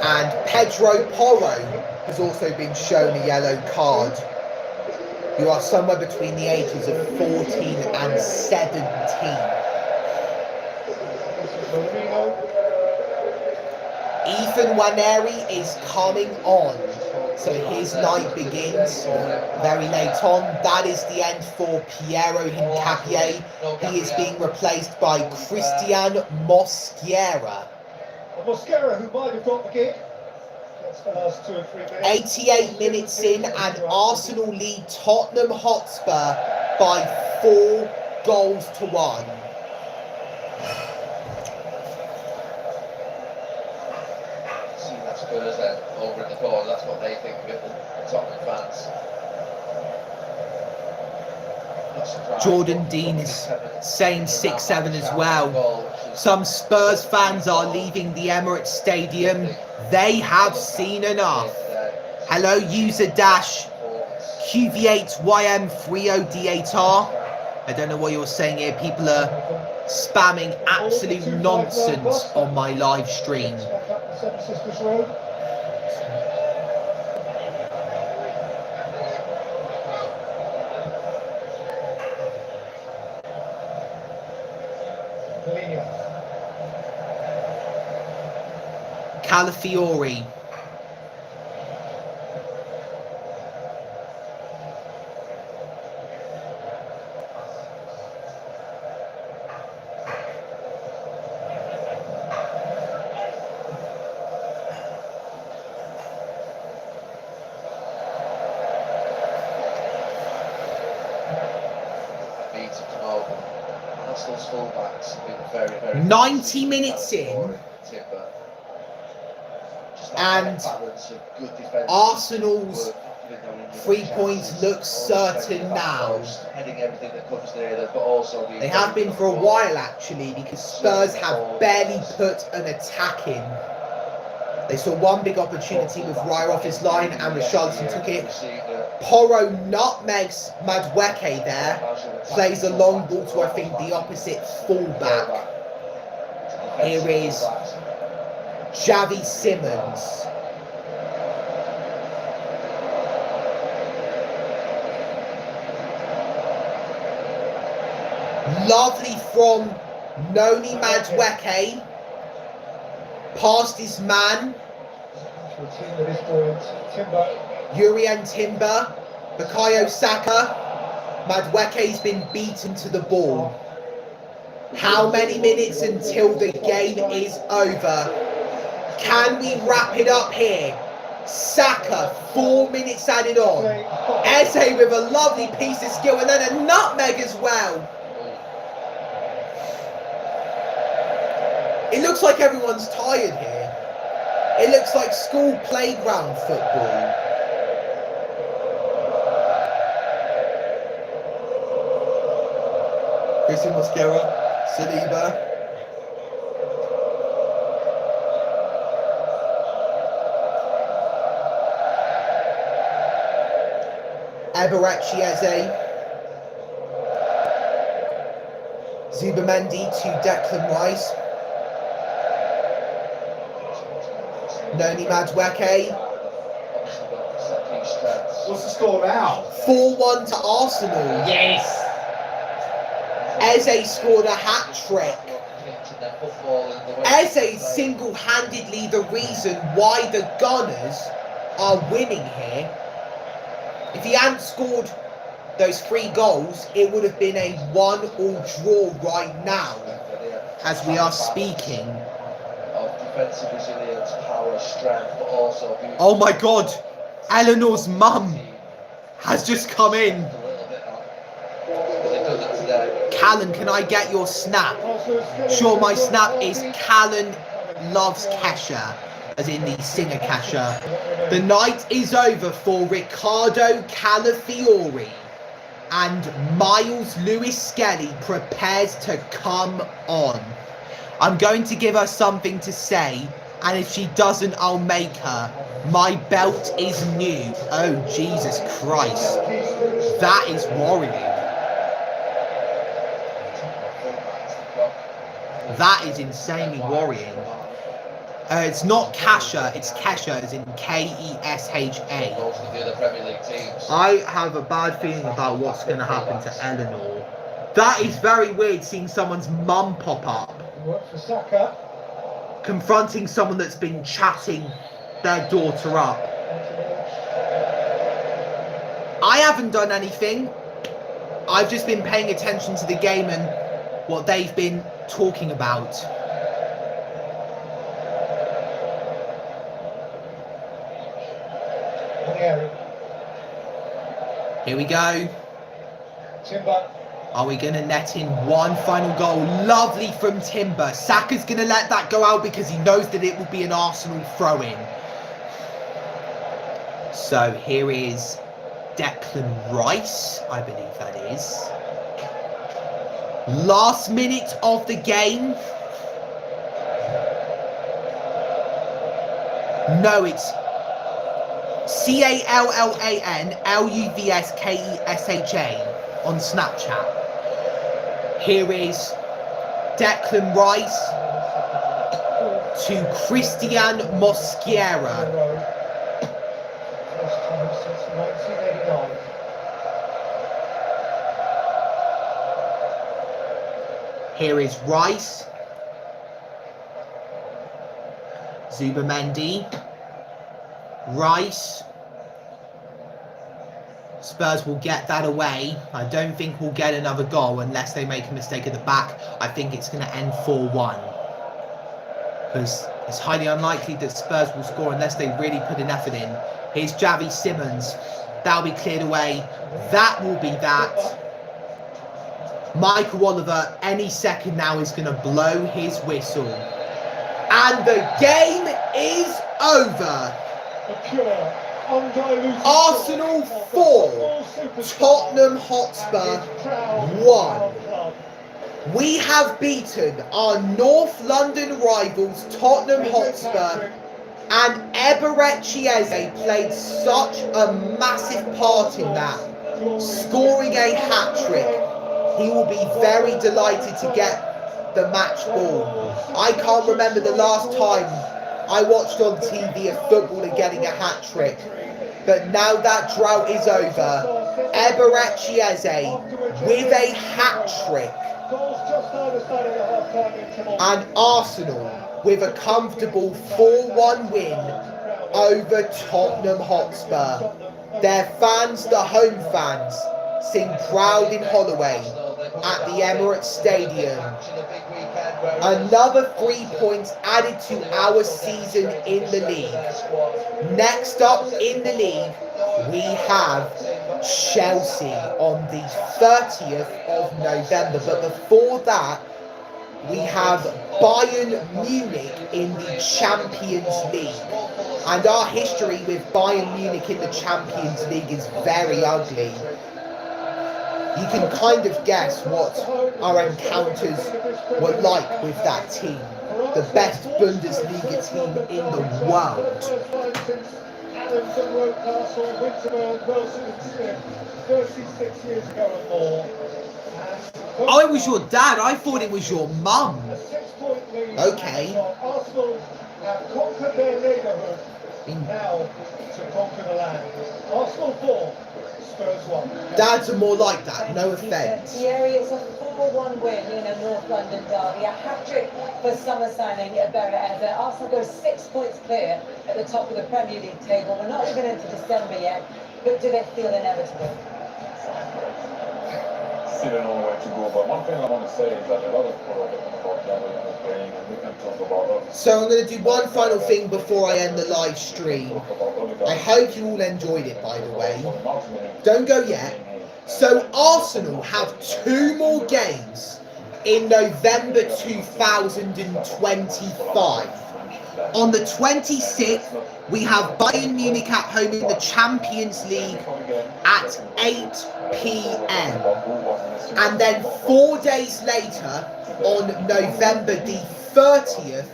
Speaker 1: And Pedro Porro has also been shown a yellow card. You are somewhere between the ages of 14 and 17. Ethan Nwaneri is coming on. So his night begins very late on. That is the end for Piero Hincapié. He is being replaced by Christian Mosquera.
Speaker 8: Mosquera, who might have got the gig.
Speaker 1: 88 minutes in, and Arsenal lead Tottenham Hotspur by 4 goals to 1.
Speaker 7: See that Spurs then over in the corner. That's what they think of it, the Tottenham fans.
Speaker 1: Jordan Dean is saying 6-7 as well. Some Spurs fans are leaving the Emirates Stadium. They have seen enough. Hello, user dash QV8YM30D8R. I don't know what you're saying here. People are spamming absolute nonsense on my live stream.
Speaker 8: Back up the Seven Sisters Road.
Speaker 1: Calafiori.
Speaker 7: Arsenal's fullbacks have been very, very
Speaker 1: 90 minutes in, and Arsenal's 3 points look certain now. They have been for a while actually, because Spurs have barely put an attack in. They saw one big opportunity with Raya off his line and Richarlison took it. Porro nutmegs Madueke there, plays a long ball to I think the opposite fullback. Here is Xavi Simons. Lovely from Noni Madueke. Past his man. Urian Timber. Bukayo Saka. Madueke's been beaten to the ball. How many minutes until the game is over? Can we wrap it up here? Saka, 4 minutes added on. Eze with a lovely piece of skill and then a nutmeg as well. It looks like everyone's tired here. It looks like school playground football. Christian Mosquera, Saliba. Eberechi Eze. Zubamendi to Declan Rice. Noni Madueke.
Speaker 12: What's the score now?
Speaker 1: 4-1 to Arsenal. Yes. Eze scored a hat-trick. Eze single-handedly the reason why the Gunners are winning here. If he hadn't scored those 3 goals, it would have been a 1-1 draw right now, as we are speaking.
Speaker 7: Defensive resilience, power, strength, but also...
Speaker 1: Oh my God, Eleanor's mum has just come in. Callan, can I get your snap? Sure, my snap is Callan loves Kesha, as in the singer Kesha. The night is over for Riccardo Calafiori, and Miles Lewis Skelly prepares to come on. I'm going to give her something to say, and if she doesn't, I'll make her. My belt is new. Oh, Jesus Christ. That is worrying. That is insanely worrying. It's not Kasha, it's Kesha, as in Kesha. I have a bad feeling about what's going to happen to Eleanor. That is very weird, seeing someone's mum pop up. Confronting someone that's been chatting their daughter up. I haven't done anything. I've just been paying attention to the game and what they've been talking about. Here we go.
Speaker 8: Timber.
Speaker 1: Are we going to net in one final goal? Lovely from Timber. Saka's going to let that go out because he knows that it will be an Arsenal throw-in. So here is Declan Rice, I believe that is. Last minute of the game. No, it's CALLANLUVSKESHA on Snapchat. Here is Declan Rice to Christian Mosquera.
Speaker 8: First time since 1989.
Speaker 1: Here is Rice. Zubamendi. Rice. Spurs will get that away. I don't think we'll get another goal unless they make a mistake at the back. I think it's going to end 4-1. Because it's highly unlikely that Spurs will score unless they really put an effort in. Here's Javi Simmons. That'll be cleared away. That will be that. Michael Oliver, any second now, is going to blow his whistle. And the game is over. Arsenal 4, Tottenham Hotspur 1. We have beaten our North London rivals Tottenham Hotspur, and Eberechi Eze played such a massive part in that, scoring a hat-trick. He will be very delighted to get the match ball. I can't remember the last time I watched on TV a footballer getting a hat-trick. But now that drought is over, Eberechi Eze with a hat-trick. And Arsenal with a comfortable 4-1 win over Tottenham Hotspur. Their fans, the home fans, sing proud in Holloway at the Emirates Stadium. Another 3 points added to our season in the league. Next up in the league, we have Chelsea on the 30th of November. But before that, we have Bayern Munich in the Champions League. And our history with Bayern Munich in the Champions League is very ugly. You can kind of guess what our encounters were like with that team. The best Bundesliga team in the world. Oh, it was your dad. I thought it was your mum. Okay.
Speaker 8: Arsenal have conquered their neighbourhood. Now to conquer the land. Arsenal 4.
Speaker 1: Dads are more like that, no offence.
Speaker 2: Thierry, it's a 4-1 win in a North London derby. A hat-trick for summer signing Eberechi Eze. Arsenal goes 6 points clear at the top of the Premier League table. We're not even into December yet, but do they feel inevitable?
Speaker 3: Still don't know where to go, but one thing I want to say is that a lot of people are talking about Gabriel playing, and we can talk about others.
Speaker 1: So I'm going to do one final thing before I end the live stream. I hope you all enjoyed it, by the way. Don't go yet. So Arsenal have 2 more games in November 2025. On the 26th, we have Bayern Munich at home in the Champions League at 8 p.m. And then 4 days later, on November the 30th,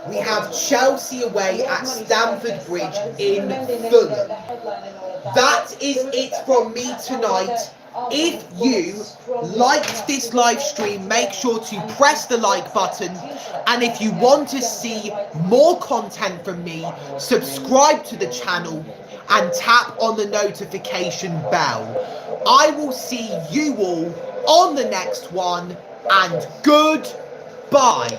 Speaker 1: we have Chelsea away at Stamford Bridge in Fulham. That is it from me tonight. If you liked this live stream, make sure to press the like button. And if you want to see more content from me, subscribe to the channel and tap on the notification bell. I will see you all on the next one, and goodbye.